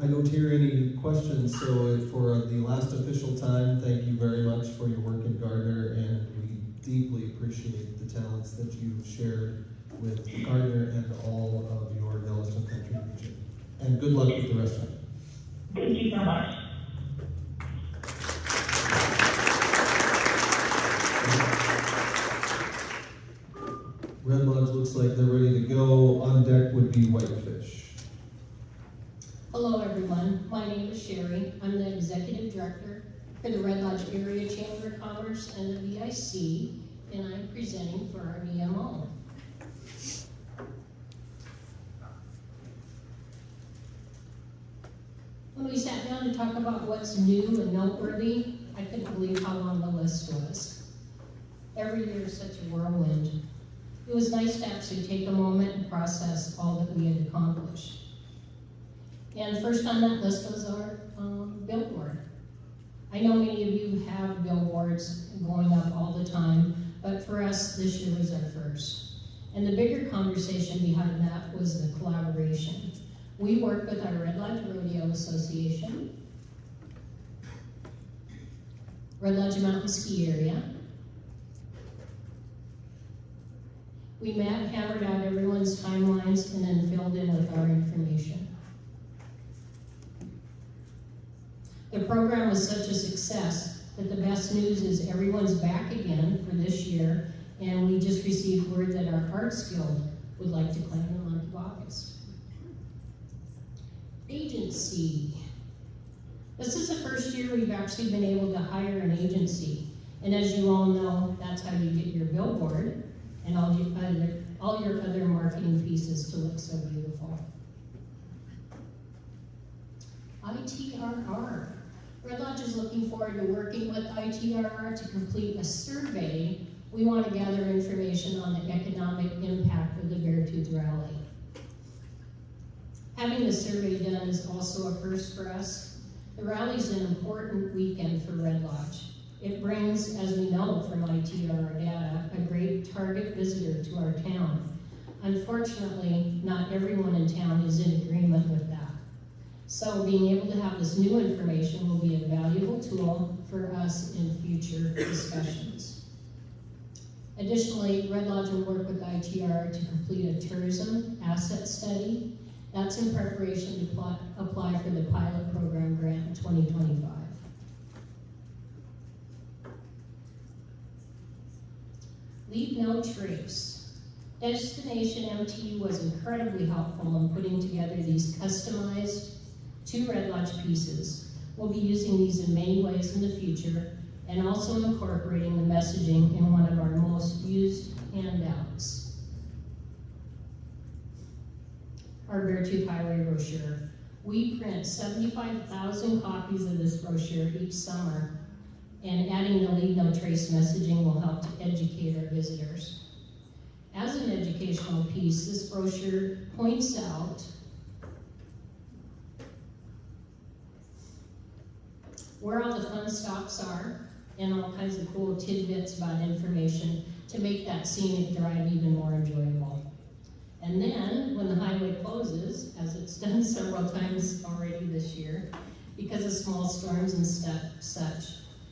I don't hear any questions, so for the last official time, thank you very much for your work in Gardner, and we deeply appreciate the talents that you've shared with Gardner and all of your Yellowstone Country region. And good luck with the restaurant. Thank you so much. Red Lodge looks like they're ready to go. On deck would be Whitefish. Hello everyone, my name is Sherry. I'm the Executive Director for the Red Lodge Area Chamber of Commerce and the VIC, and I'm presenting for our DMO. When we sat down to talk about what's new and noteworthy, I couldn't believe how long the list was. Every year is such a whirlwind. It was nice to actually take a moment and process all that we had accomplished. And first on that list was our billboard. I know many of you have billboards going up all the time, but for us, this year was our first. And the bigger conversation behind that was the collaboration. We worked with our Red Lodge Rodeo Association, Red Lodge Mountain Ski Area. We met, hammered out everyone's timelines, and then filled in with our information. The program was such a success that the best news is everyone's back again for this year, and we just received word that our Arts Guild would like to claim the month of August. Agency. This is the first year we've actually been able to hire an agency, and as you all know, that's how you get your billboard and all your other marketing pieces to look so beautiful. ITRR. Red Lodge is looking forward to working with ITRR to complete a survey. We want to gather information on the economic impact of the Beartooth Rally. Having the survey done is also a first for us. The rally is an important weekend for Red Lodge. It brings, as we know from ITRR data, a great target visitor to our town. Unfortunately, not everyone in town is in agreement with that. So being able to have this new information will be a valuable tool for us in future discussions. Additionally, Red Lodge will work with ITR to complete a tourism asset study. That's in preparation to apply for the pilot program grant in 2025. Leave no trace. Destination MT was incredibly helpful in putting together these customized 2 Red Lodge pieces. We'll be using these in many ways in the future and also incorporating the messaging in one of our most used handouts. Our Beartooth Highway brochure. We print 75,000 copies of this brochure each summer, and adding the Leave No Trace messaging will help to educate our visitors. As an educational piece, this brochure points out where all the fun stops are and all kinds of cool tidbits about information to make that scenic drive even more enjoyable. And then, when the highway closes, as it's done several times already this year, because of small storms and such,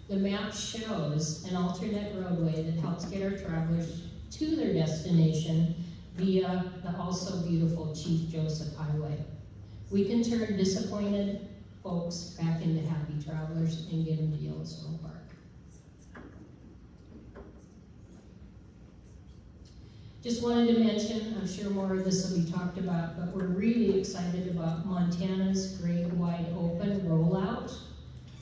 the map shows an alternate roadway that helps get our travelers to their destination via the also beautiful Chief Joseph Highway. We can turn disappointed folks back into happy travelers and get them to Yellowstone Park. Just wanted to mention, I'm sure more of this will be talked about, but we're really excited about Montana's Great Wide Open rollout.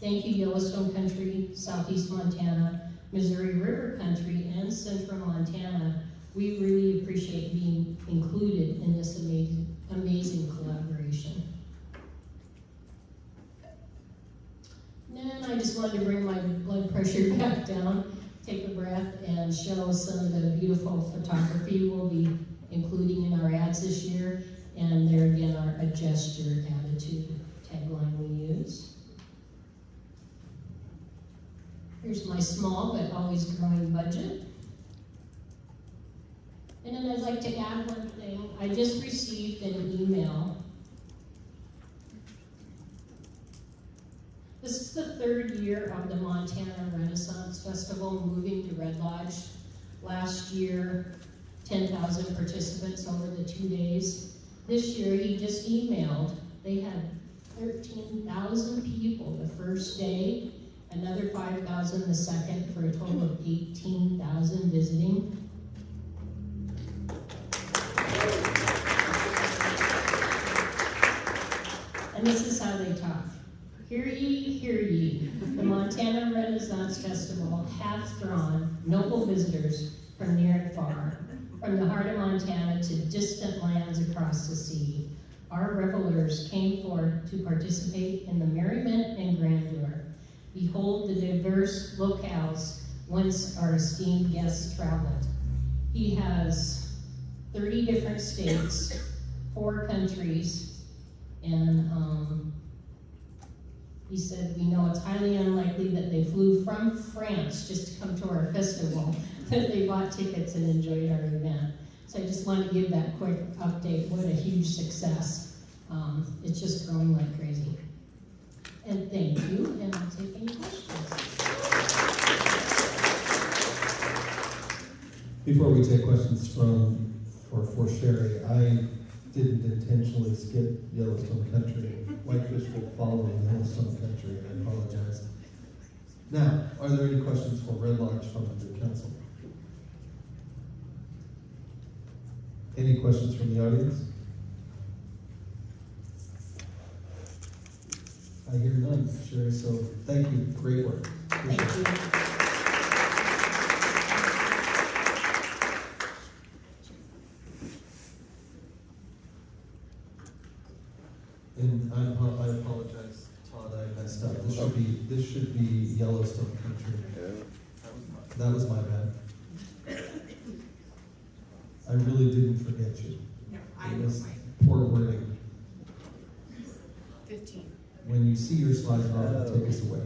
Thank you, Yellowstone Country, Southeast Montana, Missouri River Country, and Central Montana. We really appreciate being included in this amazing collaboration. And then I just wanted to bring my blood pressure back down, take a breath, and show some of the beautiful photography we'll be including in our ads this year. And there again, our A Gesture Attitude tagline we use. Here's my small but always growing budget. And then I'd like to add one thing. I just received an email. This is the 3rd year of the Montana Renaissance Festival moving to Red Lodge. Last year, 10,000 participants over the 2 days. This year, he just emailed, they had 13,000 people the first day, another 5,000 the second, for a total of 18,000 visiting. And this is how they talk. Hear ye, the Montana Renaissance Festival hath drawn noble visitors from near and far, from the heart of Montana to distant lands across the sea. Our revelers came forth to participate in the merriment and grandeur. Behold the diverse locales whence our esteemed guests traveled. He has 30 different states, 4 countries, and he said, we know it's highly unlikely that they flew from France just to come to our festival, that they bought tickets and enjoyed our event. So I just wanted to give that quick update. What a huge success. It's just growing like crazy. And thank you, and I'll take any questions. Before we take questions for Sherry, I didn't intentionally skip Yellowstone Country. Whitefish will follow Yellowstone Country. I apologize. Now, are there any questions for Red Lodge from the council? Any questions from the audience? I hear none, Sherry, so thank you. Great work. Thank you. And I apologize, Todd, I messed up. This Yellowstone country. That was my bad. I really didn't forget you. No, I It know was my poor wording. 15. When you see your slide, Bob, take us away.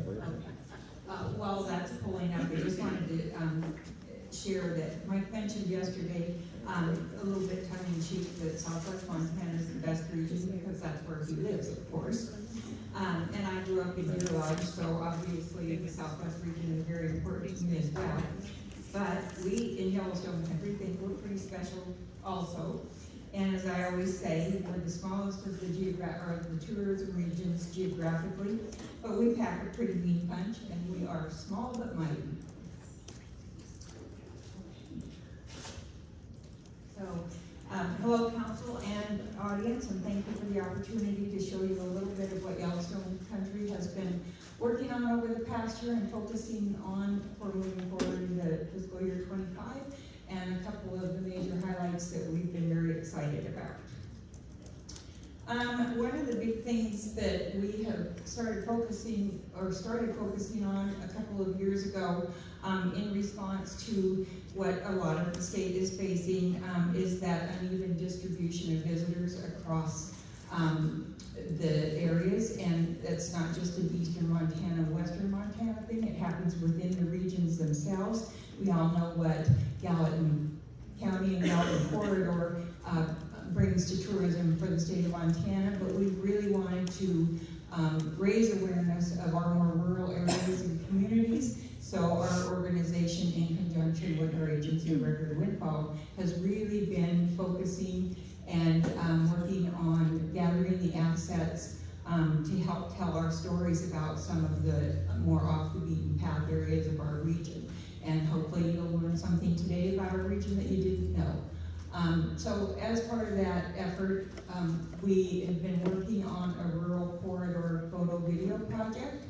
While that's pulling up, I just wanted to share that Mike mentioned yesterday, a little bit tongue-in-cheek, that Southwest Montana is the best region because that's where he lives, of course. And I grew up in Deer Lodge, so obviously the Southwest region is very important to me as well. But we in Yellowstone country think we're pretty special also. And as I always say, we're the smallest of the tourism regions geographically, but we pack a pretty mean punch, and we are small but mighty. So, hello council and audience, and thank you for the opportunity to show you a little bit of what Yellowstone country has been working on over the past year and focusing on for moving forward into fiscal year 25. And a couple of the major highlights that we've been very excited about. One of the big things that we have started focusing on a couple of years ago in response to what a lot of the state is facing is that uneven distribution of visitors across the areas, and it's not just an eastern Montana, western Montana thing, it happens within the regions themselves. We all know what Gallatin County and Gallatin Corridor brings to tourism for the state of Montana, but we really wanted to raise awareness of our more rural areas and communities. So our organization, in conjunction with our agency, Record Windfall, has really been focusing and working on gathering the assets to help tell our stories about some of the more off the beaten path areas of our region. And hopefully you'll learn something today about our region that you didn't know. So as part of that effort, we have been working on a rural corridor photo video project.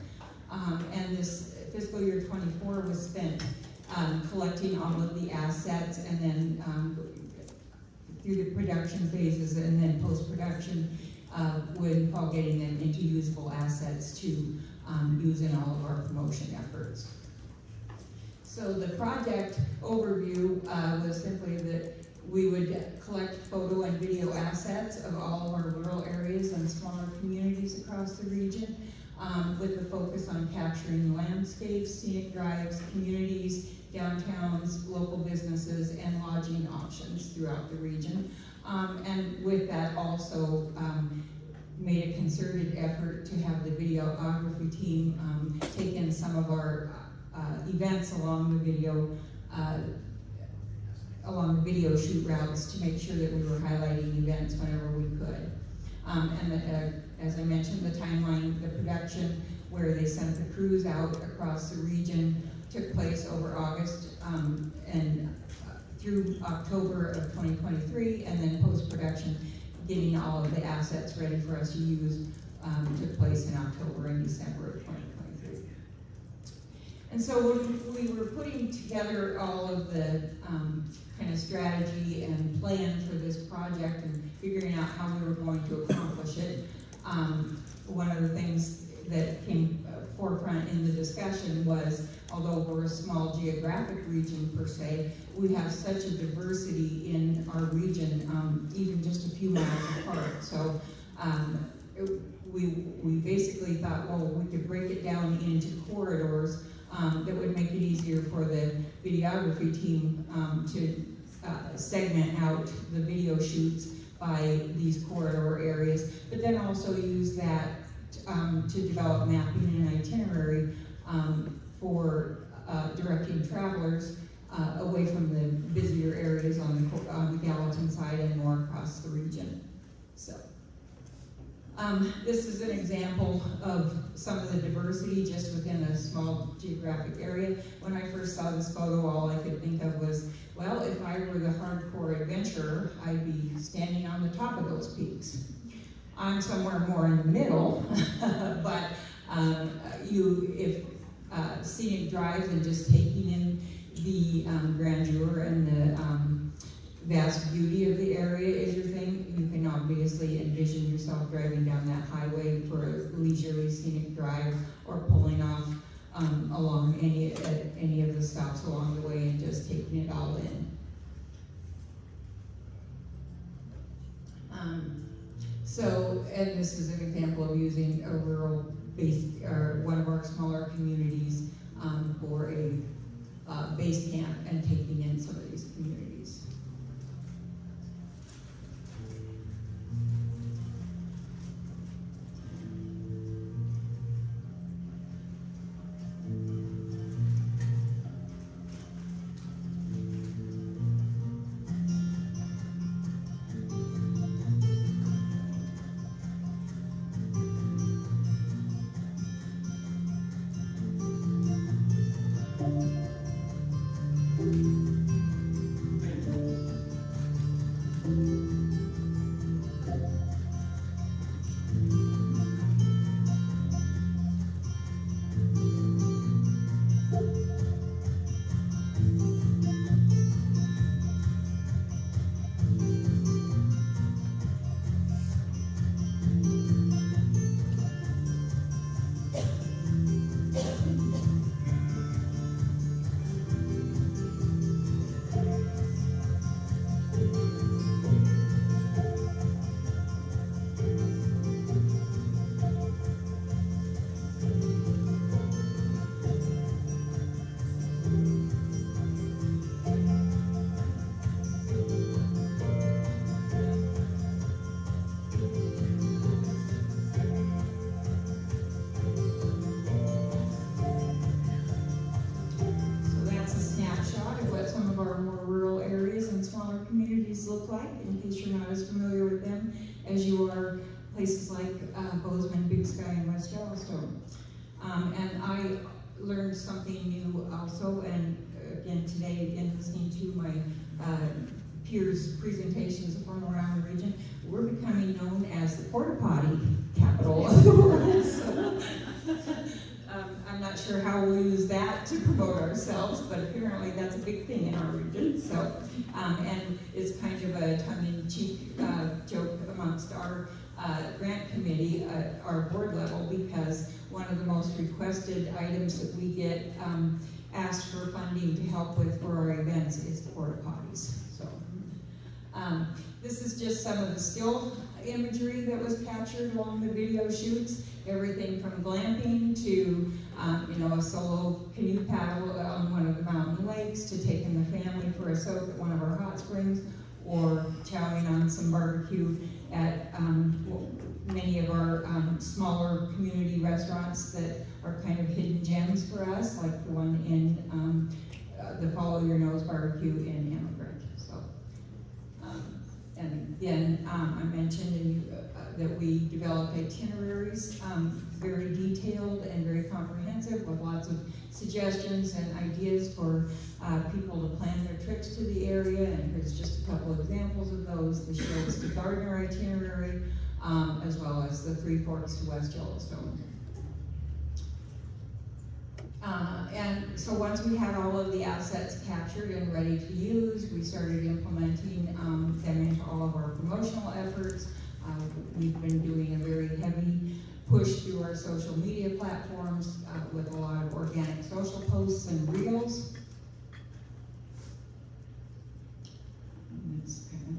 And this fiscal year 24 was spent collecting all of the assets and then through the production phases and then post-production with all getting them into usable assets to use in all of our promotion efforts. So the project overview was simply that we would collect photo and video assets of all of our rural areas and smaller communities across the region with a focus on capturing landscapes, scenic drives, communities, downtowns, local businesses, and lodging options throughout the region. And with that also made a concerted effort to have the videography team take in some of our events along the video shoot routes to make sure that we were highlighting events whenever we could. And as I mentioned, the timeline, the production where they sent the crews out across the region took place over August and through October of 2023, and then post-production, getting all of the assets ready for us to use, took place in October and December of 2023. And so when we were putting together all of the kind of strategy and plan for this project and figuring out how we were going to accomplish it, one of the things that came forefront in the discussion was, although we're a small geographic region per se, we have such a diversity in our region, even just a few miles apart. So we basically thought, well, we could break it down into corridors that would make it easier for the videography team to segment out the video shoots by these corridor areas, but then also use that to develop mapping and itinerary for directing travelers away from the busier areas on the Gallatin side and more across the region. So this is an example of some of the diversity just within a small geographic area. When I first saw this photo, all I could think of was, well, if I were the hardcore adventurer, I'd be standing on the top of those peaks. I'm somewhere more in the middle, but if scenic drives and just taking in the grandeur and the vast beauty of the area is your thing, you can obviously envision yourself driving down that highway for a leisurely scenic drive or pulling off along any of the stops along the way and just taking it all in. So, and this is an example of using a rural base, or one of our smaller communities for a base camp and taking in some of these communities. Look like, in case you're not as familiar with them as you are places like Bozeman, Big Sky, and West Yellowstone. And I learned something new also, and again today, in listening to my peers' presentations from around the region, we're becoming known as the porta potty capital of the world. So, I'm not sure how we'll use that to promote ourselves, but apparently that's a big thing in our region. So, and it's kind of a tongue-in-cheek joke amongst our grant committee at our board level, because one of the most requested items that we get asked for funding to help with for our events is porta potties. So, this is just some of the still imagery that was captured along the video shoots. Everything from glamping to, a solo canoe paddle on one of the mountain lakes, to taking the family for a soak at one of our hot springs, or chowing on some barbecue at many of our smaller community restaurants that are kind of hidden gems for us, like the one in the Follow Your Nose Barbecue in Immigrant. So, and again, I mentioned that we develop itineraries, very detailed and very comprehensive, with lots of suggestions and ideas for people to plan their trips to the area. And here's just a couple of examples of those: the Shields to Gardner itinerary, as well as the Three Forks to West Yellowstone. And so once we had all of the assets captured and ready to use, we started implementing them into all of our promotional efforts. We've been doing a very heavy push through our social media platforms with a lot of organic social posts and reels. And it's kind of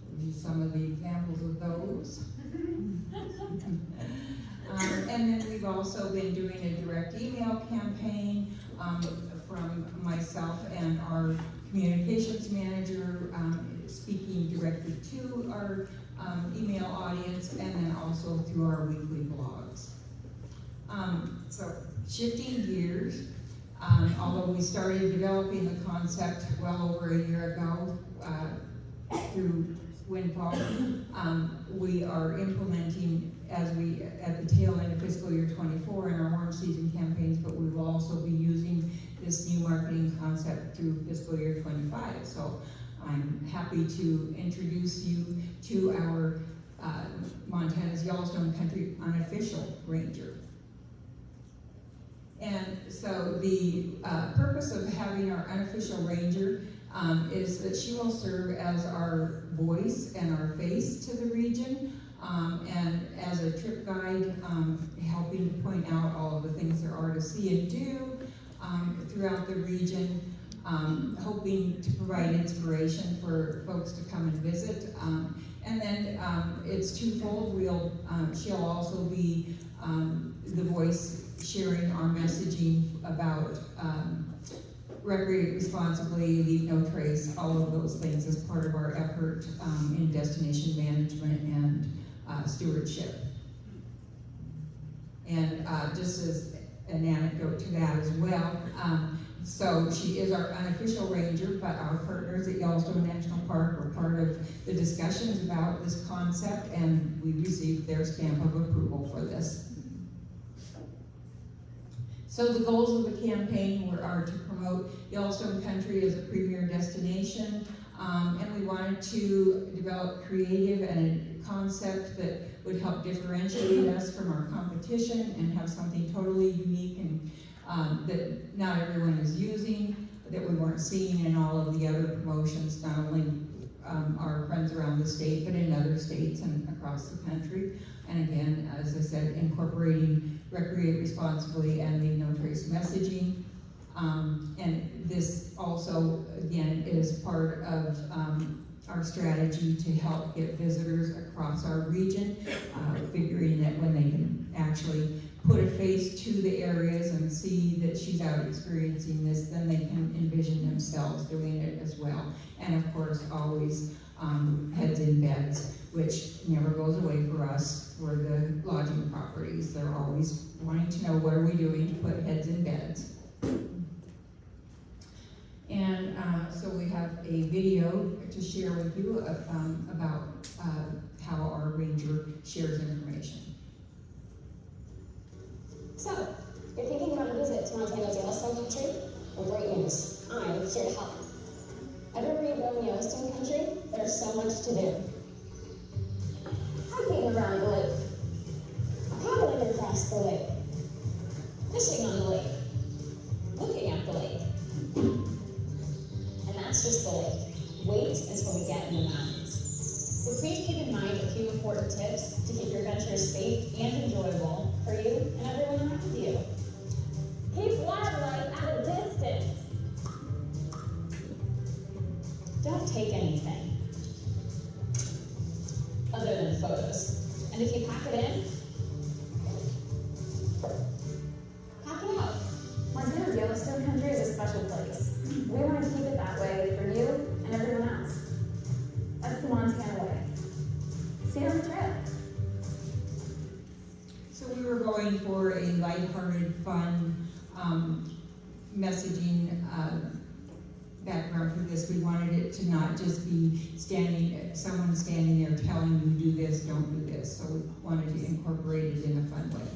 shows you some of the examples of those. And then we've also been doing a direct email campaign from myself and our communications manager, speaking directly to our email audience, and then also through our weekly blogs. So shifting gears, although we started developing the concept well over a year ago through Windfall, we are implementing as we at the tail end of fiscal year 24 in our warm season campaigns, but we will also be using this new marketing concept through fiscal year 25. So I'm happy to introduce you to our Montana's Yellowstone Country unofficial ranger. And so the purpose of having our unofficial ranger is that she will serve as our voice and our face to the region. and as a trip guide, helping to point out all of the things there are to see and do throughout the region, hoping to provide inspiration for folks to come and visit. And then it's twofold. She'll also be the voice sharing our messaging about recreate responsibly, leave no trace, all of those things as part of our effort in destination management and stewardship. And just as an anecdote to that as well, so she is our unofficial ranger, but our partners at Yellowstone National Park were part of the discussions about this concept, and we received their stamp of approval for this. So the goals of the campaign are to promote Yellowstone Country as a premier destination, and we wanted to develop creative and a concept that would help differentiate us from our competition and have something totally unique and that not everyone is using, that we weren't seeing in all of the other promotions, not only our friends around the state, but in other states and across the country. And again, as I said, incorporating recreate responsibly and leave no trace messaging. And this also, again, is part of our strategy to help get visitors across our region, figuring that when they can actually put a face to the areas and see that she's out experiencing this, then they can envision themselves doing it as well. And of course, always heads in beds, which never goes away for us for the lodging properties. They're always wanting to know what are we doing to put heads in beds. And so we have a video to share with you about how our ranger shares information. So, you're thinking about a visit to Montana's Yellowstone Country? Well, great news. I'm here to help. Everywhere you go in Yellowstone Country, there's so much to do. Hiking around the lake, paddling across the lake, fishing on the lake, looking at the lake. And that's just the lake. Wait until we get in the mountains. But please keep in mind a few important tips to keep your adventures safe and enjoyable for you and everyone around you. Keep wildlife at a distance. Don't take anything other than photos. And if you pack it in, pack it out. Montana's Yellowstone Country is a special place. We want to keep it that way for you and everyone else. That's the Montana way. See you on the trail. So we were going for a lighthearted, fun messaging background for this. We wanted it to not just be someone standing there telling you do this, don't do this. So we wanted to incorporate it in a fun way.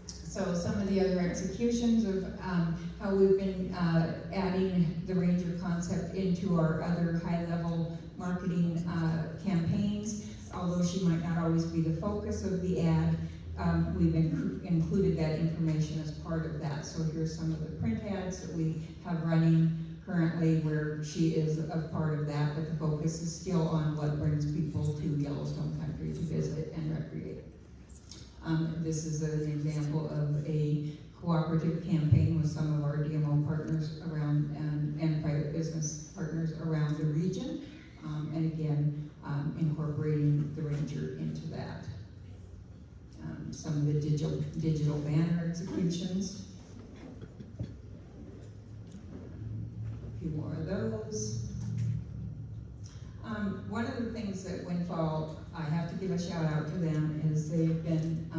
So some of the other executions of how we've been adding the ranger concept into our other high-level marketing campaigns. Although she might not always be the focus of the ad, we've included that information as part of that. So here's some of the print ads that we have running currently where she is a part of that, but the focus is still on what brings people to Yellowstone Country to visit and recreate. This is an example of a cooperative campaign with some of our DMO partners around and private business partners around the region. And again, incorporating the ranger into that. Some of the digital banner executions. A few more of those. One of the things that Windfall, I have to give a shout out to them, is they've been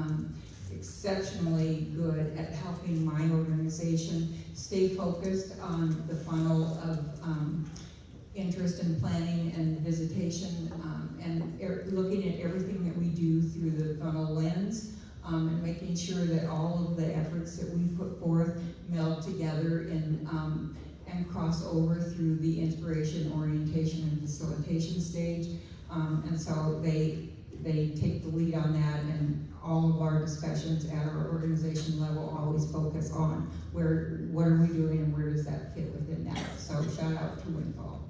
exceptionally good at helping my organization stay focused on the funnel of interest in planning and visitation, and looking at everything that we do through the funnel lens, and making sure that all of the efforts that we put forth meld together and cross over through the inspiration, orientation, and facilitation stage. And so they take the lead on that, and all of our discussions at our organization level always focus on what are we doing and where does that fit within that. So shout out to Windfall.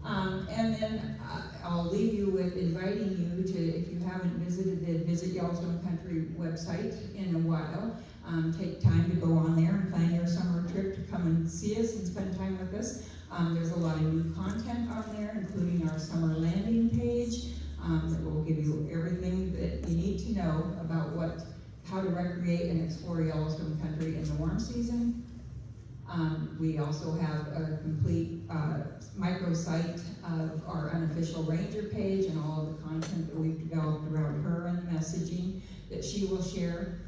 And then I'll leave you with inviting you to, if you haven't visited the Visit Yellowstone Country website in a while, take time to go on there and plan your summer trip to come and see us and spend time with us. There's a lot of new content on there, including our summer landing page that will give you everything that you need to know about how to recreate and explore Yellowstone Country in the warm season. We also have a complete microsite of our unofficial ranger page and all of the content that we've developed around her and the messaging that she will share.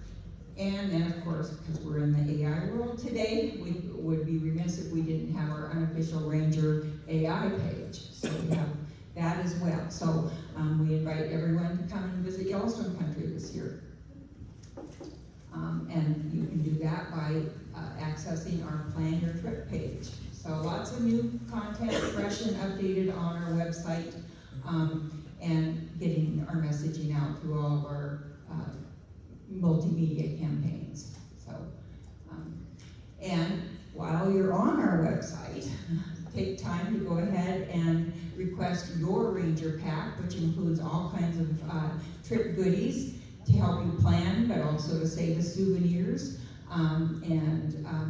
And then, of course, because we're in the AI world today, we would be remiss if we didn't have our unofficial ranger AI page. So we have that as well. So we invite everyone to come and visit Yellowstone Country this year. And you can do that by accessing our Plan Your Trip page. So lots of new content, fresh and updated on our website, and getting our messaging out through all of our multimedia campaigns. So, and while you're on our website, take time to go ahead and request your Ranger Pack, which includes all kinds of trip goodies to help you plan, but also to save us souvenirs.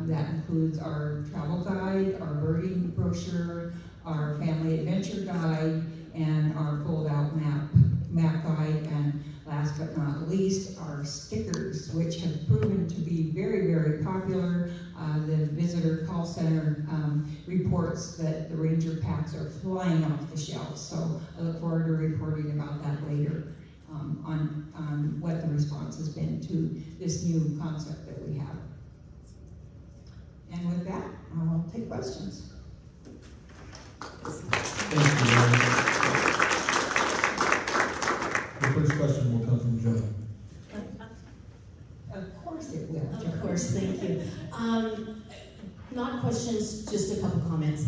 That includes our travel guide, our birding brochure, our family adventure guide, and our fold-out map guide, and last but not least, our stickers, which have proven to be very, very popular. The visitor call center reports that the Ranger Packs are flying off the shelves, so I look forward to reporting about that later. On what the response has been to this new concept that we have. And with that, I'll take questions. Thank you, Lauren. The first question will come from Joe. Of course it will. Of course, thank you. Not questions, just a couple comments.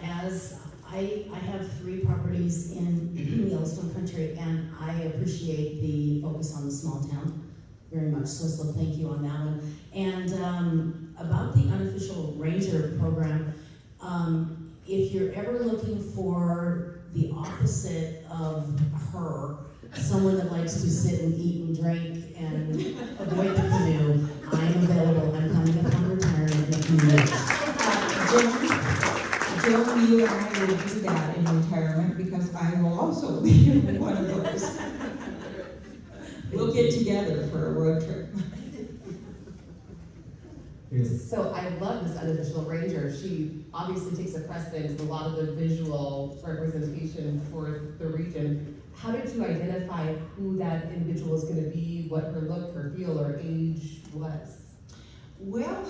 As I have 3 properties in Yellowstone Country, and I appreciate the focus on the small town very much, so thank you on that one. And about the unofficial ranger program, if you're ever looking for the opposite of her, someone that likes to sit and eat and drink and avoid the canoe, I'm available. I'm coming upon retirement in a few years. Joe, you and I will do that in retirement because I will also be one of those. We'll get together for a road trip. So I love this unofficial ranger. She obviously takes a precedence in a lot of the visual representation for the region. How did you identify who that individual is going to be, what her look, her feel, or age was? Well,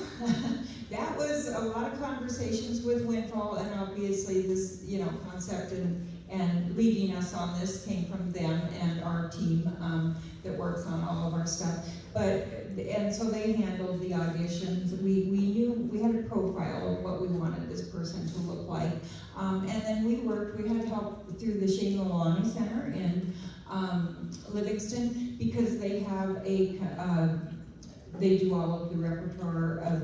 that was a lot of conversations with Windfall, and obviously this, concept and leading us on this came from them and our team that works on all of our stuff. And so they handled the auditions. We knew, we had a profile of what we wanted this person to look like. And then we had help through the Shane Maloney Center in Livingston, because they have they do all of the repertoire of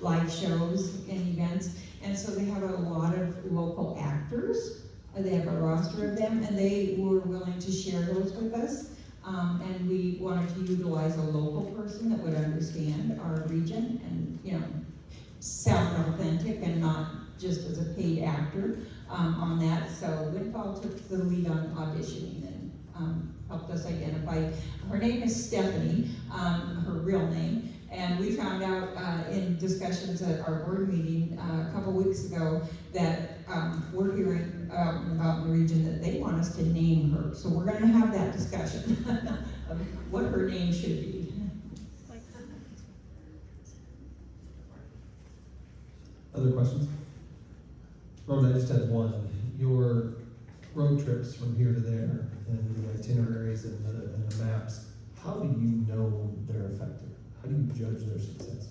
live shows and events. And so they have a lot of local actors. They have a roster of them, and they were willing to share those with us. And we wanted to utilize a local person that would understand our region and, sound authentic and not just as a paid actor on that. So Windfall took the lead on auditioning and helped us identify. Her name is Stephanie, her real name. And we found out in discussions at our board meeting a couple weeks ago that we're hearing about the region that they want us to name her. So we're going to have that discussion of what her name should be. Other questions? Roman, I just had one. Your road trips from here to there and the itineraries and the maps, how do you know they're effective? How do you judge their success?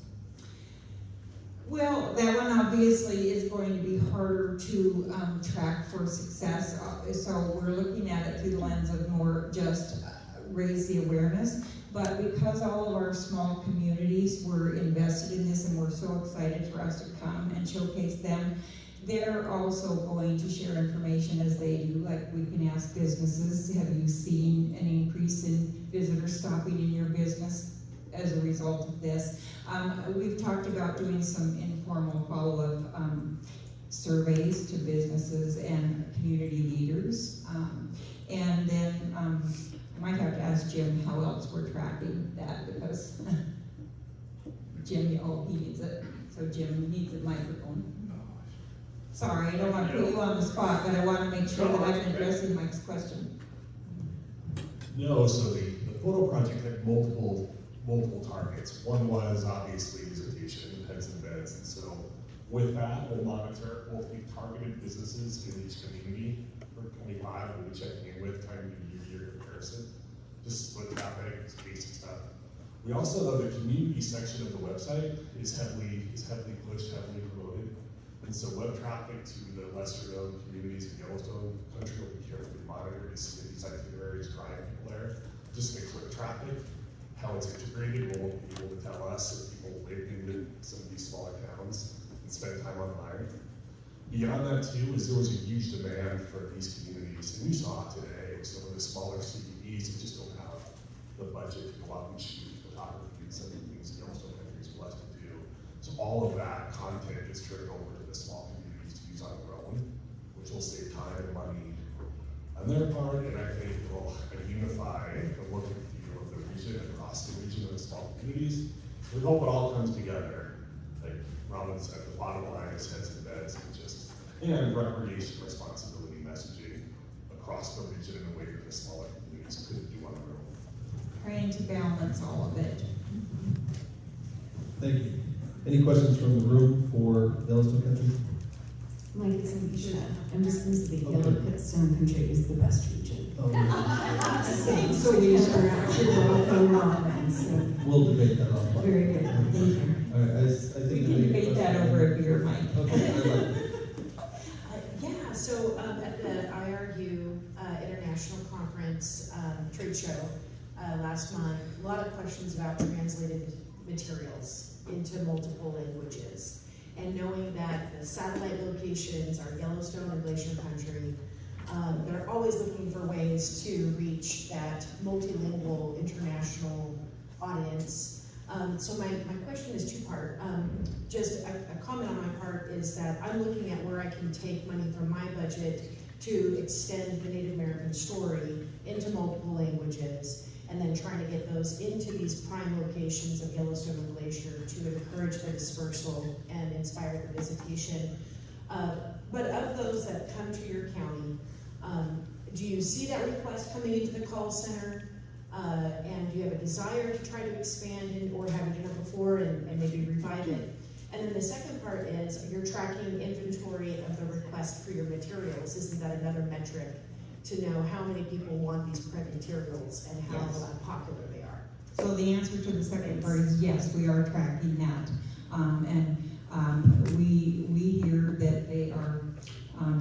Well, that one obviously is going to be harder to track for success. So we're looking at it through the lens of more just raise the awareness. But because all of our small communities were invested in this and we're so excited for us to come and showcase them, They're also going to share information as they do, like we can ask businesses, have you seen an increase in visitors stopping in your business as a result of this? We've talked about doing some informal follow-up surveys to businesses and community leaders. And then I might have to ask Jim how else we're tracking that, because Jim, oh, he needs it. So Jim needs a microphone. Sorry, I don't want to put you on the spot, but I want to make sure that I'm addressing Mike's question. No, so the photo project had multiple targets. One was obviously visitation, heads and beds, and so with that, we'll monitor, we'll take targeted businesses in each community for 25, we'll be checking in with, kind of a year-to-year comparison, just split traffic, just basic stuff. We also know the community section of the website is heavily pushed, heavily promoted. And so web traffic to the lesser known communities in Yellowstone country will be carefully monitored to see if these itineraries drive people there. Just the click traffic, how it's integrated will be able to tell us if people live in some of these smaller towns and spend time online. Beyond that too, is there was a huge demand for these communities, and we saw it today with some of the smaller CBDs that just don't have the budget to go out and shoot photography and some of the things Yellowstone country is blessed to do. So all of that content gets turned over to the small communities to use on their own, which will save time and money on their part, and I think will unify the look and feel of the region across the region of the small communities. We hope it all comes together. Like Robin said, the bottom line is heads and beds and recreation responsibility messaging across the region in a way that the smaller communities couldn't do on their own. Trying to balance all of it. Thank you. Any questions from the room for Yellowstone Country? Mike, I'm just going to say Yellowstone Country is the best region. Oh, yeah. So we are actually wrong, so. We'll debate that offline. Very good, thank you. All right, I think we can debate that over a beer, Mike. Okay. Yeah, so at the IRU International Conference trade show last month, a lot of questions about translated materials into multiple languages. And knowing that the satellite locations are Yellowstone and Glacier Country, they're always looking for ways to reach that multilingual international audience. So my question is two-part. Just a comment on my part is that I'm looking at where I can take money from my budget to extend the Native American story into multiple languages, and then trying to get those into these prime locations of Yellowstone and Glacier to encourage the dispersal and inspire the visitation. But of those that come to your county, do you see that request coming into the call center? And do you have a desire to try to expand it, or have you done it before and maybe revive it? And then the second part is, you're tracking inventory of the request for your materials. Isn't that another metric to know how many people want these print materials and how popular they are? So the answer to the second part is yes, we are tracking that. We hear that they are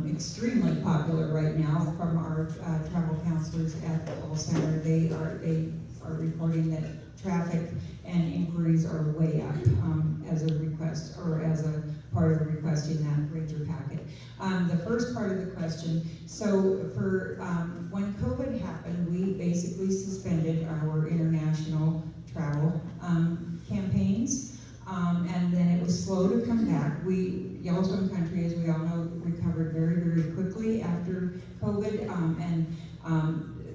extremely popular right now from our travel counselors at the call center. They are reporting that traffic and inquiries are way up as a request, or as a part of requesting that ranger packet. The first part of the question, so for when COVID happened, we basically suspended our international travel campaigns, and then it was slow to come back. Yellowstone Country, as we all know, recovered very, very quickly after COVID, and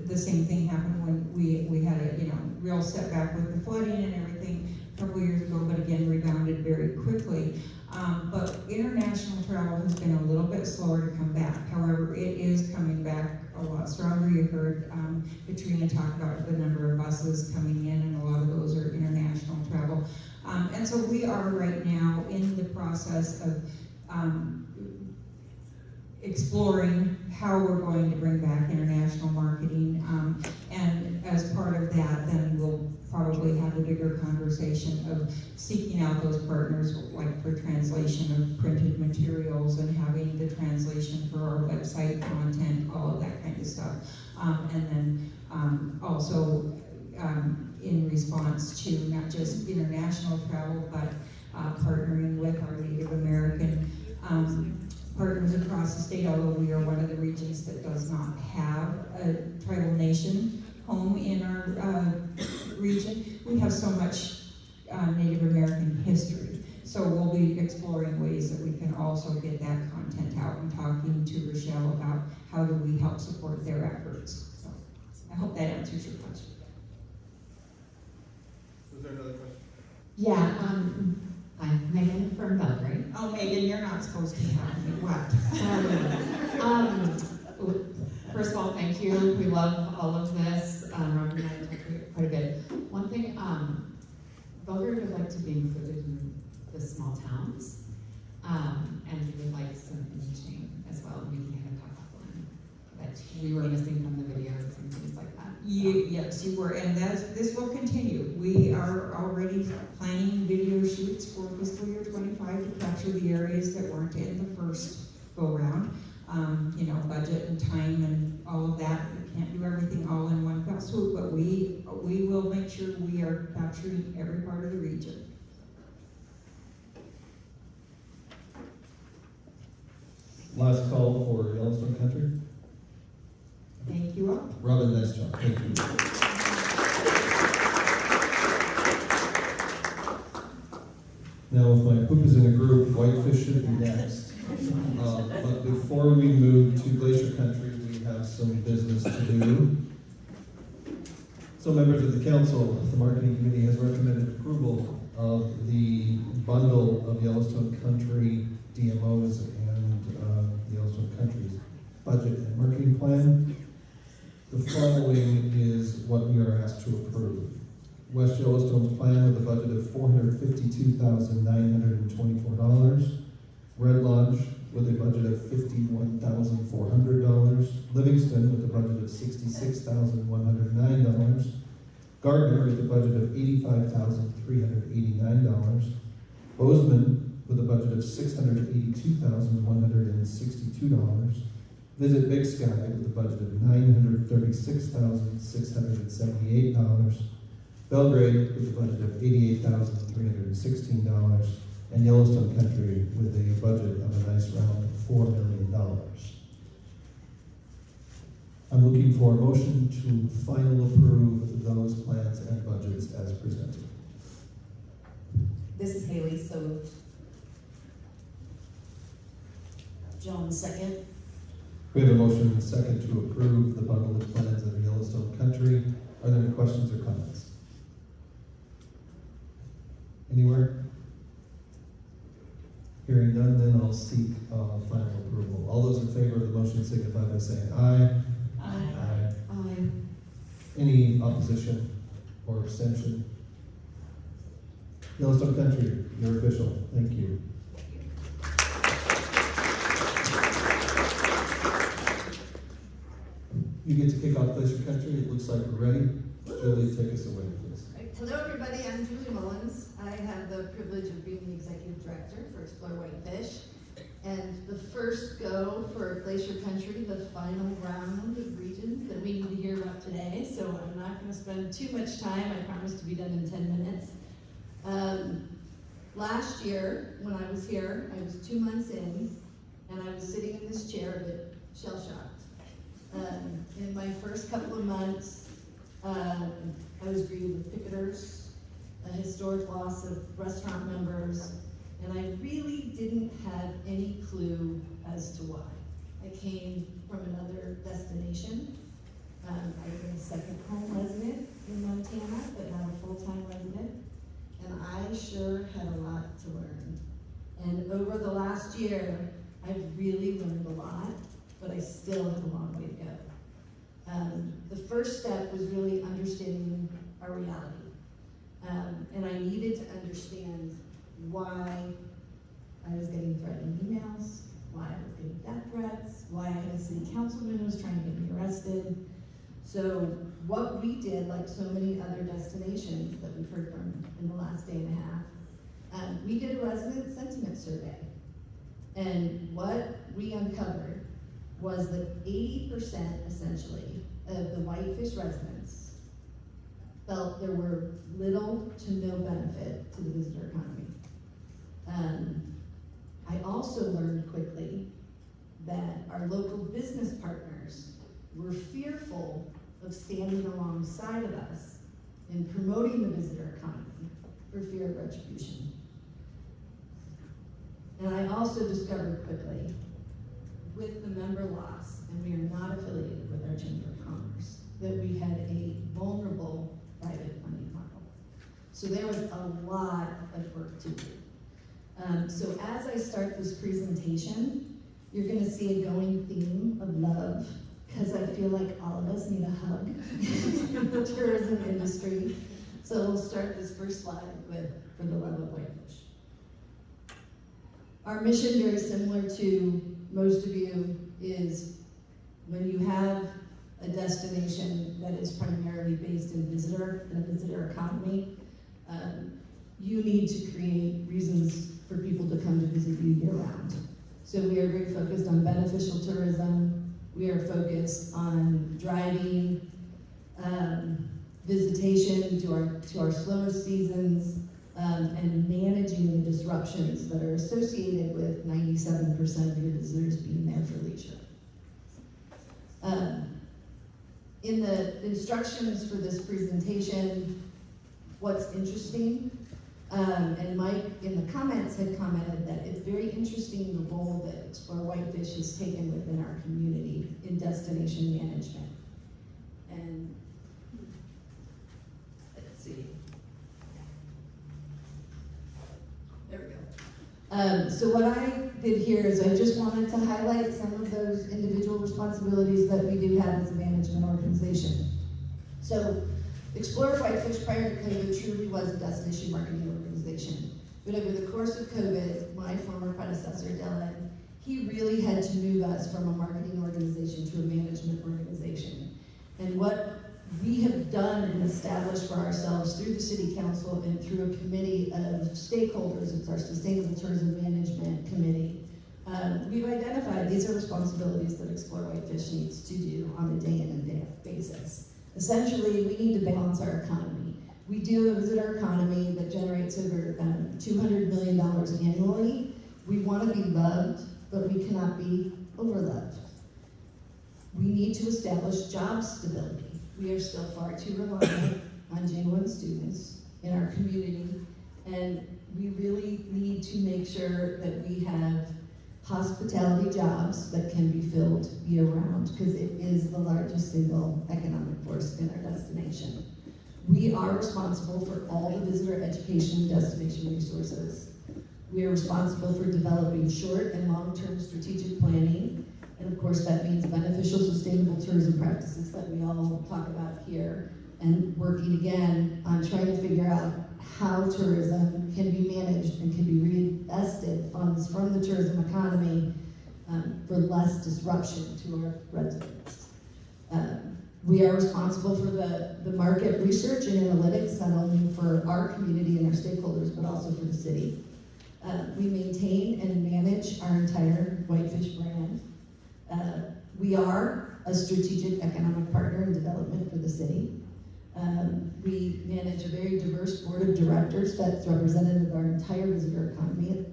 the same thing happened when we had a real setback with the flooding and everything a couple years ago, but again rebounded very quickly. But international travel has been a little bit slower to come back. However, it is coming back a lot stronger. You heard Katrina talk about the number of buses coming in, and a lot of those are international travel. And so we are right now in the process of exploring how we're going to bring back international marketing. And as part of that, then we'll probably have a bigger conversation of seeking out those partners, like for translation of printed materials and having the translation for our website content, all of that kind of stuff. And then also in response to not just international travel, but partnering with our Native American partners across the state, although we are one of the regions that does not have a tribal nation home in our region. We have so much Native American history. So we'll be exploring ways that we can also get that content out and talking to Rochelle about how do we help support their efforts. So I hope that answers your question. Was there another question? Yeah, I'm Megan from Belgrade. Oh, Megan, you're not supposed to have me. What? First of all, thank you. We love all of this. Robin and I talked quite a bit. One thing, Belgrade would like to be included in the small towns, and we would like some imaging as well. We can have a couple that we were missing from the videos and things like that. Yes, you were, and this will continue. We are already planning video shoots for fiscal year 25 to capture the areas that weren't in the first go-round. You know, budget and time and all of that. We can't do everything all in one fell swoop, but we will make sure we are capturing every part of the region. Last call for Yellowstone Country. Thank you all. Robin, nice job. Thank you. Now, if my poop is in a group, Whitefish should be next. But before we move to Glacier Country, we have some business to do. So members of the council, the marketing committee has recommended approval of the bundle of Yellowstone Country DMOs and Yellowstone Country's budget and marketing plan. The following is what we are asked to approve. West Yellowstone's plan with a budget of $452,924. Red Lodge with a budget of $51,400. Livingston with a budget of $66,109. Gardner with a budget of $85,389. Bozeman with a budget of $682,162. Visit Big Sky with a budget of $936,678. Belgrade with a budget of $88,316. And Yellowstone Country with a budget of a nice round of $4 million. I'm looking for a motion to final approve those plans and budgets as presented. This is Haley, so moved. John, second. We have a motion and a second to approve the bundle of plans of Yellowstone Country. Are there any questions or comments? Anywhere? Hearing none, then I'll seek final approval. All those in favor of the motion signify by saying aye. Aye. Aye. Aye. Any opposition or abstention? Yellowstone Country, you're official. Thank you. You get to kick off Glacier Country. It looks like we're ready. Julie, take us away, please. Hello, everybody. I'm Julie Mullins. I have the privilege of being the executive director for Explore Whitefish. And the first go for Glacier Country, the final round of regions that we need to hear about today. So I'm not going to spend too much time. I promise to be done in 10 minutes. Last year, when I was here, I was 2 months in, and I was sitting in this chair a bit shell-shocked. In my first couple of months, I was greeted with picketers, a historic loss of restaurant members, and I really didn't have any clue as to why. I came from another destination. I've been a second home resident in Montana, but not a full-time resident, and I sure had a lot to learn. And over the last year, I've really learned a lot, but I still have a long way to go. The first step was really understanding our reality. And I needed to understand why I was getting threatening emails, why I was getting death threats, why I had a city councilman who was trying to get me arrested. So what we did, like so many other destinations that we've heard from in the last day and a half, we did a resident sentiment survey. And what we uncovered was that 80% essentially of the Whitefish residents felt there were little to no benefit to the visitor economy. I also learned quickly our local business partners were fearful of standing alongside of us in promoting the visitor economy for fear of retribution. And I also discovered quickly, with the member loss, and we are not affiliated with our Chamber of Commerce, that we had a vulnerable private funding model. So there was a lot of work to do. So as I start this presentation, you're gonna see a going theme of love, because I feel like all of us need a hug in the tourism industry. So we'll start this first slide with For the Love of Whitefish. Our mission, very similar to most of you, is when you have a destination that is primarily based in visitor economy, you need to create reasons for people to come to visit you year-round. So we are very focused on beneficial tourism. We are focused on driving visitation to our slowest seasons, and managing the disruptions that are associated with 97% of your visitors being there for leisure. In the instructions for this presentation, what's interesting, and Mike in the comments had commented that it's very interesting the role that Explore Whitefish has taken within our community in destination management. And let's see. There we go. So what I did here is I just wanted to highlight some of those individual responsibilities that we do have as a management organization. So Explore Whitefish prior to COVID truly was a destination marketing organization. But over the course of COVID, my former predecessor, Dylan, he really had to move us from a marketing organization to a management organization. And what we have done and established for ourselves through the City Council and through a committee of stakeholders, it's our Sustainable Tourism Management Committee, we've identified these are responsibilities that Explore Whitefish needs to do on a day in and day out basis. Essentially, we need to balance our economy. We do a visitor economy that generates over $200 million annually. We want to be loved, but we cannot be overloved. We need to establish job stability. We are still far too reliant on J1 students in our community, and we really need to make sure that we have hospitality jobs that can be filled year-round, because it is the largest single economic force in our destination. We are responsible for all the visitor education and destination resources. We are responsible for developing short and long-term strategic planning, and of course that means beneficial sustainable tourism practices that we all talk about here, and working again on trying to figure out how tourism can be managed and can be reinvested funds from the tourism economy for less disruption to our residents. We are responsible for the market research and analytics, not only for our community and our stakeholders, but also for the city. We maintain and manage our entire Whitefish brand. We are a strategic economic partner in development for the city. We manage a very diverse board of directors that's representative of our entire visitor economy.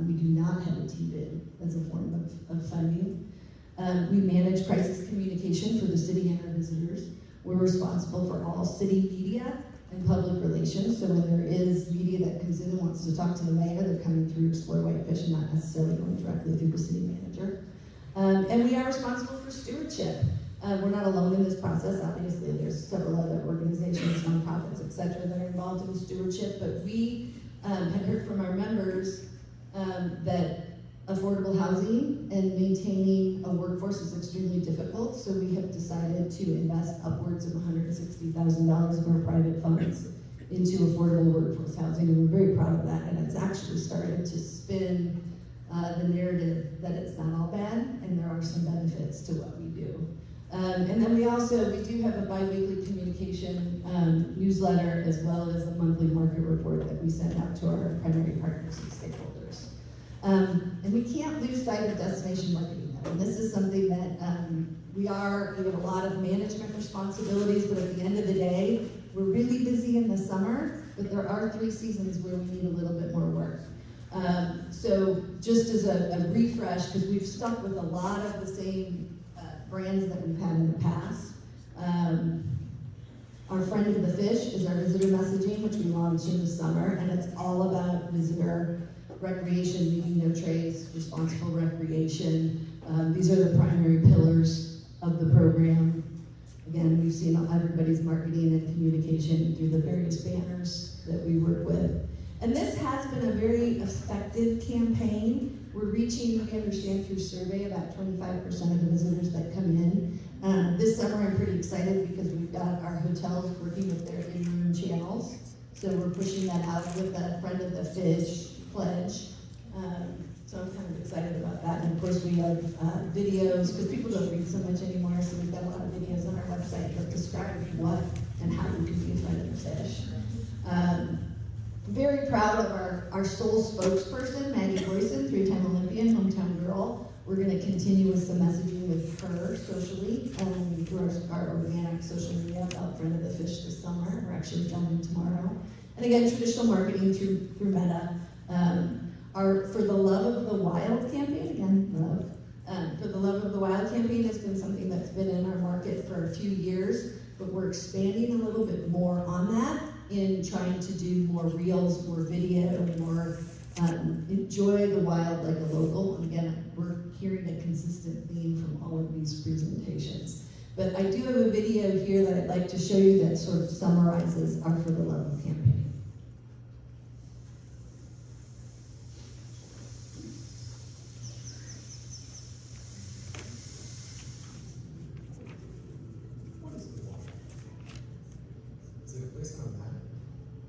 We do not have a TBID as a form of funding. We manage crisis communication for the city and our visitors. We're responsible for all city media and public relations, so when there is media that comes in and wants to talk to the mayor, they're coming through Explore Whitefish and not necessarily going directly through the city manager. And we are responsible for stewardship. We're not alone in this process. Obviously, there's several other organizations, nonprofits, et cetera, that are involved in stewardship, but we have heard from our members that affordable housing and maintaining a workforce is extremely difficult, so we have decided to invest upwards of $160,000 of our private funds into affordable workforce housing, and we're very proud of that, and it's actually started to spin the narrative that it's not all bad, and there are some benefits to what we do. And then we do have a bi-weekly communication newsletter, as well as a monthly market report that we send out to our primary partners and stakeholders. And we can't lose sight of destination marketing, though. And this is something that we have a lot of management responsibilities, but at the end of the day, we're really busy in the summer, but there are 3 seasons where we need a little bit more work. So just as a refresh, because we've stuck with a lot of the same brands that we've had in the past. Our Friend of the Fish is our visitor messaging, which we launched in the summer, and it's all about visitor recreation, leaving no trace, responsible recreation. These are the primary pillars of the program. Again, we've seen everybody's marketing and communication through the various banners that we work with. And this has been a very effective campaign. We're reaching, we understand through survey, about 25% of the visitors that come in. This summer I'm pretty excited because we've got our hotels working with their in-room channels. So we're pushing that out with a Friend of the Fish pledge. So I'm kind of excited about that. And of course we have videos, because people don't read so much anymore, so we've got a lot of videos on our website that describe what and how you can be a Friend of the Fish. Very proud of our sole spokesperson, Maggie Boyson, 3-time Olympian, hometown girl. We're going to continue with some messaging with her socially through our organic social media about Friend of the Fish this summer. We're actually filming tomorrow. And again, traditional marketing through Meta. Our For the Love of the Wild campaign, again, love. For the Love of the Wild campaign has been something that's been in our market for a few years, but we're expanding a little bit more on that in trying to do more reels, more video, more enjoy the wild like a local. And again, we're hearing a consistent theme from all of these presentations. But I do have a video here that I'd like to show you that sort of summarizes our For the Love of campaign. Is it a place on a map?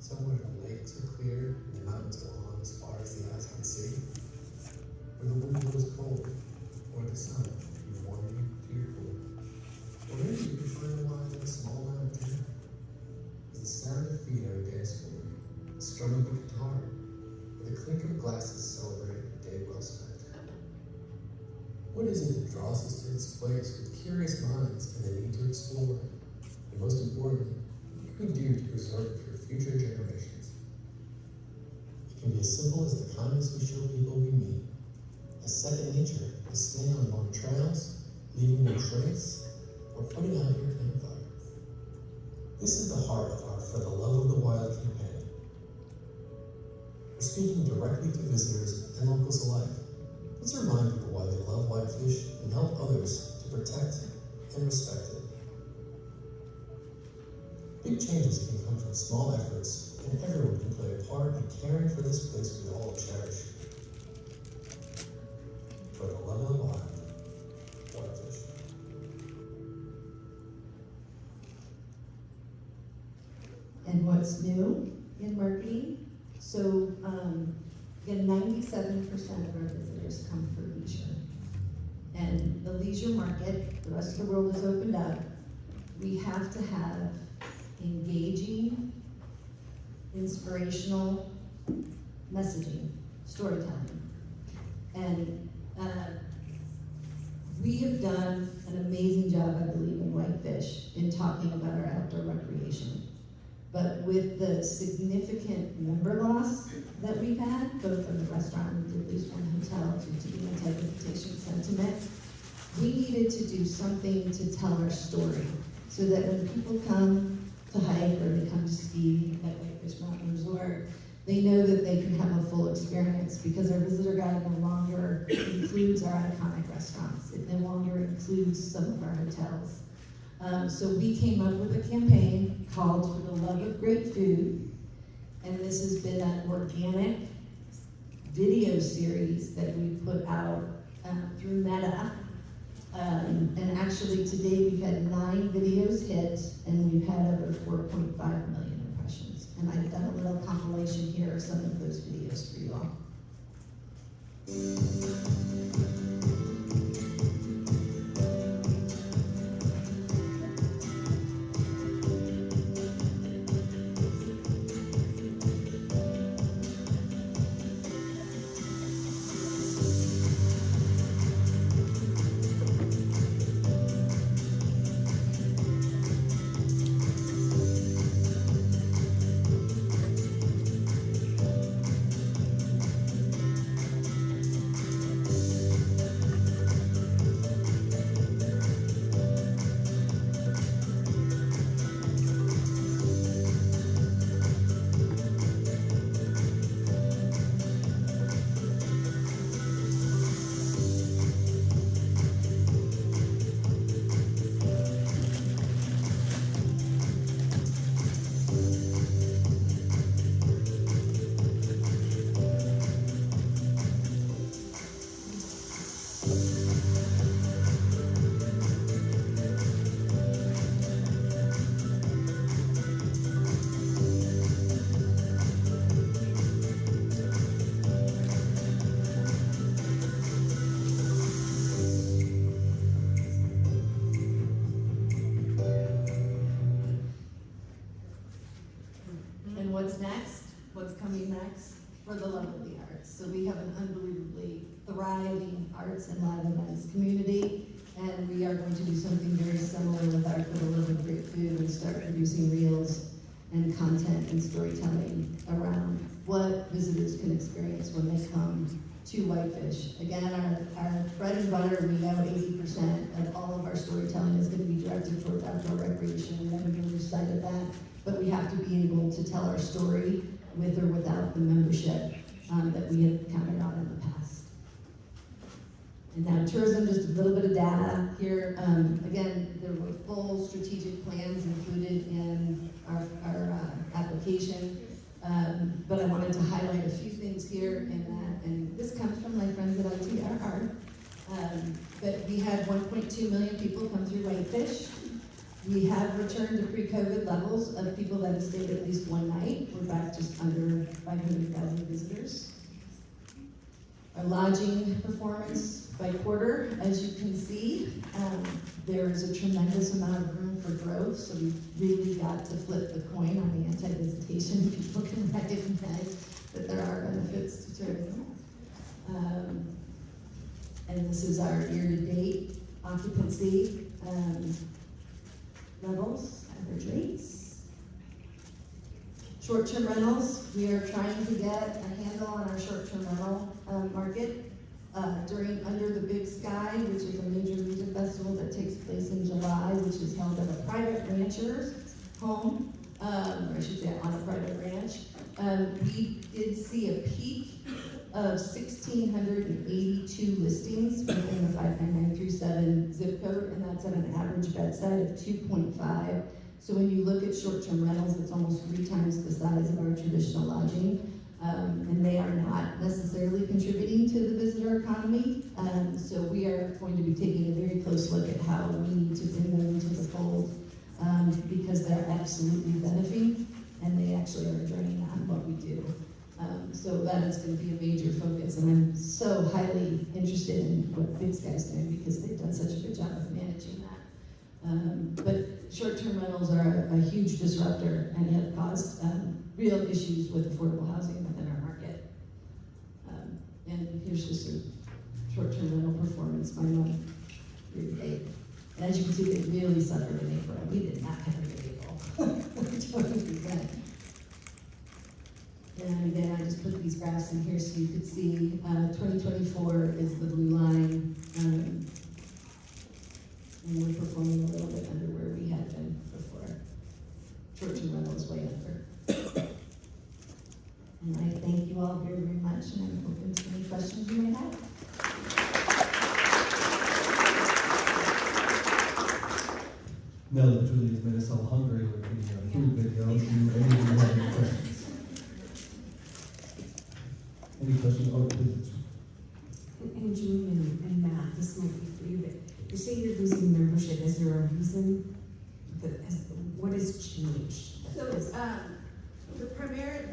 Somewhere the lakes are clear and the mountains go on as far as the eyes can see? Where the wind blows cold, or the sun can warm you to your core? Or maybe you can find the wine in a small mountain town. As the sound of feet are a dance for you, the strum of a guitar, or the clink of glasses celebrate a day well spent. What is it that draws us to this place with curious minds and the need to explore? And most importantly, what can we do to preserve it for future generations? It can be as simple as the kindness we show people we meet, as second nature, as staying on long trails, leaving no trace, or putting out your campfire. This is the heart of our For the Love of the Wild campaign. We're speaking directly to visitors and locals alike. Let's remind people why they love whitefish and help others to protect and respect it. Big changes can come from small efforts, and everyone can play a part in caring for this place we all cherish. For the love of the wild, whitefish. And what's new in marketing? So, again, 97% of our visitors come for leisure. And the leisure market, the rest of the world has opened up. We have to have engaging, inspirational messaging, storytelling. And we have done an amazing job, I believe, in Whitefish in talking about our outdoor recreation. But with the significant member loss that we've had, both from the restaurant, we did lose one hotel due to the anti-visitation sentiment, we needed to do something to tell our story so that when people come to hike or they come to ski at Whitefish Mountain Resort, they know that they can have a full experience because our visitor guide no longer includes our iconic restaurants. It no longer includes some of our hotels. So we came up with a campaign called For the Love of Great Food, and this has been an organic video series that we put out through Meta. And actually today we've had 9 videos hit, and we've had over 4.5 million impressions. And I've done a little compilation here of some of those videos for you all. love of the arts. So we have an unbelievably thriving arts and live events community, and we are going to do something very similar with our For the Love of Great Food and start producing reels and content and storytelling around what visitors can experience when they come to Whitefish. Again, our bread and butter, we know 80% of all of our storytelling is going to be directed towards outdoor recreation. We never lose sight of that, but we have to be able to tell our story with or without the membership that we have counted on in the past. And now tourism, just a little bit of data here. Again, there were full strategic plans included in our application. But I wanted to highlight a few things here in that, and this comes from my friends at ITRR. But we had 1.2 million people come through Whitefish. We have returned to pre-COVID levels of people that have stayed at least one night. We're back just under 500,000 visitors. Our lodging performance by quarter, as you can see, there is a tremendous amount of room for growth, so we've really got to flip the coin on the anti-visitation. People can recognize that there are benefits to tourism. And this is our year-to-date occupancy levels, average rates. Short-term rentals, we are trying to get a handle on our short-term rental market. Under the Big Sky, which is a major music festival that takes place in July, which is held at a private rancher's home, or I should say on a private ranch. We did see a peak of 1,682 listings within the 59937 zip code, and that's at an average bedside of 2.5. So when you look at short-term rentals, it's almost 3 times the size of our traditional lodging. And they are not necessarily contributing to the visitor economy. So we are going to be taking a very close look at how we need to bring them into the fold because they're absolutely benefiting and they actually are joining on what we do. So that is going to be a major focus, and I'm so highly interested in what Big Sky's doing because they've done such a good job of managing that. But short-term rentals are a huge disruptor and have caused real issues with affordable housing within our market. And here's just a short-term rental performance by month year to date. And as you can see, they really suffered in April. We did not have a good April. 20%. And again, I just put these graphs in here so you could see 2024 is the blue line. And we're performing a little bit under where we had been before. Short-term rental is way under. And I thank you all very, very much, and I'm open to any questions you may have. Now that Julie has made us all hungry with the food videos, do any of you have any questions? Any questions? Oh, please. And Julie and Matt, this might be for you, but you say you're losing membership. Is there a reason? What has changed? So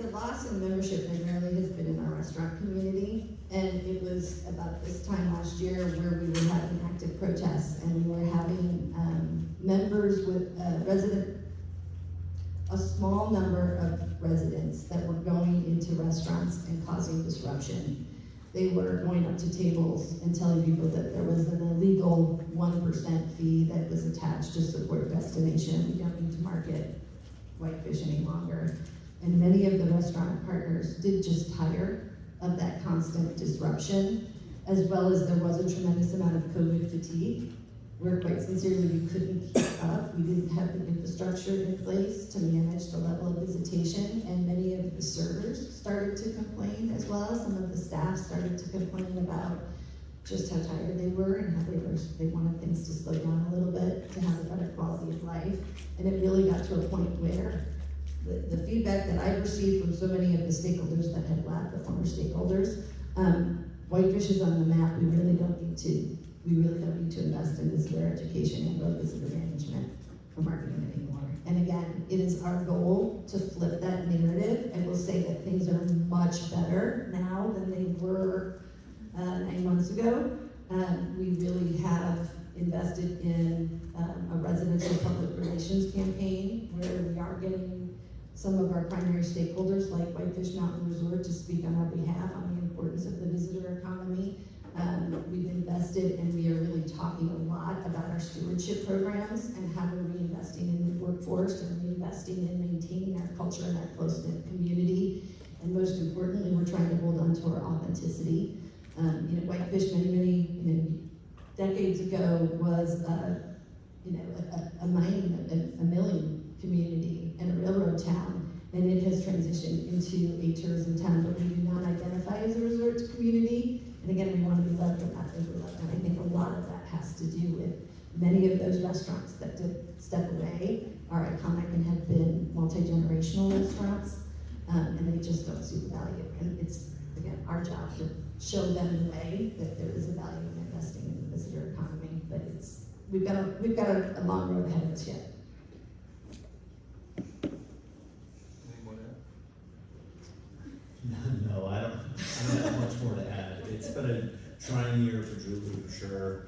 the loss in membership primarily has been in our restaurant community, and it was about this time last year where we were having active protests, and we were having members with a small number of residents that were going into restaurants and causing disruption. They were going up to tables and telling people that there was an illegal 1% fee that was attached to support destination. We don't need to market Whitefish any longer. And many of the restaurant partners did just tire of that constant disruption, as well as there was a tremendous amount of COVID fatigue, where quite sincerely we couldn't keep up. We didn't have the infrastructure in place to manage the level of visitation, and many of the servers started to complain as well. Some of the staff started to complain about just how tired they were and how they wanted things to slow down a little bit to have a better quality of life. And it really got to a point where the feedback that I've received from so many of the stakeholders that had left, the former stakeholders, Whitefish is on the map. We really don't need to invest in visitor education and visitor management or marketing anymore. And again, it is our goal to flip that narrative, and we'll say that things are much better now than they were 9 months ago. We really have invested in a residential public relations campaign where we are getting some of our primary stakeholders like Whitefish Mountain Resort to speak on our behalf on the importance of the visitor economy. We've invested and we are really talking a lot about our stewardship programs and how we're reinvesting in the workforce and reinvesting in maintaining our culture and our close-knit community. And most importantly, we're trying to hold on to our authenticity. Whitefish many decades ago was a mining, a milling community and a railroad town, and it has transitioned into a tourism town, but we do not identify as a resort community. And again, we want to be loved and not overlooked. And I think a lot of that has to do with many of those restaurants that did step away are iconic and have been multi-generational restaurants, and they just don't see the value. And it's, again, our job to show them the way that there is a value in investing in the visitor economy, but we've got a long road ahead of us yet. No, I don't have much more to add. It's been a trying year for Julie, for sure.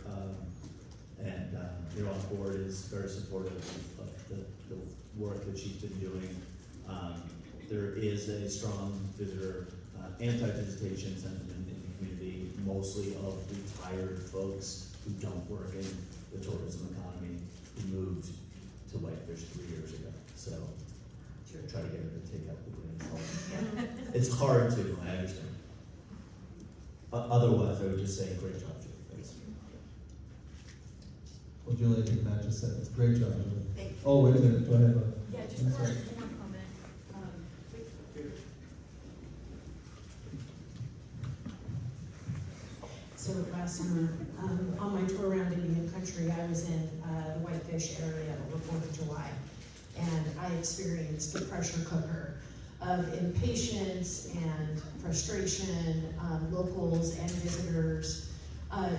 And you're on board is very supportive of the work that she's been doing. There is a strong visitor, anti-visitation sentiment in the community, mostly of retired folks who don't work in the tourism economy, who moved to Whitefish 3 years ago. So try to get her to take up the green. It's hard to, I understand. Otherwise, I would just say, great job, Julie. Thanks. Well, Julie, I think Matt just said, great job, Julie. Thank you. Oh, wait a minute, do I have a? Yeah, just I'm sorry. one comment. So last summer, on my tour around Indian country, I was in the Whitefish area over 4th of July, and I experienced the pressure cooker of impatience and frustration, locals and visitors.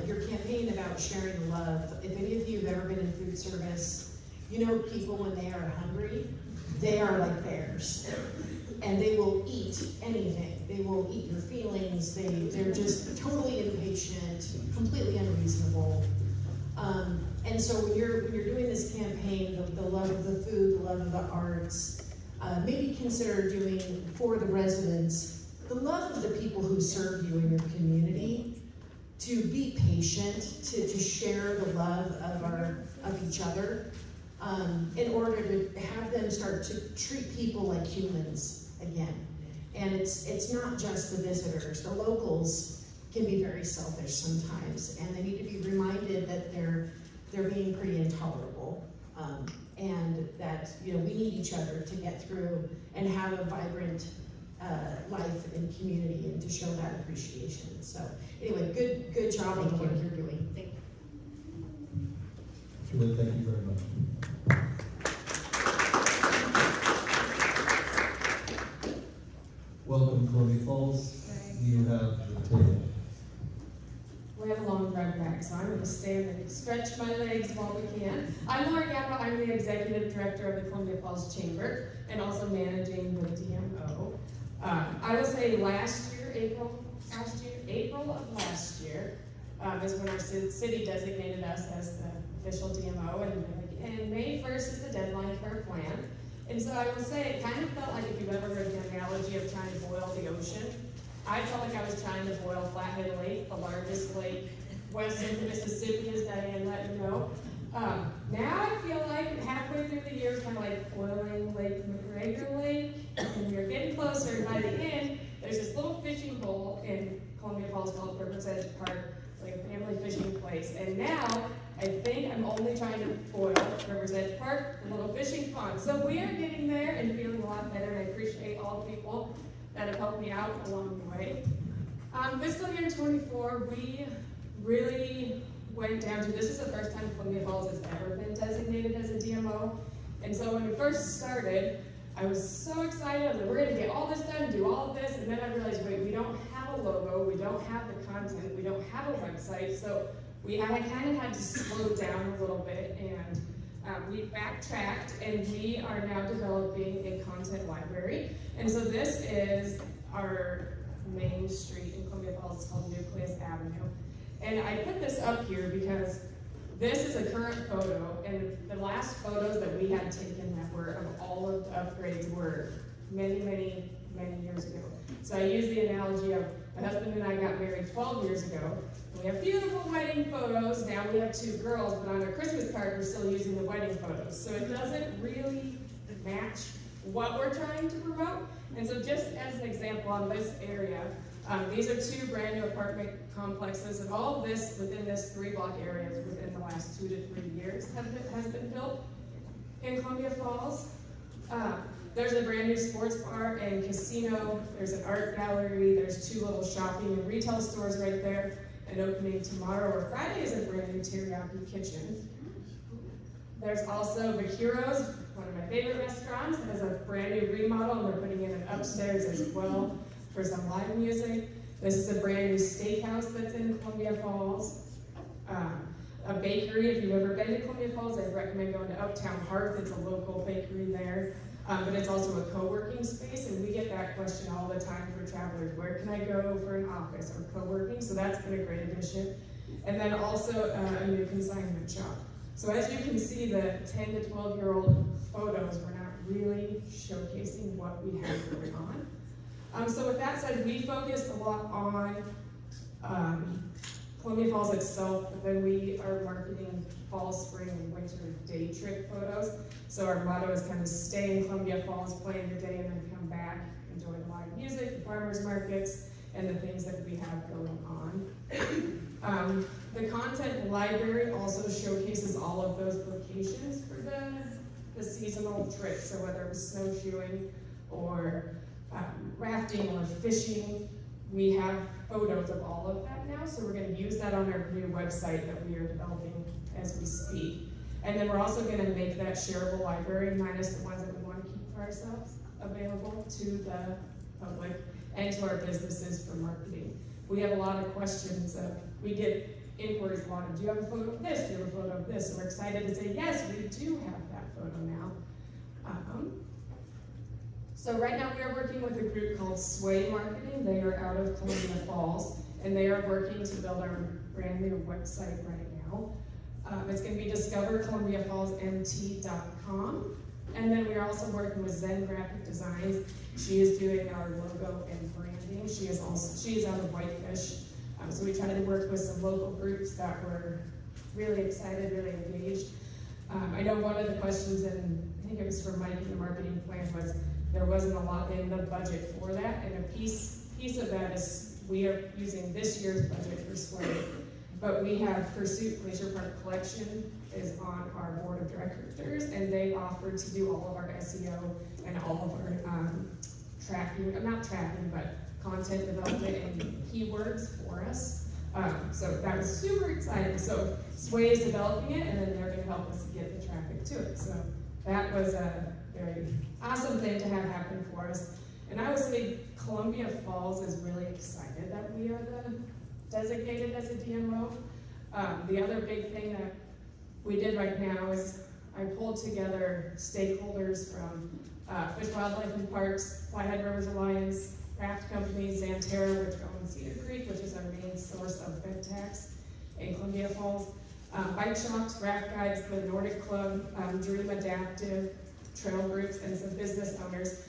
Your campaign about sharing the love, if any of you have ever been in food service, you know people when they are hungry, they are like bears. And they will eat anything. They will eat your feelings. They're just totally impatient, completely unreasonable. And so when you're doing this campaign, the love of the food, the love of the arts, maybe consider doing for the residents, the love of the people who serve you in your community, to be patient, to share the love of each other, in order to have them start to treat people like humans again. And it's not just the visitors. The locals can be very selfish sometimes, and they need to be reminded that they're being pretty intolerable, and that we need each other to get through and have a vibrant life and community, and to show that appreciation. So anyway, good job on the work you're doing. Thank you. Julie, thank you very much. Welcome, Columbia Falls. You have the table. We have a long drive back, so I'm going to stand and stretch my legs while we can. I'm Laura Gappa. I'm the Executive Director of the Columbia Falls Chamber and also managing the DMO. I will say April of last year is when our city designated us as the official DMO, and May 1st is the deadline for a plan. And so I will say, it kind of felt like, if you've ever heard the analogy of trying to boil the ocean, I felt like I was trying to boil Flathead Lake, the largest lake west of Mississippi, as Diane let me know. Now I feel like halfway through the year, it's kind of like boiling Lake McGregor Lake, and we're getting closer. And by the end, there's this little fishing bowl in Columbia Falls called River's Edge Park. It's like a family fishing place. And now, I think I'm only trying to boil River's Edge Park, the little fishing pond. So we are getting there and feeling a lot better, and I appreciate all the people that have helped me out along the way. Fiscal year 24, we really went down to, this is the first time Columbia Falls has ever been designated as a DMO. And so when we first started, I was so excited. I was like, we're gonna get all this done, do all of this, and then I realized, wait, we don't have a logo, we don't have the content, we don't have a website, so I kind of had to slow down a little bit, and we backtracked, and we are now developing a content library. And so this is our main street in Columbia Falls. It's called Nucleus Avenue. And I put this up here because This is a current photo, and the last photos that we had taken that were of all of the upgrades were many, many, many years ago. So I use the analogy of my husband and I got married 12 years ago. We have beautiful wedding photos. Now we have 2 girls, but on our Christmas card, we're still using the wedding photos. So it doesn't really match what we're trying to promote. And so just as an example on this area, these are 2 brand new apartment complexes, and all of this within this 3-block area within the last 2 to 3 years has been built in Columbia Falls. There's a brand new sports bar and casino. There's an art gallery. There's 2 little shopping and retail stores right there. And opening tomorrow or Friday is a brand new teriyaki kitchen. There's also Vaqueros, one of my favorite restaurants, that has a brand new remodel, and they're putting in an upstairs as well for some live music. This is a brand new steakhouse that's in Columbia Falls. A bakery, if you've ever been to Columbia Falls, I'd recommend going to Uptown Hearth. It's a local bakery there. But it's also a co-working space, and we get that question all the time for travelers. Where can I go for an office or co-working? So that's been a great addition. And then also a new consignment shop. So as you can see, the 10 to 12-year-old photos, we're not really showcasing what we have going on. So with that said, we focused a lot on Columbia Falls itself, but then we are marketing fall, spring, and winter day trip photos. So our motto is kind of stay in Columbia Falls, play in your day, and then come back, enjoy the live music, the farmers markets, and the things that we have going on. The content library also showcases all of those locations for the seasonal trips. So whether it was snowshoeing or rafting or fishing, we have photos of all of that now. So we're going to use that on our new website that we are developing as we speak. And then we're also going to make that shareable library, minus the ones that we want to keep for ourselves, available to the public and to our businesses for marketing. We have a lot of questions. We get inquiries a lot of, do you have a photo of this? Do you have a photo of this? And we're excited to say, yes, we do have that photo now. So right now we are working with a group called Sway Marketing. They are out of Columbia Falls, and they are working to build our brand new website right now. It's going to be discovercolumbiafallsmt.com. And then we are also working with Zen Graphic Designs. She is doing our logo and branding. She is out of Whitefish. So we tried to work with some local groups that were really excited, really engaged. I know one of the questions, and I think it was for Mike in the marketing plan, was there wasn't a lot in the budget for that. And a piece of that is we are using this year's budget for Sway. But we have Pursuit Glacier Park Collection is on our board of directors, and they offered to do all of our SEO and all of our not tracking, but content development and keywords for us. So that was super exciting. So Sway is developing it, and then they're going to help us get the traffic to it. So that was a very awesome thing to have happen for us. And I would say Columbia Falls is really excited that we are designated as a DMO. The other big thing that we did right now is I pulled together stakeholders from Fish, Wildlife, and Parks, Flathead Rivers Alliance, craft companies, Xanterra, which owns Cedar Creek, which is our main source of bed tax in Columbia Falls, bike shops, raft guides, the Nordic Club, Dream Adaptive, trail groups, and some business owners.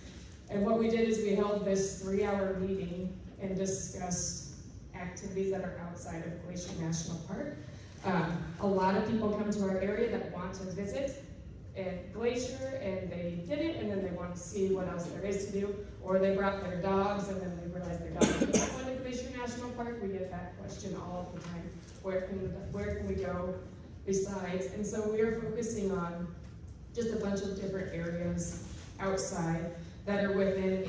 And what we did is we held this 3-hour meeting and discussed activities that are outside of Glacier National Park. A lot of people come to our area that want to visit at Glacier, and they did it, and then they want to see what else there is to do, or they brought their dogs, and then they realized their dogs don't want to Glacier National Park. We get that question all of the time. Where can we go besides? And so we are focusing on just a bunch of different areas outside that are within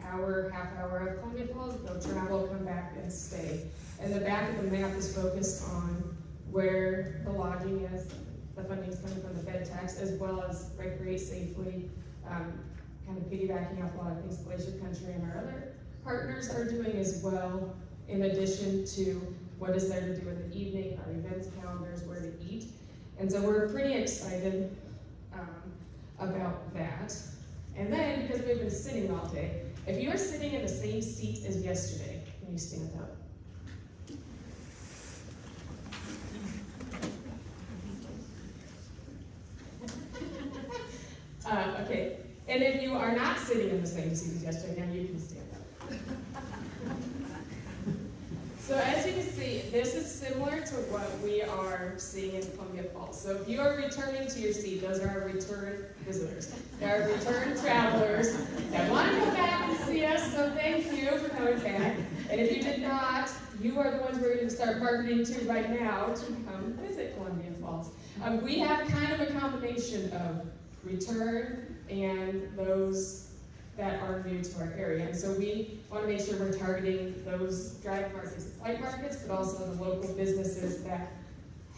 half hour of Columbia Falls. They'll travel, come back, and stay. And the back of the map is focused on where the lodging is, the funding is coming from the bed tax, as well as recreate safely, kind of piggybacking off a lot of things Glacier Country and our other partners are doing as well, in addition to what is there to do in the evening, our events calendars, where to eat. And so we're pretty excited about that. And then, because we've been sitting all day, if you're sitting in the same seat as yesterday, can you stand up? And if you are not sitting in the same seat as yesterday, now you can stand up. So as you can see, this is similar to what we are seeing in Columbia Falls. So if you are returning to your seat, those are our return visitors. They are return travelers that want to come back and see us, so thank you for coming back. And if you did not, you are the ones we're going to start marketing to right now to come visit Columbia Falls. We have kind of a combination of return and those that are new to our area. And so we want to make sure we're targeting those drive markets and flight markets, but also the local businesses that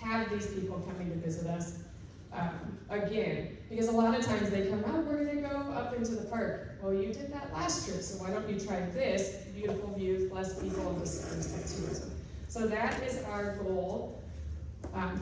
have these people coming to visit us. Again, because a lot of times they come, oh, we're going to go up into the park. Well, you did that last trip, so why don't you try this? Beautiful views, less people, and just tourism. So that is our goal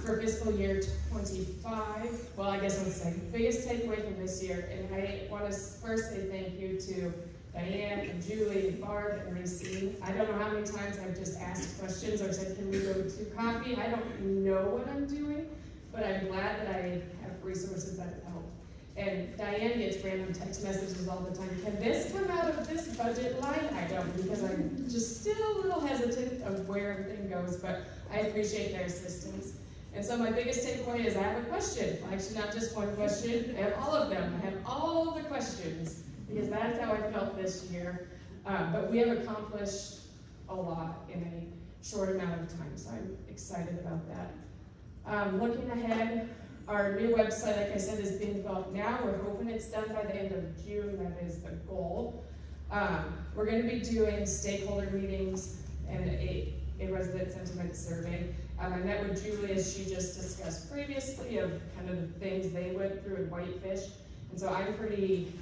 for fiscal year 25. Well, I guess I would say biggest takeaway from this year, and I want to first say thank you to Diane and Julie and Barb and Racine. I don't know how many times I've just asked questions or said, can we go to coffee? I don't know what I'm doing, but I'm glad that I have resources that have helped. And Diane gets random text messages all the time. Can this come out of this budget line item? Because I'm just still a little hesitant of where everything goes, but I appreciate their assistance. And so my biggest takeaway is I have a question. Actually, not just one question, I have all of them. I have all the questions, because that's how I felt this year. But we have accomplished a lot in a short amount of time, so I'm excited about that. Looking ahead, our new website, like I said, is being developed now. We're hoping it's done by the end of June. That is the goal. We're going to be doing stakeholder meetings and a resident sentiment survey. I met with Julie, as she just discussed previously, of kind of the things they went through in Whitefish. And so I'm pretty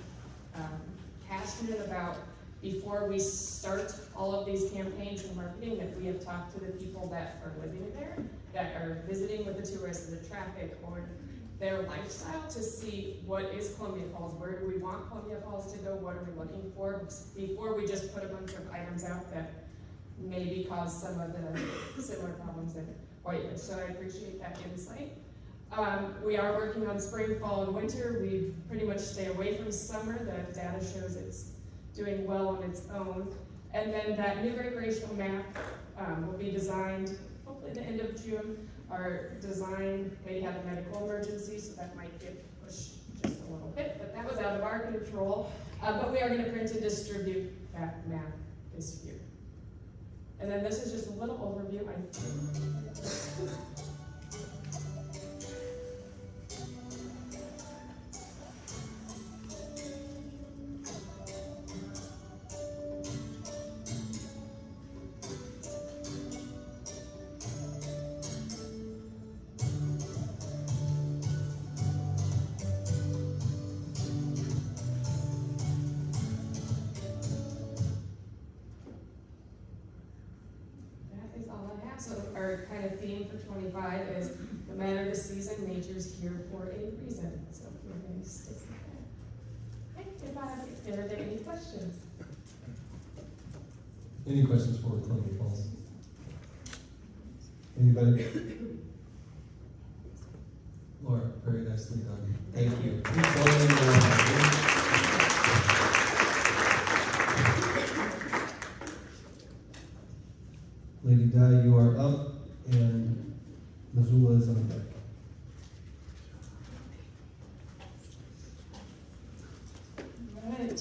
passionate about, before we start all of these campaigns and marketing, that we have talked to the people that are living there, that are visiting with the tourists and the traffic, or their lifestyle, to see what is Columbia Falls, where do we want Columbia Falls to go, what are we looking for, before we just put a bunch of items out that maybe cause some of the similar problems in Whitefish. So I appreciate that insight. We are working on spring, fall, and winter. We pretty much stay away from summer. The data shows it's doing well on its own. And then that new recreational map will be designed hopefully the end of June. Our design may have a medical emergency, so that might get pushed just a little bit, but that was out of our control. But we are going to print and distribute that map this year. And then this is just a little overview. So our kind of theme for 25 is, no matter the season, nature's here for a reason. So we're going to stick with that. Okay, are there any questions? Any questions for Columbia Falls? Anybody? Laura, very nicely done. Thank you. Lady Di, you are up, and Missoula is on deck. All right.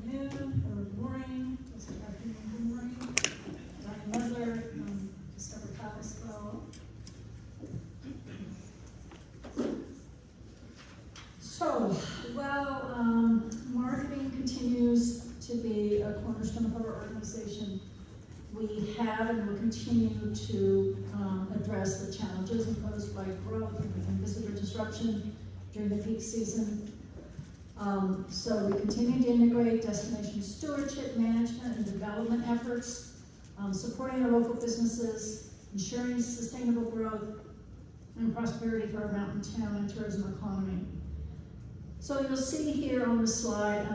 Good afternoon, or good morning. Good morning. Diane Medler, Discover Travel. So, well, marketing continues to be a cornerstone of our organization. We have and will continue to address the challenges imposed by growth and visitor disruption during the peak season. So we continue to integrate destination stewardship, management, and development efforts, supporting our local businesses, ensuring sustainable growth and prosperity for our mountain town and tourism economy. So you'll see here on the slide,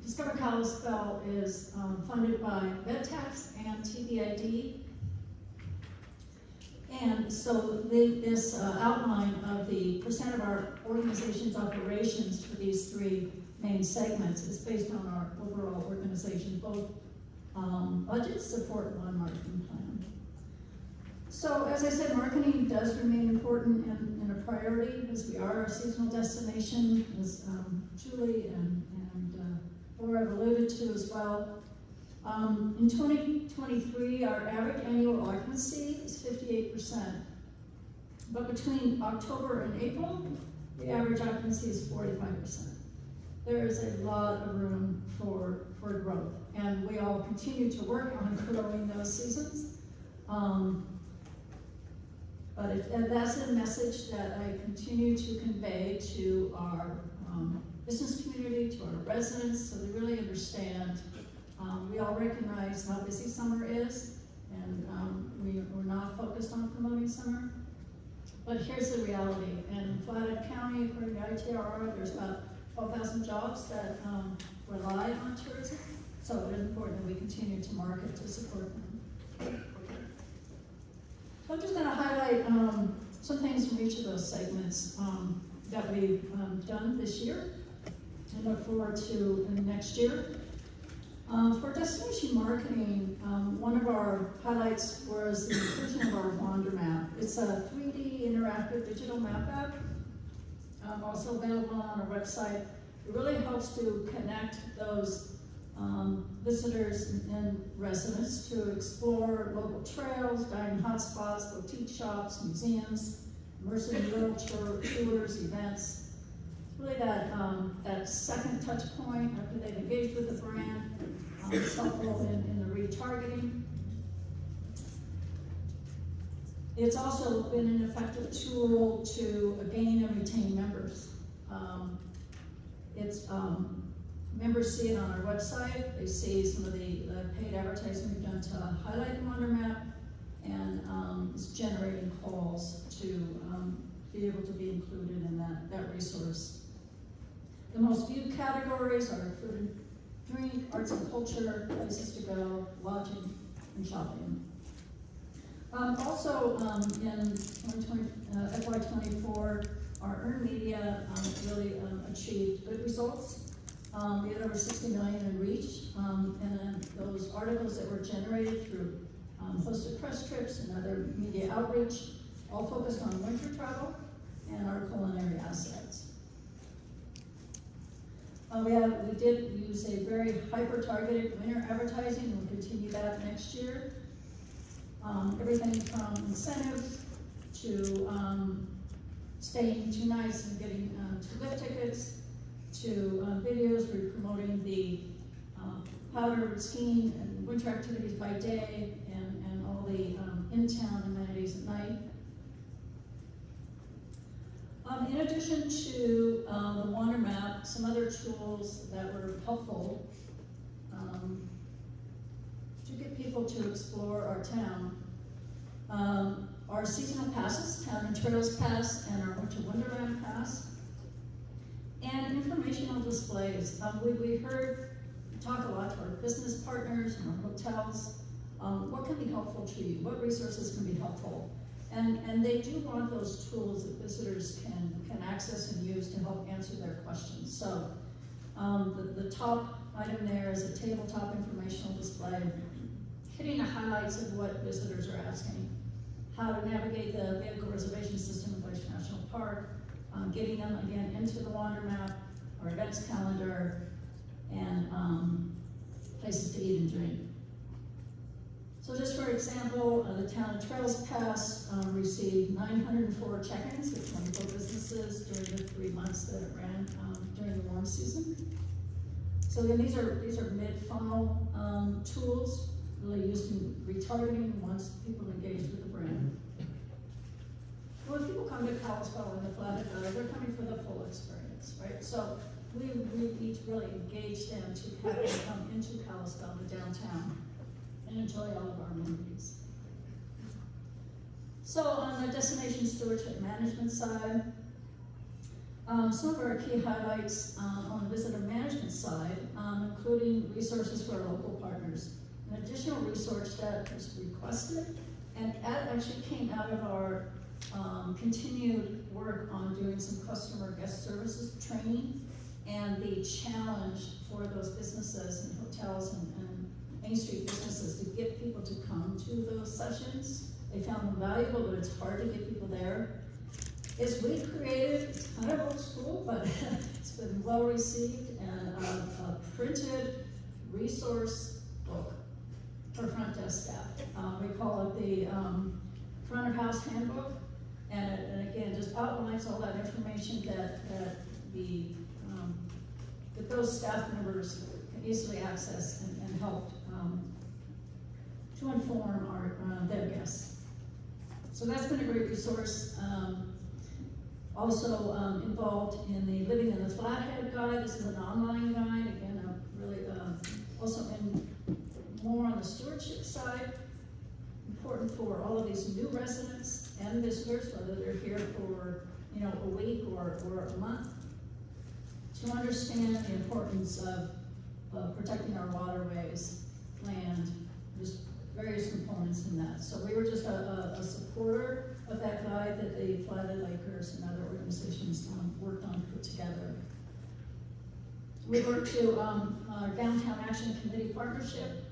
Discover Kalispell is funded by VEDTAX and TBID. And so this outline of the percent of our organization's operations for these three main segments is based on our overall organization, both budget support and one marketing plan. So as I said, marketing does remain important and a priority as we are a seasonal destination, as Julie and Laura have alluded to as well. In 2023, our average annual occupancy is 58%. But between October and April, the average occupancy is 45%. There is a lot of room for growth, and we all continue to work on growing those seasons. But that's a message that I continue to convey to our business community, to our residents, so they really understand. We all recognize how busy summer is, and we're not focused on promoting summer. But here's the reality. In Flathead County, according to ITRR, there's about 12,000 jobs that rely on tourism. So it is important that we continue to market to support them. So I'm just going to highlight some things from each of those segments that we've done this year and look forward to in next year. For destination marketing, one of our highlights was the inclusion of our Wander Map. It's a 3D interactive digital map app, also available on our website. It really helps to connect those visitors and residents to explore local trails, dining hotspots, boutique shops, museums, immersive rural tours, events. It's really that second touch point after they've engaged with the brand. It's helpful in the retargeting. It's also been an effective tool to gain and retain members. Members see it on our website. They see some of the paid advertising we've done to highlight the Wander Map, and it's generating calls to be able to be included in that resource. The most viewed categories are food and drink, arts and culture, places to go, lodging, and shopping. Also, in FY24, our earned media really achieved good results. We had over 60 million in reach, and then those articles that were generated through hosted press trips and other media outreach, all focused on winter travel and our culinary assets. We did use a very hyper-targeted winter advertising, and we'll continue that next year. Everything from incentives to staying 2 nights and getting 2 lift tickets, to videos we're promoting the powder skiing and winter activities by day and all the in-town amenities at night. In addition to the Wander Map, some other tools that were helpful to get people to explore our town. Our seasonal passes, Town and Trails Pass and our Winter Wonderland Pass, and informational displays. We talk a lot to our business partners and our hotels. What can be helpful to you? What resources can be helpful? And they do want those tools that visitors can access and use to help answer their questions. So the top item there is a tabletop informational display, hitting the highlights of what visitors are asking. How to navigate the vehicle reservation system in Glacier National Park, getting them again into the Wander Map, our events calendar, and places to eat and drink. So just for example, the Town and Trails Pass received 904 check-ins at 24 businesses during the 3 months that it ran during the warm season. So again, these are mid-funnel tools, really used in retargeting once people engage with the brand. When people come to Kalispell and the Flathead Valley, they're coming for the full experience, right? So we need to really engage them to have them come into Kalispell, the downtown, and enjoy all of our amenities. So on the destination stewardship management side, some of our key highlights on the visitor management side, including resources for our local partners. An additional resource that was requested, and that actually came out of our continued work on doing some customer guest services training and the challenge for those businesses and hotels and Main Street businesses to get people to come to those sessions. They found them valuable, but it's hard to get people there. Is we created, it's kind of old school, but it's been well received, and a printed resource book for front desk staff. We call it the front of house handbook, and again, just outlines all that information that those staff members can easily access and help to inform their guests. So that's been a great resource. Also involved in the Living in the Flathead guide. This is an online guide, again, really also in more on the stewardship side. Important for all of these new residents and visitors, whether they're here for a week or a month, to understand the importance of protecting our waterways, land, just various components in that. So we were just a supporter of that guide that the Flathead Lakers and other organizations worked on to put together. We worked to our Downtown Action Committee partnership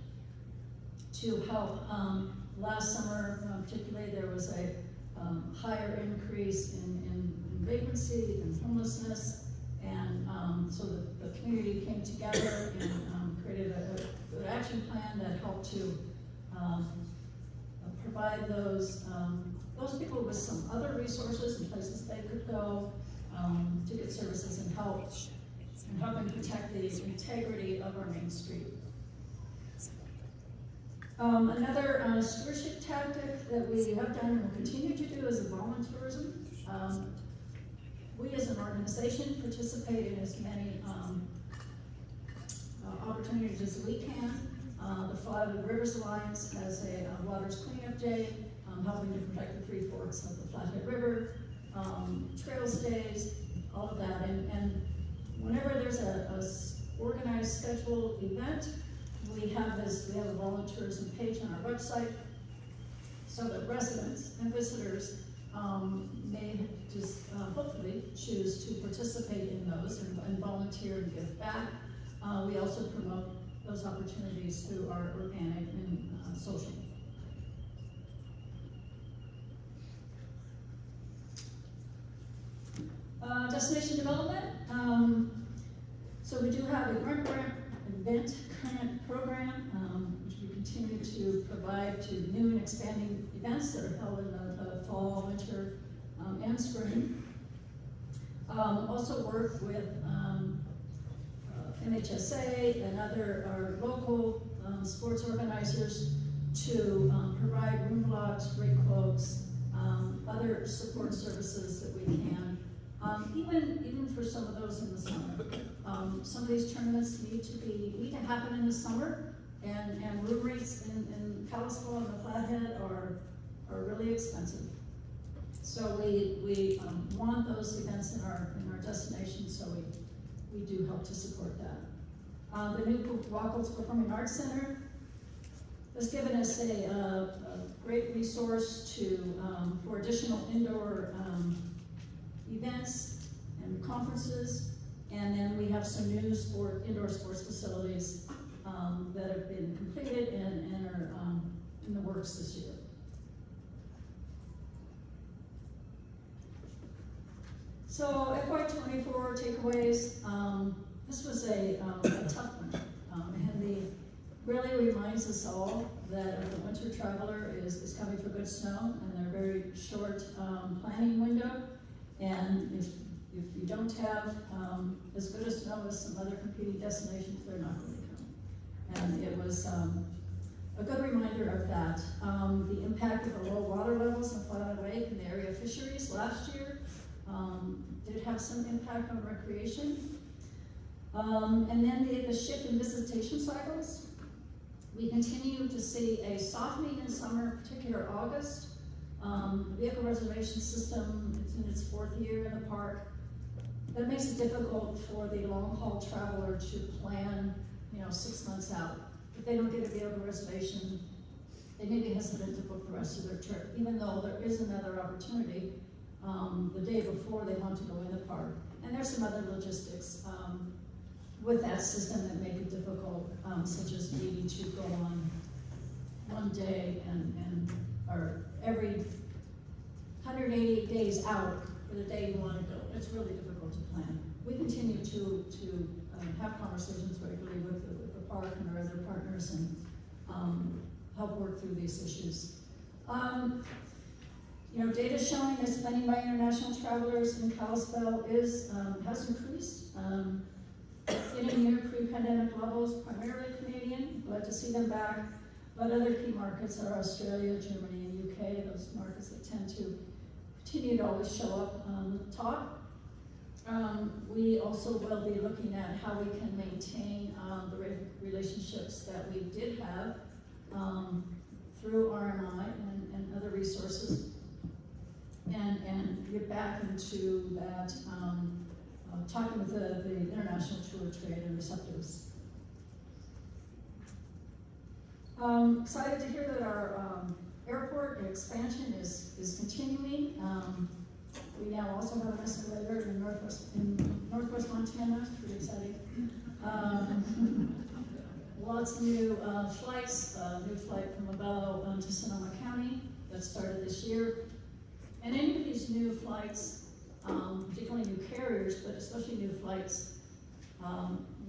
to help. Last summer, particularly, there was a higher increase in vagrancy and homelessness, and so the community came together and created a good action plan that helped to provide those people with some other resources and places they could go to get services and help them protect the integrity of our Main Street. Another stewardship tactic that we have done and will continue to do is volunteerism. We as an organization participate in as many opportunities as we can. The Flathead Rivers Alliance has a Waters Cleanup Day, helping to protect the three forks of the Flathead River, trails days, all of that. And whenever there's a organized, scheduled event, we have a volunteerism page on our website, so that residents and visitors may just hopefully choose to participate in those and volunteer and give back. We also promote those opportunities through our organic and social. Destination development. So we do have a event grant program, which we continue to provide to new and expanding events that are held in the fall, winter, and spring. Also work with MHSA and our local sports organizers to provide room blocks, break cloaks, other support services that we can. Even for some of those in the summer. Some of these tournaments need to happen in the summer, and room rates in Kalispell and the Flathead are really expensive. So we want those events in our destination, so we do help to support that. The new Wackles Performing Arts Center has given us a great resource for additional indoor events and conferences, and then we have some new indoor sports facilities that have been completed and are in the works this year. So FY24 takeaways. This was a tough one, and it really reminds us all that the winter traveler is coming for good snow, and they're very short planning window. And if you don't have as good a snow as some other competing destinations, they're not going to come. And it was a good reminder of that. The impact of the low water levels in Flathead Lake and the area fisheries last year did have some impact on recreation. And then the shift in visitation cycles. We continue to see a softening in summer, particularly August. The vehicle reservation system is in its 4th year in the park. That makes it difficult for the long-haul traveler to plan, 6 months out. If they don't get a vehicle reservation, they may be hesitant to book the rest of their trip, even though there is another opportunity the day before they want to go in the park. And there's some other logistics with that system that make it difficult, such as needing to go on one day or every 180 days out for the day you want to go. It's really difficult to plan. We continue to have conversations regularly with the park and our other partners and help work through these issues. Data showing that spending by international travelers in Kalispell has increased, getting near pre-pandemic levels, primarily Canadian. Glad to see them back. But other key markets are Australia, Germany, and UK, those markets that tend to continue to always show up on the top. We also will be looking at how we can maintain the relationships that we did have through RMI and other resources, and get back into that, talking with the international tour trade and receptives. Excited to hear that our airport expansion is continuing. We now also have an escalator in northwest Montana. It's pretty exciting. Lots of new flights. New flight from Labello to Sonoma County that started this year. And any of these new flights, particularly new carriers, but especially new flights,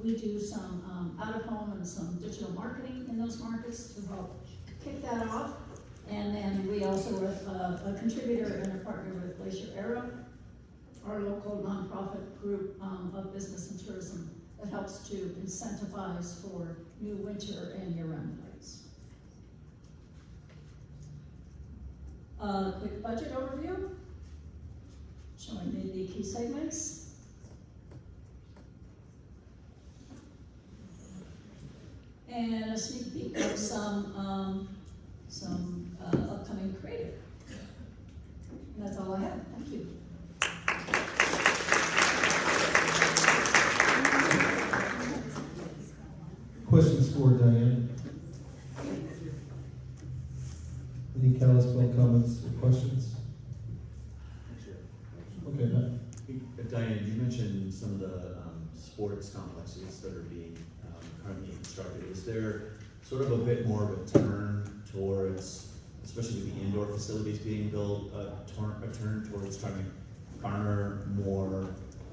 we do some out-of-home and some digital marketing in those markets to help kick that off. And then we also are a contributor and a partner with Glacier Aero, our local nonprofit group of business and tourism that helps to incentivize for new winter and year-round flights. Quick budget overview, showing the key segments. And a sneak peek of some upcoming creative. And that's all I have. Thank you. Questions for Diane? Any Kalispell comments or questions? Okay, Matt. Diane, you mentioned some of the sports complexes that are being currently constructed. Is there sort of a bit more of a turn towards, especially with the indoor facilities being built, a turn towards trying to garner more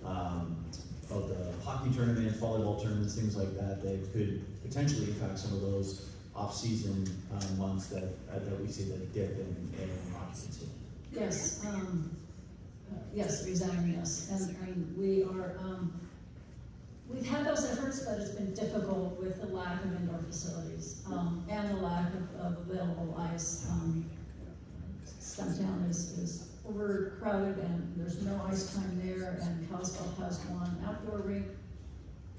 of the hockey tournaments, volleyball tournaments, things like that, that could potentially impact some of those off-season months that we see that dip in occupancy? Yes, yes, resign, yes. And we are, we've had those efforts, but it's been difficult with the lack of indoor facilities and the lack of available ice. Stumptown is overcrowded and there's no ice time there, and Kalispell has one outdoor rink.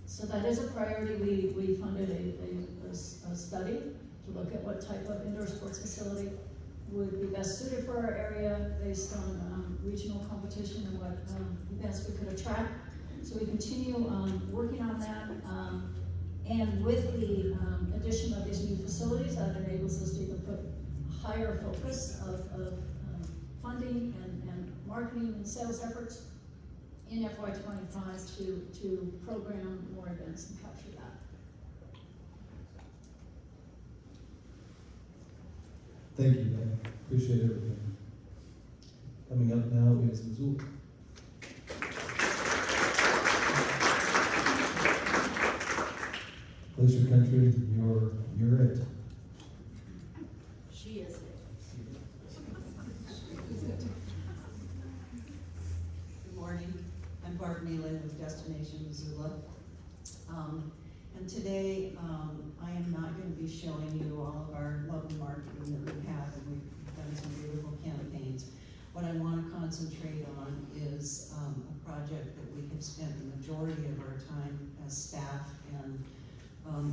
So that is a priority. We funded a study to look at what type of indoor sports facility would be best suited for our area based on regional competition and what events we could attract. So we continue working on that. And with the addition of these new facilities, that enables us to even put a higher focus of funding and marketing and sales efforts in FY25 to program more events and capture that. Thank you, Dan. Appreciate everything. Coming up now is Missoula. Glacier Country, you're it. She is it. Good morning. I'm Barb Nealon with Destination Missoula. And today, I am not going to be showing you all of our lovely marketing that we have, and we've done some beautiful campaigns. What I want to concentrate on is a project that we have spent the majority of our time as staff and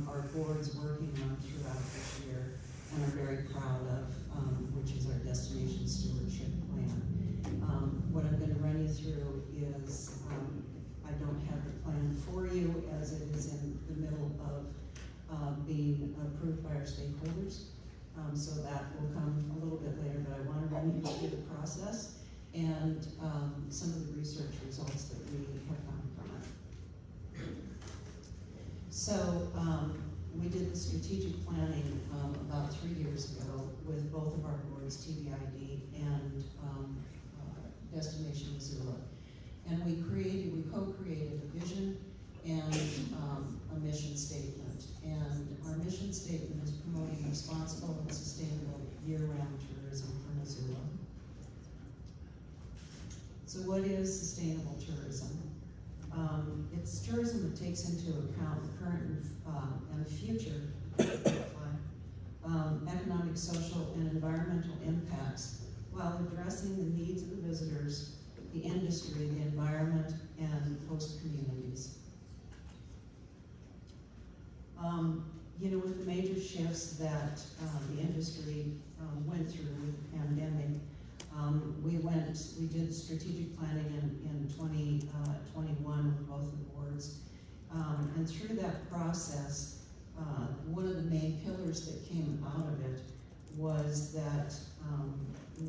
our boards working on throughout this year, and are very proud of, which is our Destination Stewardship Plan. What I'm going to run you through is, I don't have the plan for you as it is in the middle of being approved by our stakeholders. So that will come a little bit later, but I want to run you through the process. and some of the research results that we have found from it. So we did the strategic planning about 3 years ago with both of our boards, TBID and Destination Missoula. And we co-created a vision and a mission statement. And our mission statement is promoting responsible and sustainable year-round tourism for Missoula. So what is sustainable tourism? It's tourism that takes into account the current and future economic, social, and environmental impacts while addressing the needs of the visitors, the industry, the environment, and host communities. You know, with the major shifts that the industry went through with the pandemic, we did strategic planning in 2021 with both the boards. And through that process, one of the main pillars that came out of it was that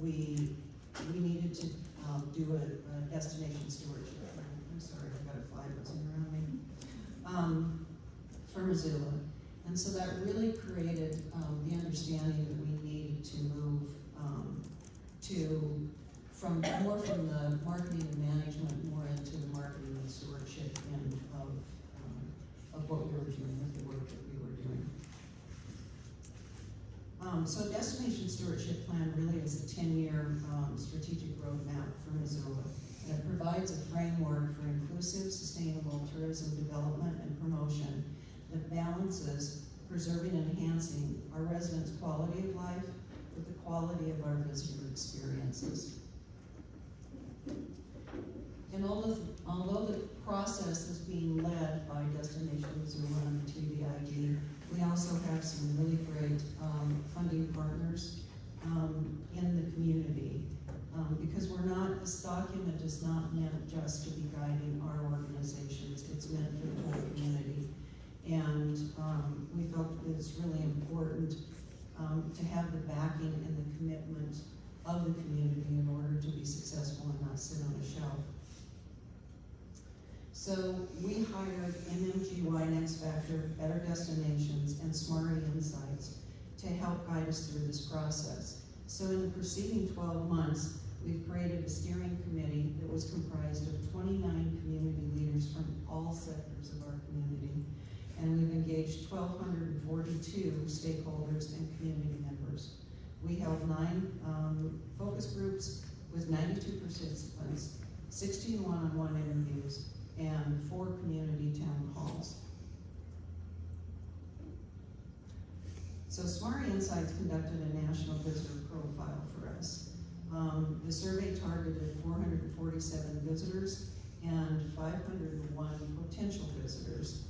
we needed to do a destination stewardship plan. I'm sorry, I've got a fly buzzing around me. For Missoula. And so that really created the understanding that we needed to move from the marketing and management more into the marketing and stewardship end of what we were doing, with the work that we were doing. So Destination Stewardship Plan really is a 10-year strategic roadmap for Missoula. And it provides a framework for inclusive, sustainable tourism development and promotion that balances preserving and enhancing our residents' quality of life with the quality of our visitor experiences. And although the process is being led by Destination Missoula and the TBID, we also have some really great funding partners in the community. Because this document is not meant just to be guiding our organizations, it's meant for the whole community. And we felt it's really important to have the backing and the commitment of the community in order to be successful and not sit on a shelf. So we hired MMGY Next Factor, Better Destinations, and Smarter Insights to help guide us through this process. So in the preceding 12 months, we've created a steering committee that was comprised of 29 community leaders from all sectors of our community. And we've engaged 1,242 stakeholders and community members. We held 9 focus groups with 92 participants, 16 one-on-one interviews, and 4 community town halls. So Smart Insights conducted a national visitor profile for us. The survey targeted 447 visitors and 501 potential visitors,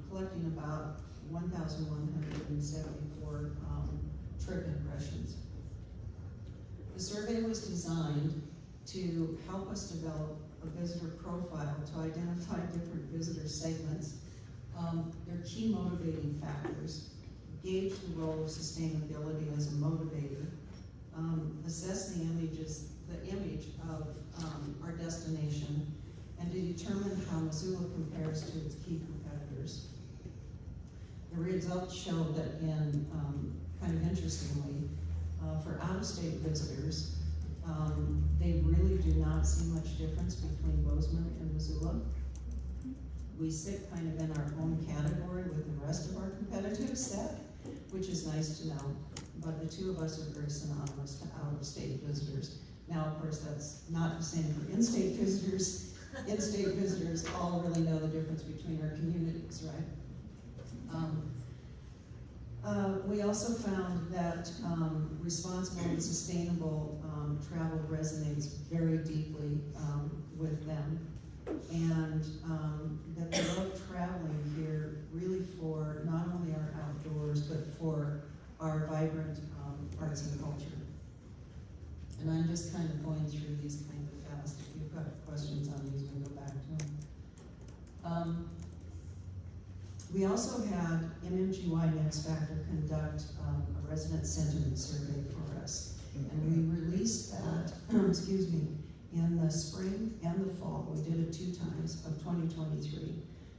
collecting about 1,174 trip impressions. The survey was designed to help us develop a visitor profile to identify different visitor segments, their key motivating factors, gauge the role of sustainability as a motivator, assess the image of our destination, and to determine how Missoula compares to its key competitors. The results showed that kind of interestingly, for out-of-state visitors, they really do not see much difference between Bozeman and Missoula. We sit kind of in our own category with the rest of our competitive set, which is nice to know, but the two of us are very synonymous to out-of-state visitors. Now, of course, that's not the same for in-state visitors. In-state visitors all really know the difference between our communities, right? We also found that responsible and sustainable travel resonates very deeply with them, and that they love traveling here really for not only our outdoors, but for our vibrant arts and culture. And I'm just kind of going through these kind of fast. If you've got questions on these, we'll go back to them. We also had MMGY Next Factor conduct a resident sentiment survey for us. And we released that, excuse me, in the spring and the fall. We did it 2 times of 2023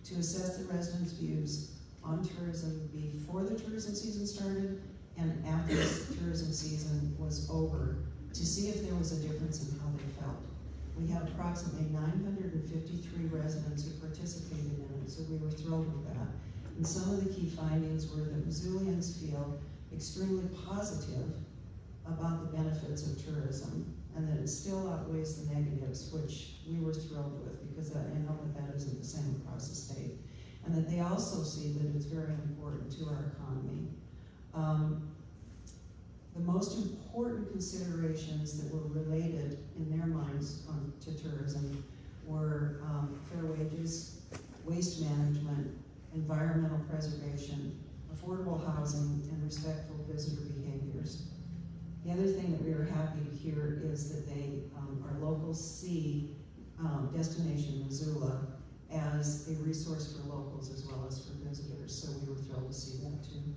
to assess the residents' views on tourism before the tourism season started and after the tourism season was over, to see if there was a difference in how they felt. We had approximately 953 residents who participated in it, so we were thrilled with that. And some of the key findings were that Missoulians feel extremely positive about the benefits of tourism, and that it still outweighs the negatives, which we were thrilled with, because I know that isn't the same across the state. And that they also see that it's very important to our economy. The most important considerations that were related in their minds to tourism were fair wages, waste management, environmental preservation, affordable housing, and respectful visitor behaviors. The other thing that we were happy to hear is that our locals see Destination Missoula as a resource for locals as well as for visitors, so we were thrilled to see that too.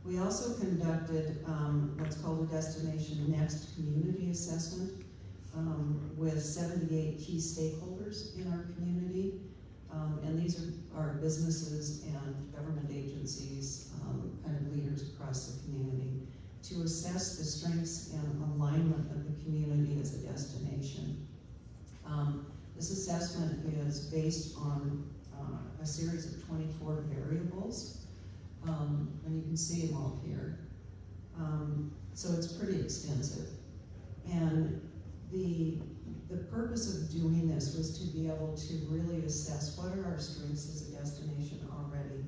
We also conducted what's called a Destination Next community assessment with 78 key stakeholders in our community. And these are businesses and government agencies, kind of leaders across the community, to assess the strengths and alignment of the community as a destination. This assessment is based on a series of 24 variables, and you can see them all here. So it's pretty extensive. And the purpose of doing this was to be able to really assess what are our strengths as a destination already,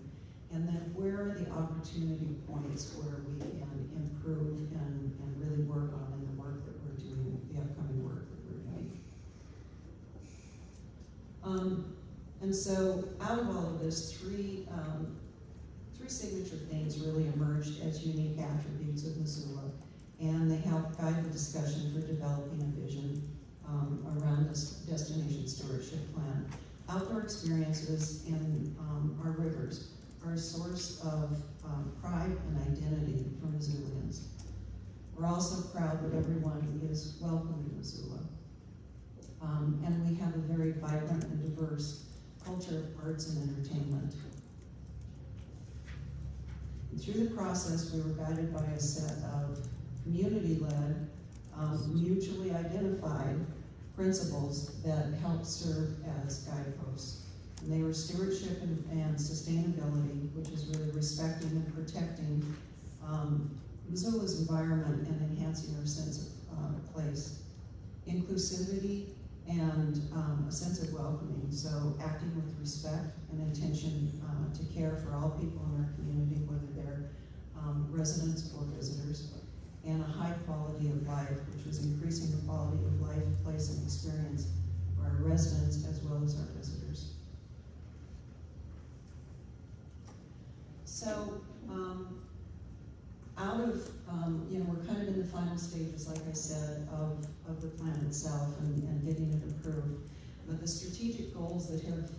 and then where are the opportunity points where we can improve and really work on in the work that we're doing, the upcoming work that we're doing. And so out of all of this, three signature things really emerged as unique attributes of Missoula, and they help guide the discussion for developing a vision around this destination stewardship plan. Outdoor experiences in our rivers are a source of pride and identity for Missoulians. We're also proud that everyone is welcome in Missoula. And we have a very vibrant and diverse culture of arts and entertainment. And through the process, we were guided by a set of community-led, mutually identified principles that help serve as guideposts. And they were stewardship and sustainability, which is really respecting and protecting Missoula's environment and enhancing our sense of place. Inclusivity and a sense of welcoming, so acting with respect and intention to care for all people in our community, whether they're residents or visitors. And a high quality of life, which was increasing the quality of life, place, and experience for our residents as well as our visitors. So, out of, we're kind of in the final stages, like I said, of the plan itself and getting it approved. But the strategic goals that have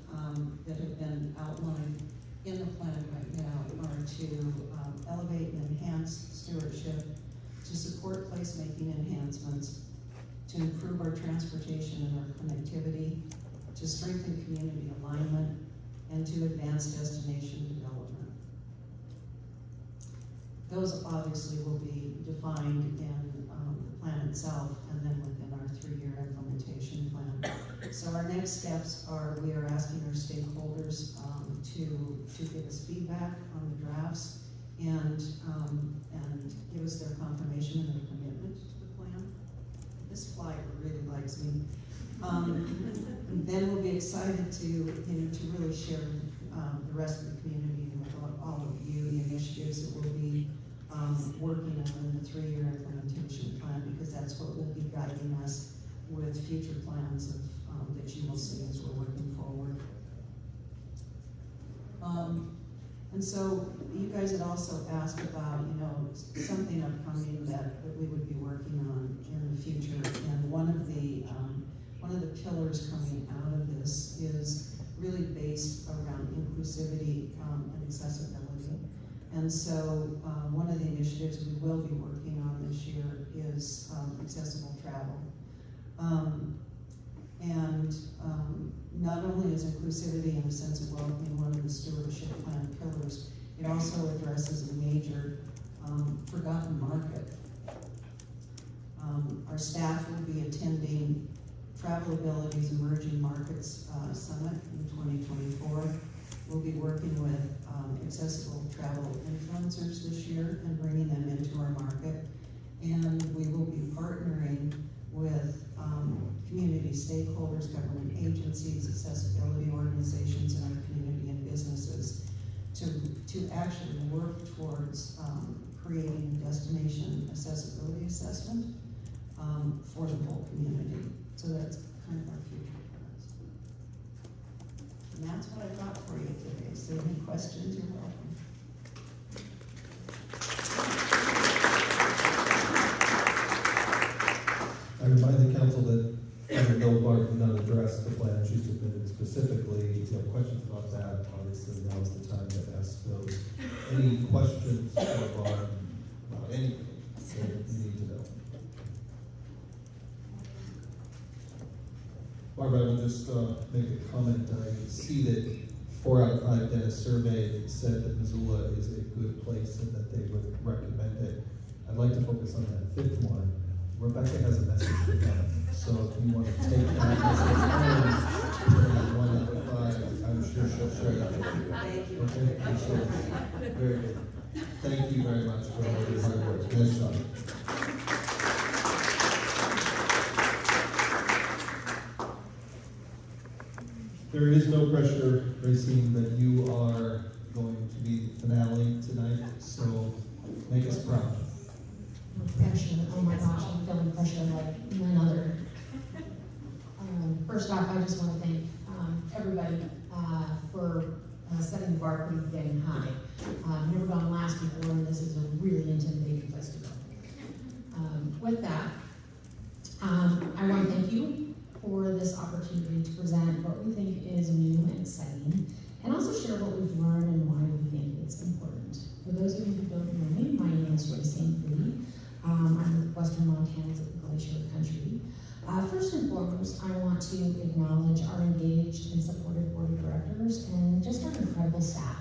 been outlined in the plan right now are to elevate and enhance stewardship, to support placemaking enhancements, to improve our transportation and our connectivity, to strengthen community alignment, and to advance destination development. Those obviously will be defined in the plan itself and then within our 3-year implementation plan. So our next steps are, we are asking our stakeholders to give us feedback on the drafts and give us their confirmation and their commitment to the plan. This flyer really likes me. Then we'll be excited to really share the rest of the community and with all of you the initiatives that we'll be working on in the 3-year implementation plan, because that's what will be guiding us with future plans that you will see as we're working forward. And so you guys had also asked about, something upcoming that we would be working on in the future. And one of the pillars coming out of this is really based around inclusivity and accessibility. And so one of the initiatives we will be working travel. Not only is inclusivity and a sense of welcoming one of the stewardship plan pillars, it also addresses a major forgotten market. Our staff will be attending Travel Abilities Emerging Markets Summit in 2024. We'll be working with accessible travel influencers this year and bringing them into our market. And we will be partnering with community stakeholders, government agencies, accessibility organizations in our community and businesses to actually work towards creating a destination accessibility assessment for the whole community. So that's kind of our future plans. And that's what I got for you today. So any questions, you're welcome. I remind the council that even though Barb did not address the plan she submitted specifically, if you have questions about that, obviously now's the time to ask those. Any questions for Barb about anything that you need to know? Barb, I will just make a comment. I see that 4 out of 5 dentists surveyed said that Missoula is a good place and that they would recommend it. I'd like to focus on that 5th one. Rebecca has a message for them. So if you want to take that as a 1 out of 5, I'm sure she'll share that with you. Thank you. Okay, so, very good. Thank you very much for all your hard work. Nice job. There is no pressure, Racine, that you are going to be the finale tonight, so make us proud. Pressure, oh my gosh, I'm feeling pressure like none other. First off, I just want to thank everybody for setting the bar pretty dang high. Never gone last before, and this is a really intimidating place to go. With that, I want to thank you for this opportunity to present what we think is new and exciting, and also share what we've learned and why we think it's important. For those of you who don't know me, my name is Racine Lee. I'm with Western Montana's Glacier Country. First and foremost, I want to acknowledge our engaged and supportive board of directors and just our incredible staff,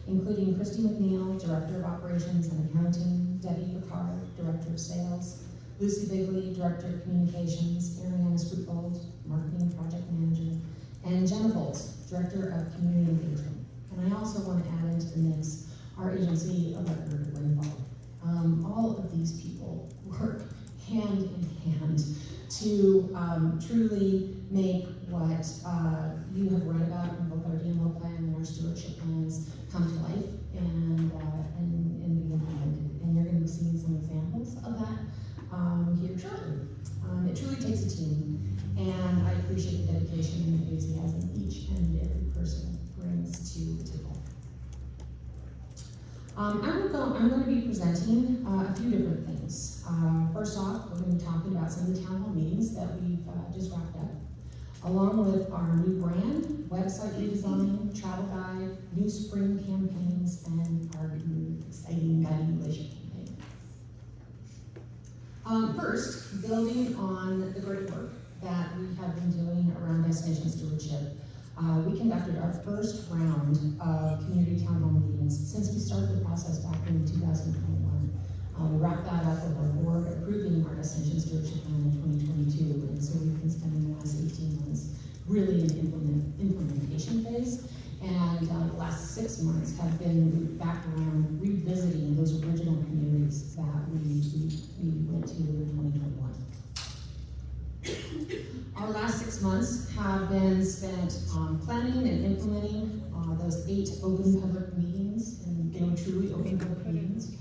including Christy McNeil, Director of Operations and Accounting, Debbie Picard, Director of Sales, Lucy Bigley, Director of Communications, Ariana Spootbold, Marketing Project Manager, and Jenna Bolts, Director of Community Engagement. And I also want to add into the mix our agency of record, Rainbow. All of these people work hand in hand to truly make what you have read about in both our DMO plan and our stewardship plans come to life and be implemented. And you're going to be seeing some examples of that here shortly. It truly takes a team, and I appreciate the dedication and enthusiasm each and every person brings to the table. I'm going to be presenting a few different things. First off, we're going to be talking about some of the town hall meetings that we've just wrapped up, along with our new brand, website redesign, travel guide, new spring campaigns, and our new exciting guiding relationship campaign. First, building on the great work that we have been doing around destination stewardship, we conducted our first round of community town hall meetings since we started the process back in 2021. We wrapped that up with our board approving our destination stewardship plan in 2022, and so we've been spending the last 18 months really in implementation phase, and the last 6 months have been back around revisiting those original communities that we went to in 2021. Our last 6 months have been spent planning and implementing those 8 open public meetings, and truly open public meetings,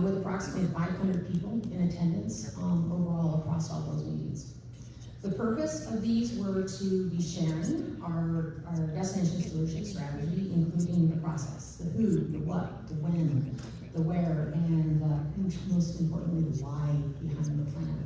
with approximately 500 people in attendance overall across all those meetings. The purpose of these were to be sharing our destination stewardship strategy, including the process, the who, the what, the when, the where, and most importantly, the why behind the plan.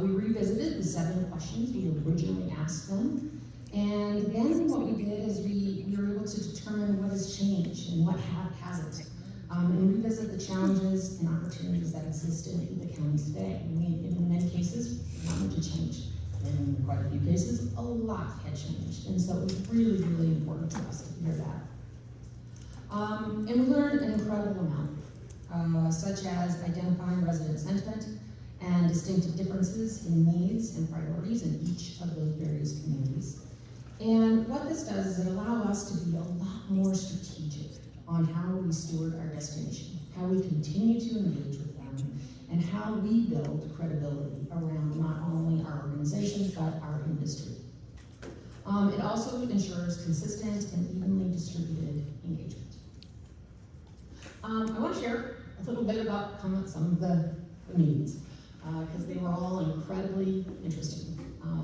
We revisited the 7 questions we originally asked them, and then what we did is we were able to determine what has changed and what hasn't, and revisit the challenges and opportunities that exist in the counties today. I mean, in many cases, not much had changed. In quite a few cases, a lot had changed. And so it was really, really important for us to hear that. And we learned an incredible amount, such as identifying resident sentiment and distinctive differences in needs and priorities in each of those various communities. And what this does is it allows us to be a lot more strategic on how we steward our destination, how we continue to engage with them, and how we build credibility around not only our organization, but our industry. It also ensures consistent and evenly distributed engagement. I want to share a little bit about some of the meetings, because they were all incredibly interesting.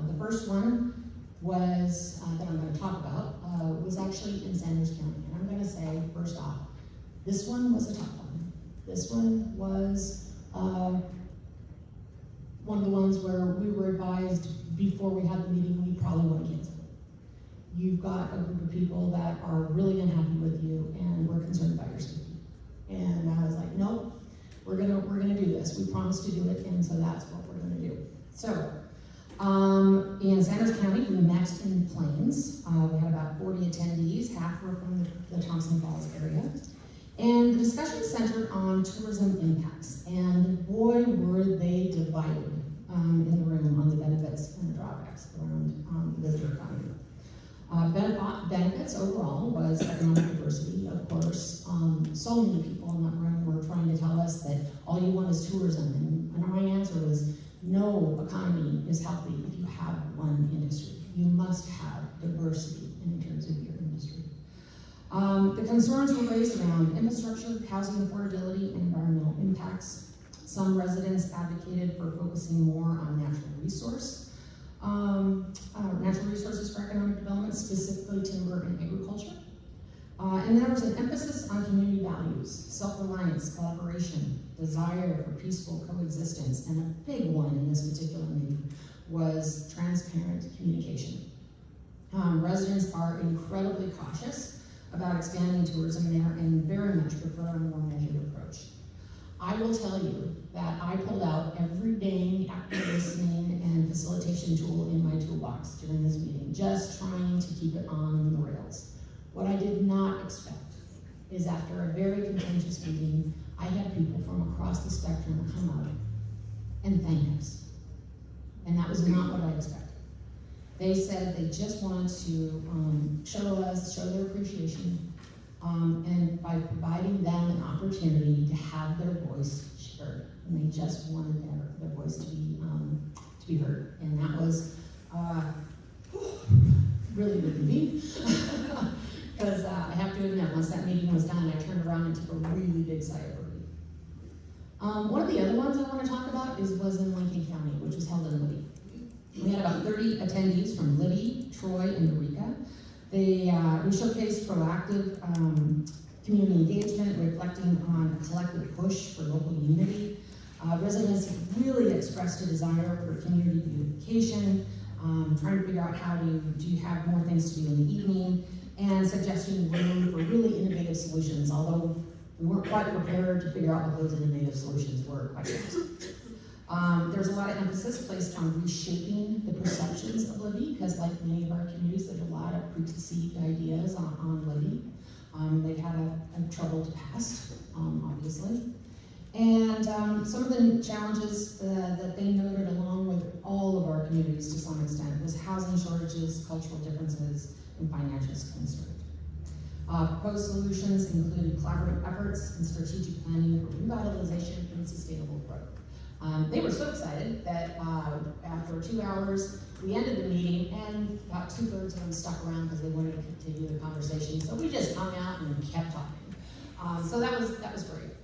The first one was, that I'm going to talk about, was actually in Sanders County. And I'm going to say, first off, this one was a tough one. This one was one of the ones where we were advised before we had the meeting, we probably want to cancel it. You've got a group of people that are really unhappy with you, and we're concerned about your safety. And I was like, nope, we're gonna do this. We promised to do it, and so that's what we're gonna do. So, in Sanders County, we met in Plains. We had about 40 attendees, half were from the Thompson Falls area. And the discussion centered on tourism impacts, and boy, were they divided in the room on the benefits and the drawbacks around the visitor economy. Benefits overall was economic diversity, of course. So many people in that room were trying to tell us that all you want is tourism, and my answer was, no economy is healthy if you have one industry. You must have diversity in terms of your industry. The concerns were raised around infrastructure, housing affordability, and environmental impacts. Some residents advocated for focusing more on natural resources for economic development, specifically timber and agriculture. And there was an emphasis on community values, self-reliance, collaboration, desire for peaceful coexistence, and a big one in this particular meeting was transparent communication. Residents are incredibly cautious about expanding tourism there and very much prefer a more measured approach. I will tell you that I pulled out every dang active listening and facilitation tool in my toolbox during this meeting, just trying to keep it on the rails. What I did not expect is after a very contentious meeting, I had people from across the spectrum come up and thank us. And that was not what I expected. They said they just wanted to show their appreciation, and by providing them an opportunity to have their voice heard. And they just wanted their voice to be heard. And that was really good to me. Because I have to admit, once that meeting was done, I turned around and took a really big sigh of relief. One of the other ones I want to talk about was in Lincoln County, which was held in Libby. We had about 30 attendees from Libby, Troy, and Eureka. We showcased proactive community engagement, reflecting on a collective push for local unity. Residents really expressed a desire for community beautification, trying to figure out how do you have more things to do in the evening, and suggesting room for really innovative solutions, although we weren't quite prepared to figure out what those innovative solutions were quite yet. There's a lot of emphasis placed on reshaping the perceptions of Libby, because like many of our communities, there's a lot of preconceived ideas on Libby. They've had a troubled past, obviously. And some of the challenges that they noted, along with all of our communities to some extent, was housing shortages, cultural differences, and financial constraint. Proposed solutions included collaborative efforts and strategic planning for revitalization and sustainable growth. They were so excited that after 2 hours, we ended the meeting, and about 2/3 of them stuck around because they wanted to continue the conversation. So we just hung out and kept talking. So that was great.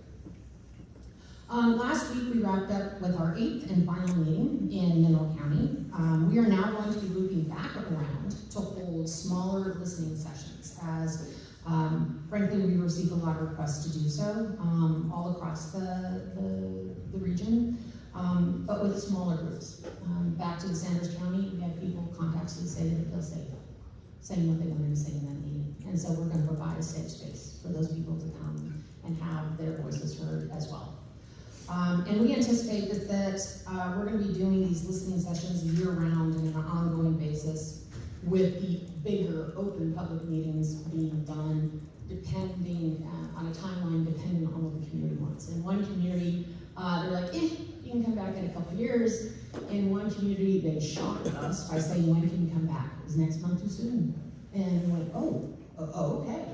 Last week, we wrapped up with our 8th and final meeting in Mineral County. We are now going to be moving back around to hold smaller listening sessions, as frankly, we received a lot of requests to do so all across the region, but with smaller groups. Back to the Sanders County, we had people contact us and say that they feel safe, saying what they wanted to say in that meeting. And so we're going to provide a safe space for those people to come and have their voices heard as well. And we anticipate that we're going to be doing these listening sessions year-round and on an ongoing basis, with the bigger open public meetings being done depending on a timeline, depending on what the community wants. In one community, they're like, you can come back in a couple of years. In one community, they shocked us by saying, when can you come back? Is next month too soon? And we went, oh, okay.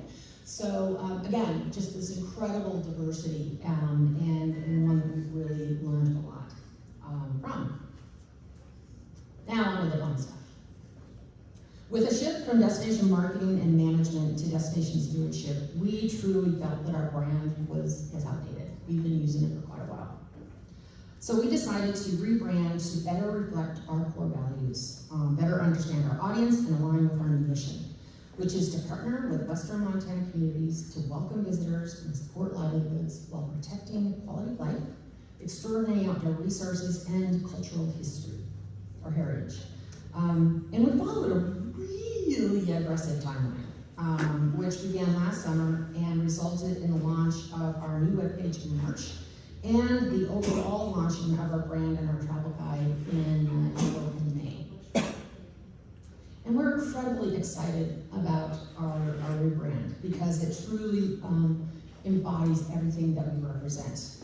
So again, just this incredible diversity, and one that we've really learned a lot from. Now on to the fun stuff. With a shift from destination marketing and management to destination stewardship, we truly felt that our brand was outdated. We've been using it for quite a while. So we decided to rebrand to better reflect our core values, better understand our audience, and align with our new mission, which is to partner with Western Montana communities to welcome visitors and support livelihoods while protecting quality of life, extraordinary outdoor resources, and cultural history or heritage. And we followed a really aggressive timeline, which began last summer and resulted in the launch of our new webpage in March, and the overall launching of our brand and our travel guide in April and May. And we're incredibly excited about our rebrand because it truly embodies everything that we represent.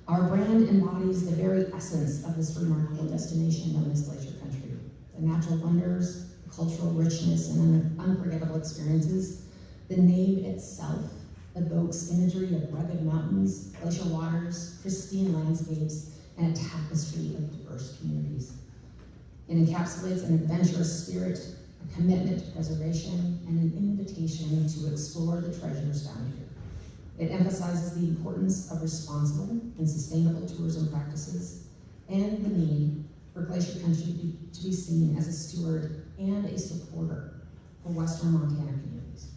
Our brand embodies the very essence of this remarkable destination known as Glacier Country. The natural wonders, cultural richness, and unforgettable experiences. The name itself evokes imagery of rugged mountains, glacial waters, pristine landscapes, and a tapestry of diverse communities. It encapsulates an adventurous spirit, a commitment to preservation, and an invitation to explore the treasures found here. It emphasizes the importance of responsible and sustainable tourism practices and the need for Glacier Country to be seen as a steward and a supporter for Western Montana communities.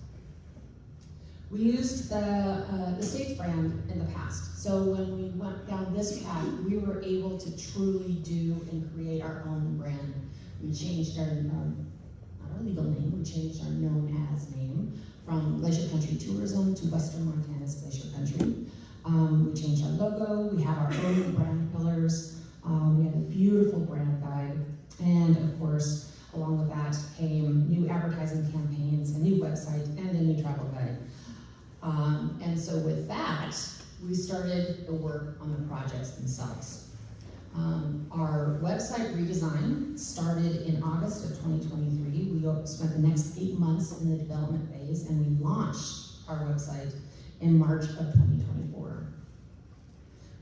We used the state's brand in the past, so when we went down this path, we were able to truly do and create our own brand. We changed our, not our legal name, we changed our known as name from Glacier Country Tourism to Western Montana's Glacier Country. We changed our logo, we have our own brand pillars, we have a beautiful brand guide, and of course, along with that came new advertising campaigns, a new website, and a new travel guide. And so with that, we started the work on the projects themselves. Our website redesign started in August of 2023. We spent the next 8 months in the development phase, and we launched our website in March of 2024.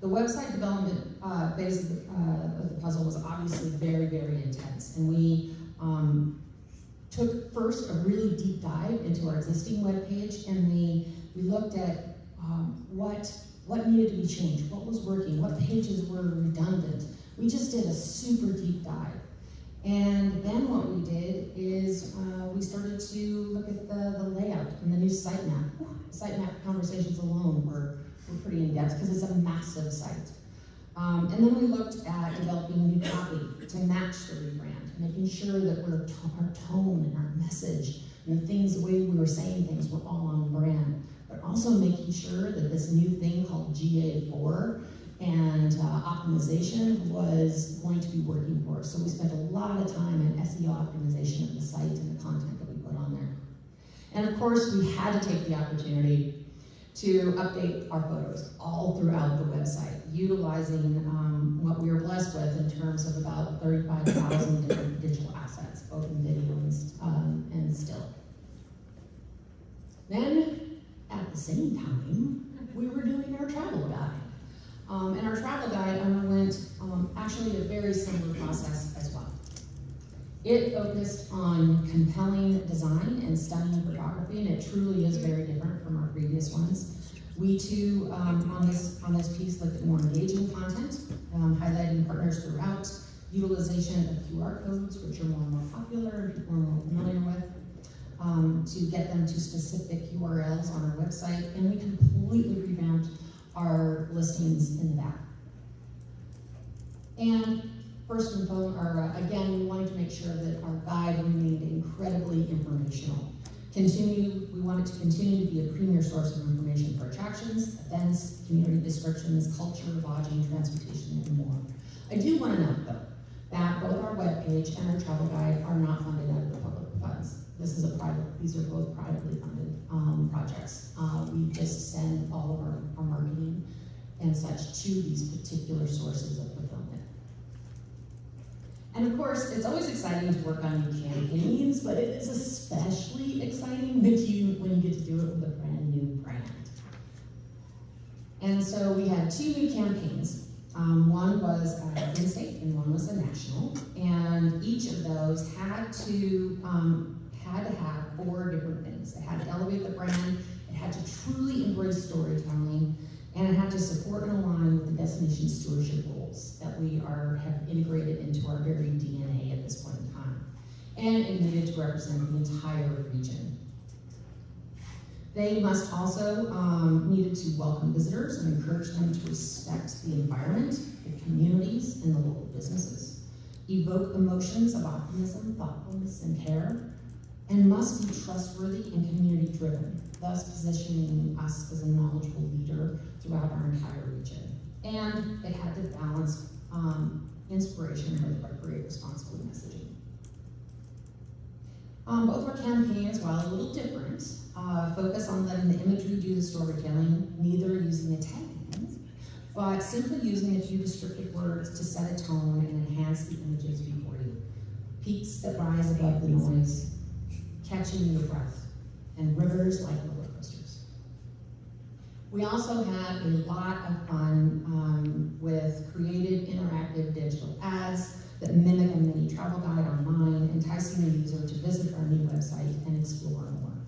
The website development phase of the puzzle was obviously very, very intense, and we took first a really deep dive into our existing webpage, and we looked at what needed to be changed, what was working, what pages were redundant. We just did a super deep dive. And then what we did is we started to look at the layout and the new site map. Site map conversations alone were pretty in-depth because it's a massive site. And then we looked at developing new copy to match the rebrand, making sure that our tone and our message and the things, the way we were saying things were all on brand, but also making sure that this new thing called GA4 and optimization was going to be working for us. So we spent a lot of time in SEO optimization of the site and the content that we put on there. And of course, we had to take the opportunity to update our photos all throughout the website, utilizing what we were blessed with in terms of about 35,000 different digital assets, both in video and still. Then, at the same time, we were doing our travel guide. And our travel guide underwent actually a very similar process as well. It focused on compelling design and stunning photography, and it truly is very different from our previous ones. We too, on this piece, looked at more engaging content, highlighting partners throughout, utilization of QR codes, which are more and more popular and people are more familiar with, to get them to specific URLs on our website, and we completely revamped our listings in the back. And first and foremost, again, we wanted to make sure that our guide remained incredibly informational, We want it to continue to be a premier source of information for attractions, events, community descriptions, culture, lodging, transportation, and more. I do want to note, though, that both our webpage and our travel guide are not funded out of the public funds. These are both privately funded projects. We just send all of our marketing and such to these particular sources of fulfillment. And of course, it's always exciting to work on new campaigns, but it is especially exciting when you get to do it with a brand new brand. And so we had 2 new campaigns. One was in-state and one was a national, and each of those had to have 4 different things. It had to elevate the brand, it had to truly embrace storytelling, and it had to support and align with the destination stewardship goals that we have integrated into our very DNA at this point in time. And it needed to represent the entire region. They must also needed to welcome visitors and encourage them to respect the environment, the communities, and the local businesses, evoke emotions of optimism, thoughtfulness, and care, and must be trustworthy and community-driven, thus positioning us as a knowledgeable leader throughout our entire region. And it had to balance inspiration with great responsible messaging. Both our campaigns, while a little different, focus on letting the imagery do the storytelling, neither using a tagline, but simply using a few descriptive words to set a tone and enhance the images before you. Peaks that rise above the noise, catching your breath, and rivers like roller coasters. We also had a lot of fun with creative, interactive digital ads that mimic a mini travel guide online, enticing the user to visit our new website and explore more.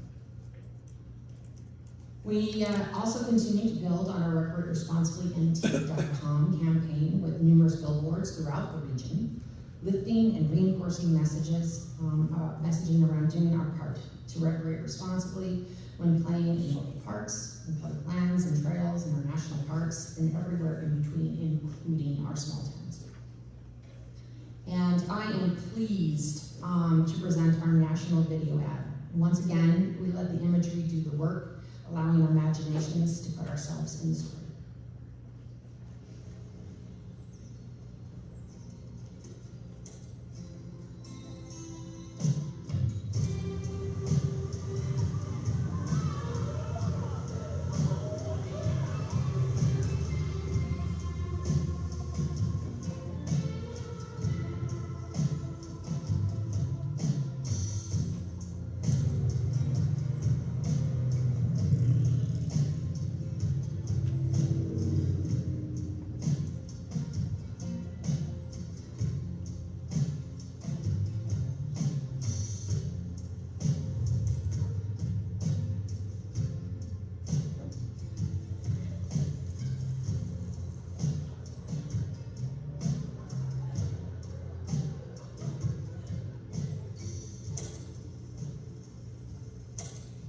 We also continue to build on our recreateresponsiblymt.com campaign with numerous billboards throughout the region, lifting and reinforcing messaging around doing our part to recreate responsibly when playing in local parks, in public lands and trails, in our national parks, and everywhere in between, including our small towns. And I am pleased to present our national video ad. Once again, we let the imagery do the work, allowing our imaginations to put ourselves in the story.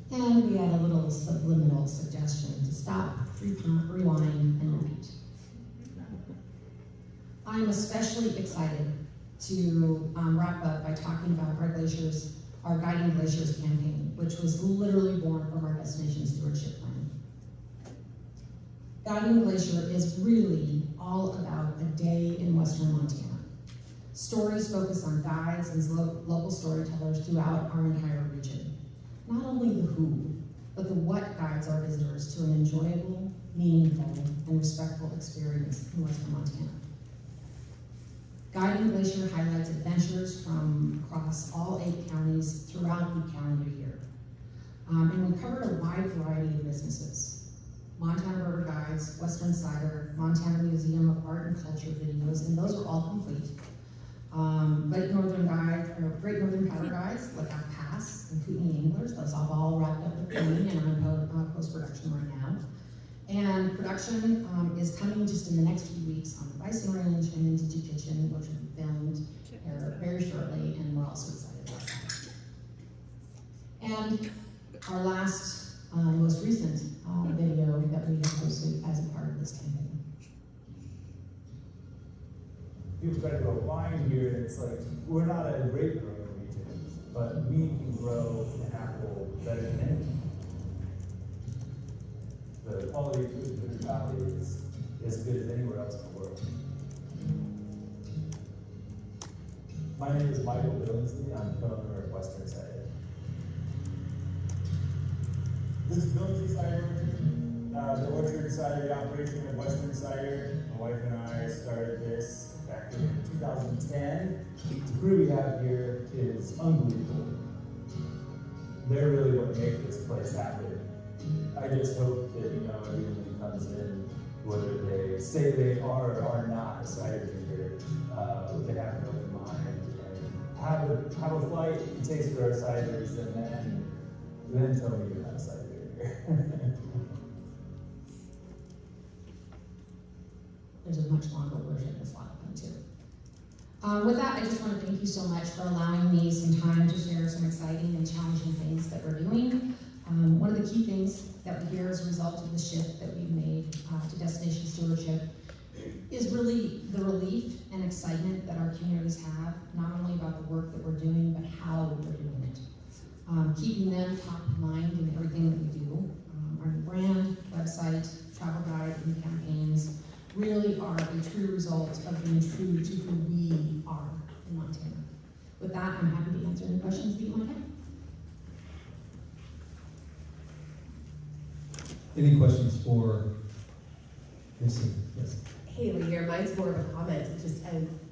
And we had a little subliminal suggestion to stop, rewind, and repeat. I'm especially excited to wrap up by talking about our Guiding Glaciers campaign, which was literally born from our Destination Stewardship Plan. Guiding Glacier is really all about a day in Western Montana. Stories focus on guides and local storytellers throughout our entire region. Not only the who, but the what guides our visitors to an enjoyable, meaningful, and respectful experience in Western Montana. Guiding Glacier highlights adventures from across all 8 counties throughout the calendar year. And we covered a wide variety of businesses. Montana River Guides, Western Cider, Montana Museum of Art and Culture videos, and those were all complete. Great Northern Powder Guides, Lookout Pass, and Kootenai Anglers, those have all wrapped up with filming and are in post-production right now. And production is coming just in the next few weeks on the Bison Range and into the Kitchen, which will be filmed very shortly, and we're also excited about that. And our last, most recent video that we have posted as a part of this campaign. People try to go blind here, and it's like, we're not a great growing region, but we can grow an apple better than anyone. The quality of food in Boone Valley is as good as anywhere else in the world. My name is Michael Billingsley. I'm co-owner of Western Cider. This is Billingsley Cider Orchard, the orchard side of the operation of Western Cider. My wife and I started this back in 2010. The crew we have here is unbelievable. They're really what make this place happen. I just hope that, everyone who comes in, whether they say they are or are not a cider drinker, if they have an open mind and have a flight and taste for our ciders, and then tell me you're not a cider drinker. There's a much longer version of this lot of fun too. With that, I just want to thank you so much for allowing me some time to share some exciting and challenging things that we're doing. One of the key things that we hear as a result of the shift that we've made to destination stewardship is really the relief and excitement that our communities have, not only about the work that we're doing, but how we're doing it. Keeping them top of mind in everything that we do. Our new brand, website, travel guide, and campaigns really are a true result of being true to who we are in Montana. With that, I'm happy to answer any questions that you might have. Any questions for Missy? Yes. Haley here, mine's more of a comment, just,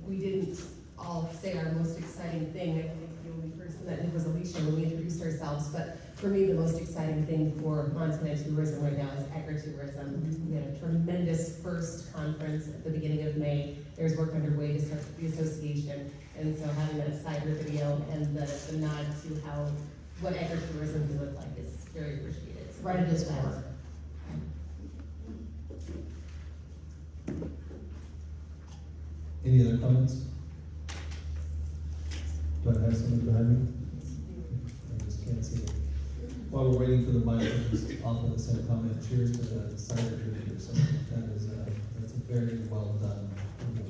we didn't all say our most exciting thing. I think the only person that did was Alicia when we introduced ourselves, but for me, the most exciting thing for Montana tourism right now is agritourism. We had a tremendous first conference at the beginning of May. There's work underway to start the association, and so having that cider video and the nod to what agritourism can look like is very appreciated. So Right at his core. Any other comments? Do I have something behind me? I just can't see it. While we're waiting for the mic, I'll just offer the same comment. Cheers to the cider drinkers. That's a very well done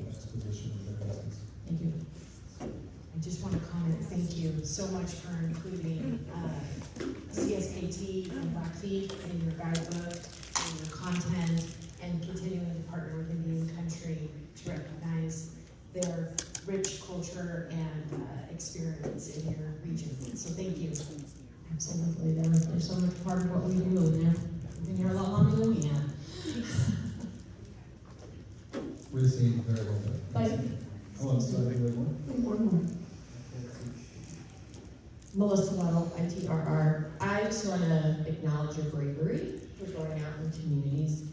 exposition of their business. Thank you. I just want to comment, thank you so much for including CSKT and Blackfeet in your guidebook, in your content, and continuing to partner with Indian Country to recognize their rich culture and experience in your region. So thank you. Absolutely. They're so much part of what we do, and they've been here a lot longer than we have. Received very well done. Bye. Oh, I'm sorry. One more. Melissa Weddle, ITRR. I just want to acknowledge your bravery for going out in communities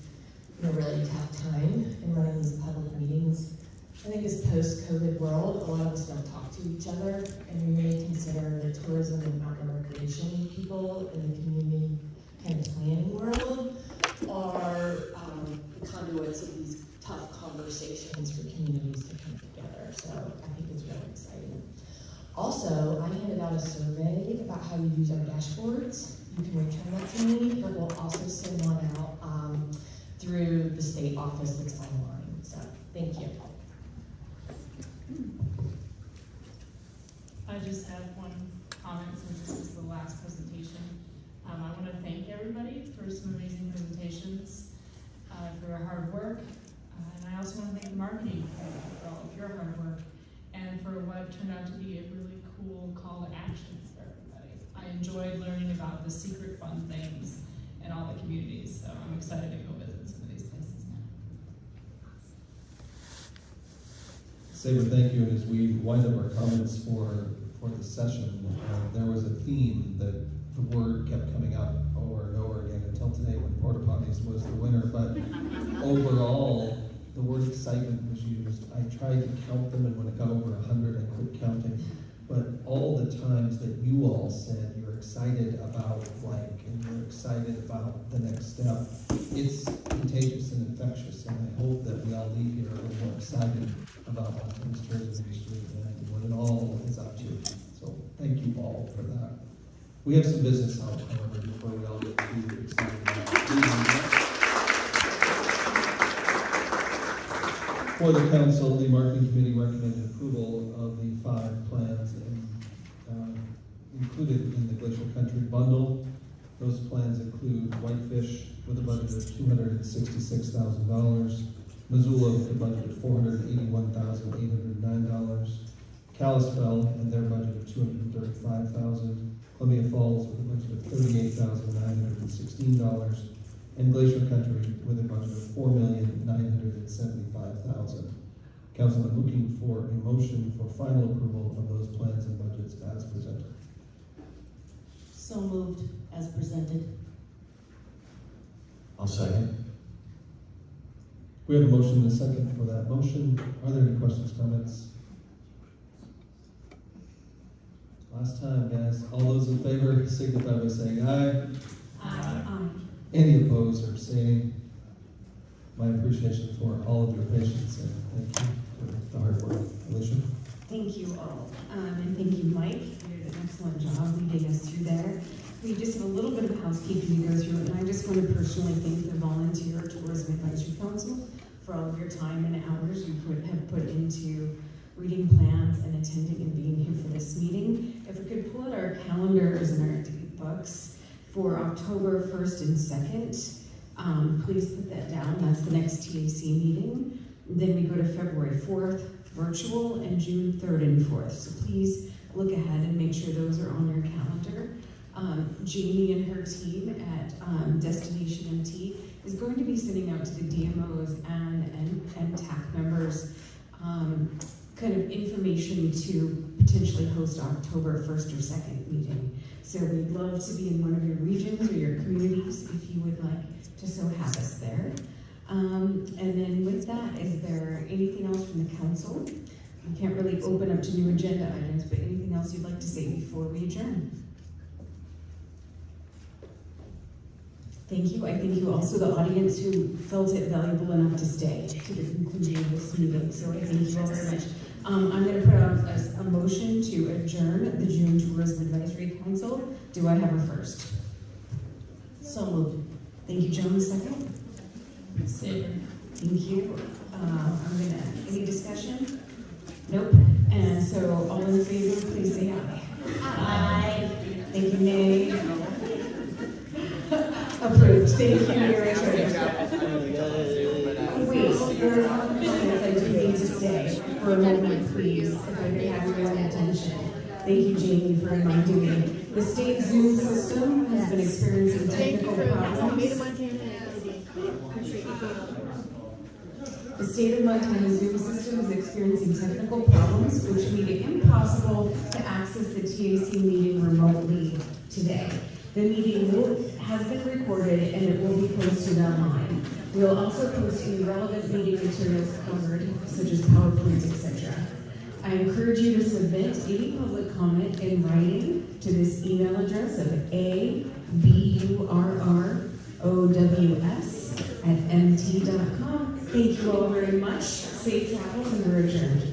in a really tough time and running these public meetings. I think this post-COVID world, a lot of us don't talk to each other, and we may consider the tourism and outdoor recreation people in the community kind of planning world are conduits of these tough conversations for communities to come together. So I think it's really exciting. Also, I handed out a survey about how we use our dashboards. You can return that to me, but we'll also send one out through the state office that's online. So thank you. I just have one comment since this is the last presentation. I want to thank everybody for some amazing presentations, for your hard work, and I also want to thank the marketing for all of your hard work, and for what turned out to be a really cool call to action for everybody. I enjoyed learning about the secret fun things in all the communities, so I'm excited to go visit some of these places now. Saber, thank you. And as we wind up our comments for the session, there was a theme that the word kept coming up over and over again until today when Porta Potties was the winner. But overall, the word excitement was used. I tried to count them, and when it got over 100, I quit counting. But all the times that you all said you're excited about blank and you're excited about the next step, it's contagious and infectious, and I hope that we all leave here a little more excited about Montana's tourism industry and what it all is up to. So thank you all for that. We have some business out, however, before we all get too excited about it. For the council, the marketing committee recommended approval of the 5 plans, and included in the Glacier Country bundle. Those plans include Whitefish with a budget of $266,000, Missoula with a budget of $481,809, Kalispell and their budget of $235,000, Columbia Falls with a budget of $38,916, and Glacier Country with a budget of $4,975,000. Council, I'm looking for a motion for final approval of those plans and budgets as presented. So moved as presented. I'll second. We have a motion and a second for that motion. Are there any questions, comments? Last time, guys. All those in favor signify by saying aye. Aye. Any opposed or abstaining? My appreciation for all of your patience and thank you for the hard work. Alicia? Thank you all, and thank you, Mike. You did an excellent job leading us through there. We just have a little bit of housekeeping to go through, and I just want to personally thank the Volunteer Tourism Advisory Council for all of your time and hours you have put into reading plans and attending and being here for this meeting. If we could pull out our calendars and our date books for October 1st and 2nd, please put that down. That's the next TAC meeting. Then we go to February 4th, virtual, and June 3rd and 4th. So please look ahead and make sure those are on your calendar. Jamie and her team at Destination MT is going to be sending out to the DMOs and TAC members kind of information to potentially host October 1st or 2nd meeting. So we'd love to be in one of your regions or your communities if you would like to so have us there. And then with that, is there anything else from the council? We can't really open up to new agenda items, but anything else you'd like to say before we adjourn? Thank you. I thank you also the audience who felt it valuable enough to stay to the conclusion of this meeting. So I thank you all very much. I'm going to put out a motion to adjourn the June Tourism Advisory Council. Do I have a first? So moved. Thank you, Joan. Second? Second. Thank you. Any discussion? Nope. And so all in favor, please say aye. Aye. Thank you, nay. Approved. Thank you, Mary Treasurer. Wait, there is one thing that I do need to say for a moment, please, if I could have your attention. Thank you, Jamie, for reminding me. The state Zoom system has been experiencing technical problems. The state of Montana Zoom system is experiencing technical problems which made it impossible to access the TAC meeting remotely today. The meeting has been recorded and it will be posted online. We will also post any relevant meeting materials covered, such as PowerPoints, etc. I encourage you to submit any public comment in writing to this email address of aburrows@mt.com. Thank you all very much. Safe travels and we're adjourned.